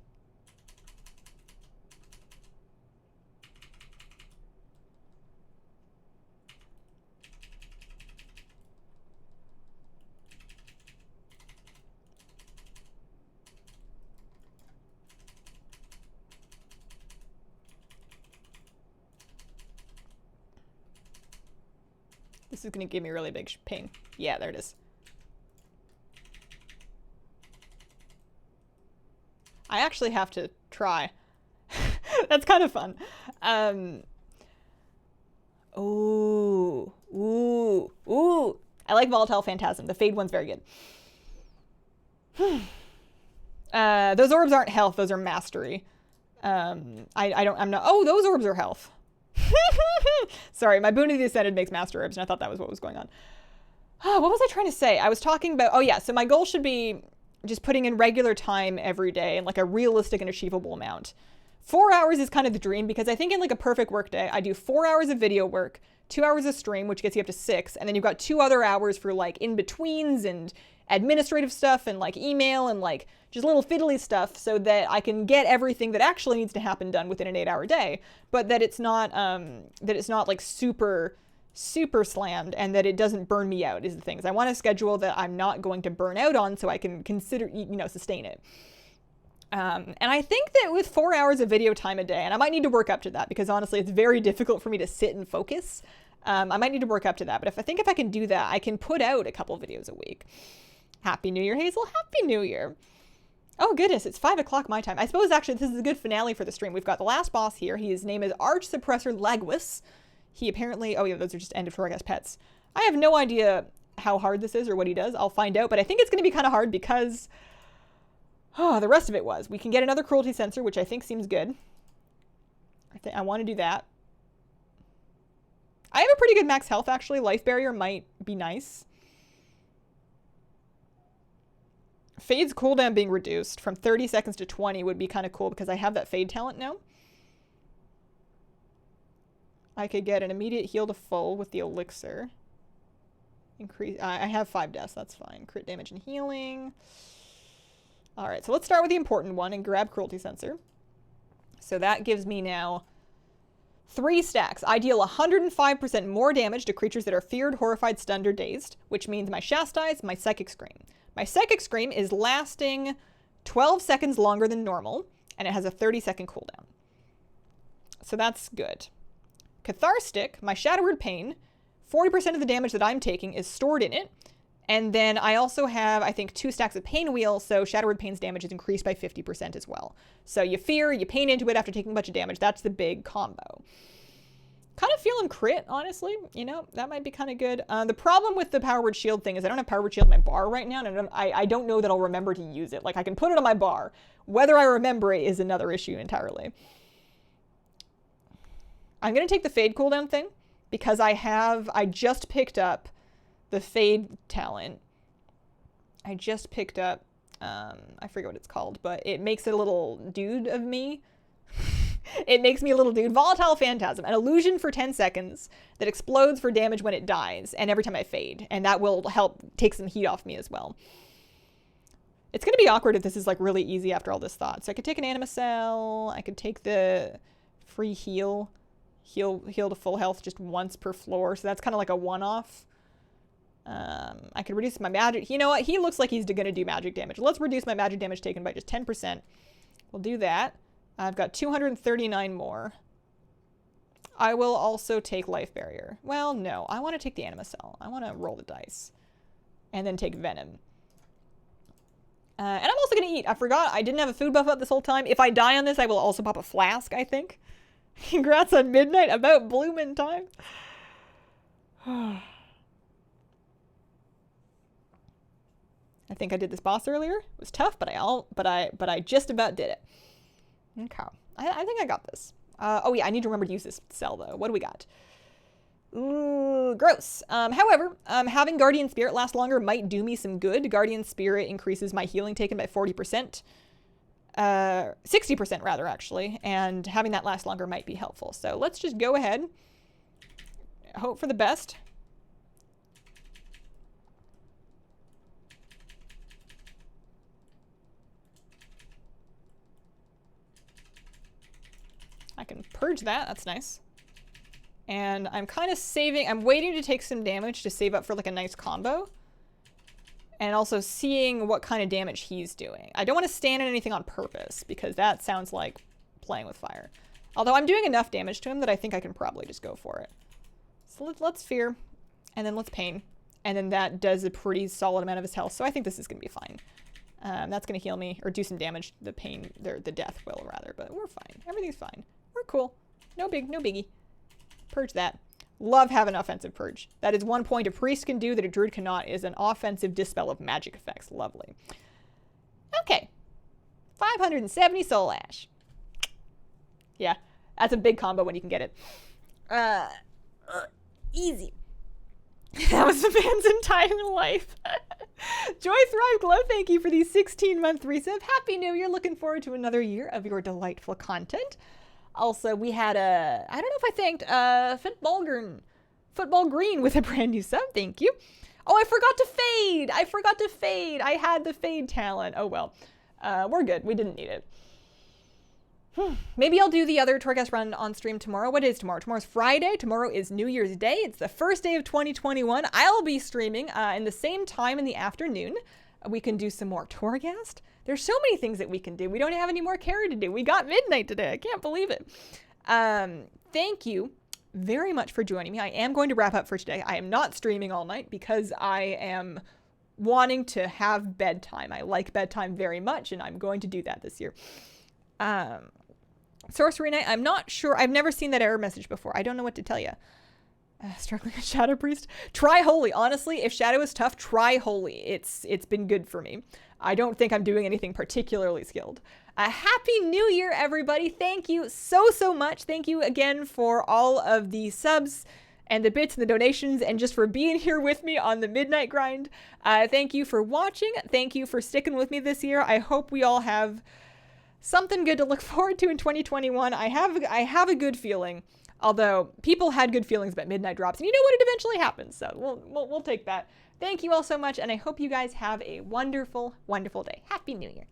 Speaker 1: This is going to give me a really big ping. Yeah, there it is. I actually have to try. That's kind of fun. Ooh. I like Volatile Phantasm. The Fade one's very good. Those orbs aren't health. Those are mastery. I'm not. Oh, those orbs are health. Sorry, my Boon of the Ascended makes master orbs, and I thought that was what was going on. What was I trying to say? I was talking about, oh yeah, so my goal should be just putting in regular time every day and like a realistic and achievable amount. 4 hours is kind of the dream, because I think in like a perfect work day, I do 4 hours of video work, 2 hours of stream, which gets you up to 6, and then you've got 2 other hours for like in-betweens and administrative stuff and like email and like just little fiddly stuff, so that I can get everything that actually needs to happen done within an 8-hour day, but that it's not like super slammed, and that it doesn't burn me out is the things. I want a schedule that I'm not going to burn out on, so I can consider, sustain it. And I think that with 4 hours of video time a day, and I might need to work up to that, because honestly, it's very difficult for me to sit and focus. I might need to work up to that, but if I can do that, I can put out a couple videos a week. Happy New Year, Hazel. Happy New Year. Oh goodness, it's 5 o'clock my time. I suppose actually this is a good finale for the stream. We've got the last boss here. His name is Arch Suppressor Lagwis. He apparently, oh yeah, those are just end of Torghast pets. I have no idea how hard this is or what he does. I'll find out, but I think it's going to be kind of hard because the rest of it was. We can get another cruelty sensor, which I think seems good. I want to do that. I have a pretty good max health, actually. Life Barrier might be nice. Fade's cooldown being reduced from 30 seconds to 20 would be kind of cool, because I have that Fade talent now. I could get an immediate heal to full with the elixir. Increase. I have 5 deaths. That's fine. Crit damage and healing. All right, so let's start with the important one and grab Cruelty Sensor. So that gives me now 3 stacks. I deal 105% more damage to creatures that are feared, horrified, stunned, or dazed, which means my Chastise, my Psychic Scream. My Psychic Scream is lasting 12 seconds longer than normal, and it has a 30-second cooldown. So that's good. Catharstic, my Shadow Word Pain, 40% of the damage that I'm taking is stored in it. And then I also have, I think, 2 stacks of Pain Wheel, so Shadow Word Pain's damage is increased by 50% as well. So you fear, you pain into it after taking a bunch of damage. That's the big combo. Kind of feeling crit, honestly. You know, that might be kind of good. The problem with the Power Word Shield thing is I don't have Power Word Shield in my bar right now, and I don't know that I'll remember to use it. Like, I can put it on my bar. Whether I remember it is another issue entirely. I'm going to take the Fade cooldown thing, because I just picked up the Fade talent. I just picked up, I forget what it's called, but it makes a little dude of me. It makes me a little dude. Volatile Phantasm. An illusion for 10 seconds that explodes for damage when it dies and every time I fade. And that will help take some heat off me as well. It's going to be awkward if this is like really easy after all this thought. So I could take an Anima Cell. I could take the free heal. Heal to full health just once per floor. So that's kind of like a one-off. I could reduce my magic. You know what? He looks like he's going to do magic damage. Let's reduce my magic damage taken by just 10%. We'll do that. I've got 239 more. I will also take Life Barrier. Well, no. I want to take the Anima Cell. I want to roll the dice. And then take Venom. And I'm also going to eat. I forgot. I didn't have a food buff up this whole time. If I die on this, I will also pop a flask, I think. Congrats on midnight. About bloomin' time. I think I did this boss earlier. It was tough, but I just about did it. Okay. I think I got this. Oh yeah, I need to remember to use this cell though. What do we got? Ooh, gross. However, having Guardian Spirit last longer might do me some good. Guardian Spirit increases my healing taken by 40%. 60% rather, actually. And having that last longer might be helpful. So let's just go ahead. Hope for the best. I can purge that. That's nice. And I'm kind of saving. I'm waiting to take some damage to save up for like a nice combo. And also seeing what kind of damage he's doing. I don't want to stand in anything on purpose because that sounds like playing with fire. Although I'm doing enough damage to him that I think I can probably just go for it. So let's Fear. And then let's Pain. And then that does a pretty solid amount of his health. So I think this is going to be fine. That's going to heal me or do some damage. The pain, the death will rather. But we're fine. Everything's fine. We're cool. No biggie. Purge that. Love having offensive purge. That is one point a priest can do that a druid cannot, is an offensive dispel of magic effects. Lovely. Okay. 570 soul ash. Yeah, that's a big combo when you can get it. Easy. That was the man's entire life. Joy Thrive Glow, thank you for the 16-month resub. Happy New Year. Looking forward to another year of your delightful content. Also, we had I don't know if I thanked Football Green with a brand new sub. Thank you. Oh, I forgot to fade. I had the fade talent. Oh, well. We're good. We didn't need it. Maybe I'll do the other Torghast run on stream tomorrow. What is tomorrow? Tomorrow's Friday. Tomorrow is New Year's Day. It's the first day of 2021. I'll be streaming in the same time in the afternoon. We can do some more Torghast. There's so many things that we can do. We don't have any more carry to do. We got midnight today. I can't believe it. Thank you very much for joining me. I am going to wrap up for today. I am not streaming all night because I am wanting to have bedtime. I like bedtime very much, and I'm going to do that this year. Sorcery Night, I'm not sure. I've never seen that error message before. I don't know what to tell you. Struggling with Shadow Priest. Try Holy. Honestly, if Shadow is tough, try Holy. It's been good for me. I don't think I'm doing anything particularly skilled. Happy New Year, everybody. Thank you so much. Thank you again for all of the subs and the bits and the donations and just for being here with me on the Midnight Grind. Thank you for watching. Thank you for sticking with me this year. I hope we all have something good to look forward to in 2021. I have a good feeling. Although people had good feelings about midnight drops, and you know what? It eventually happens. So we'll take that. Thank you all so much, and I hope you guys have a wonderful, wonderful day. Happy New Year.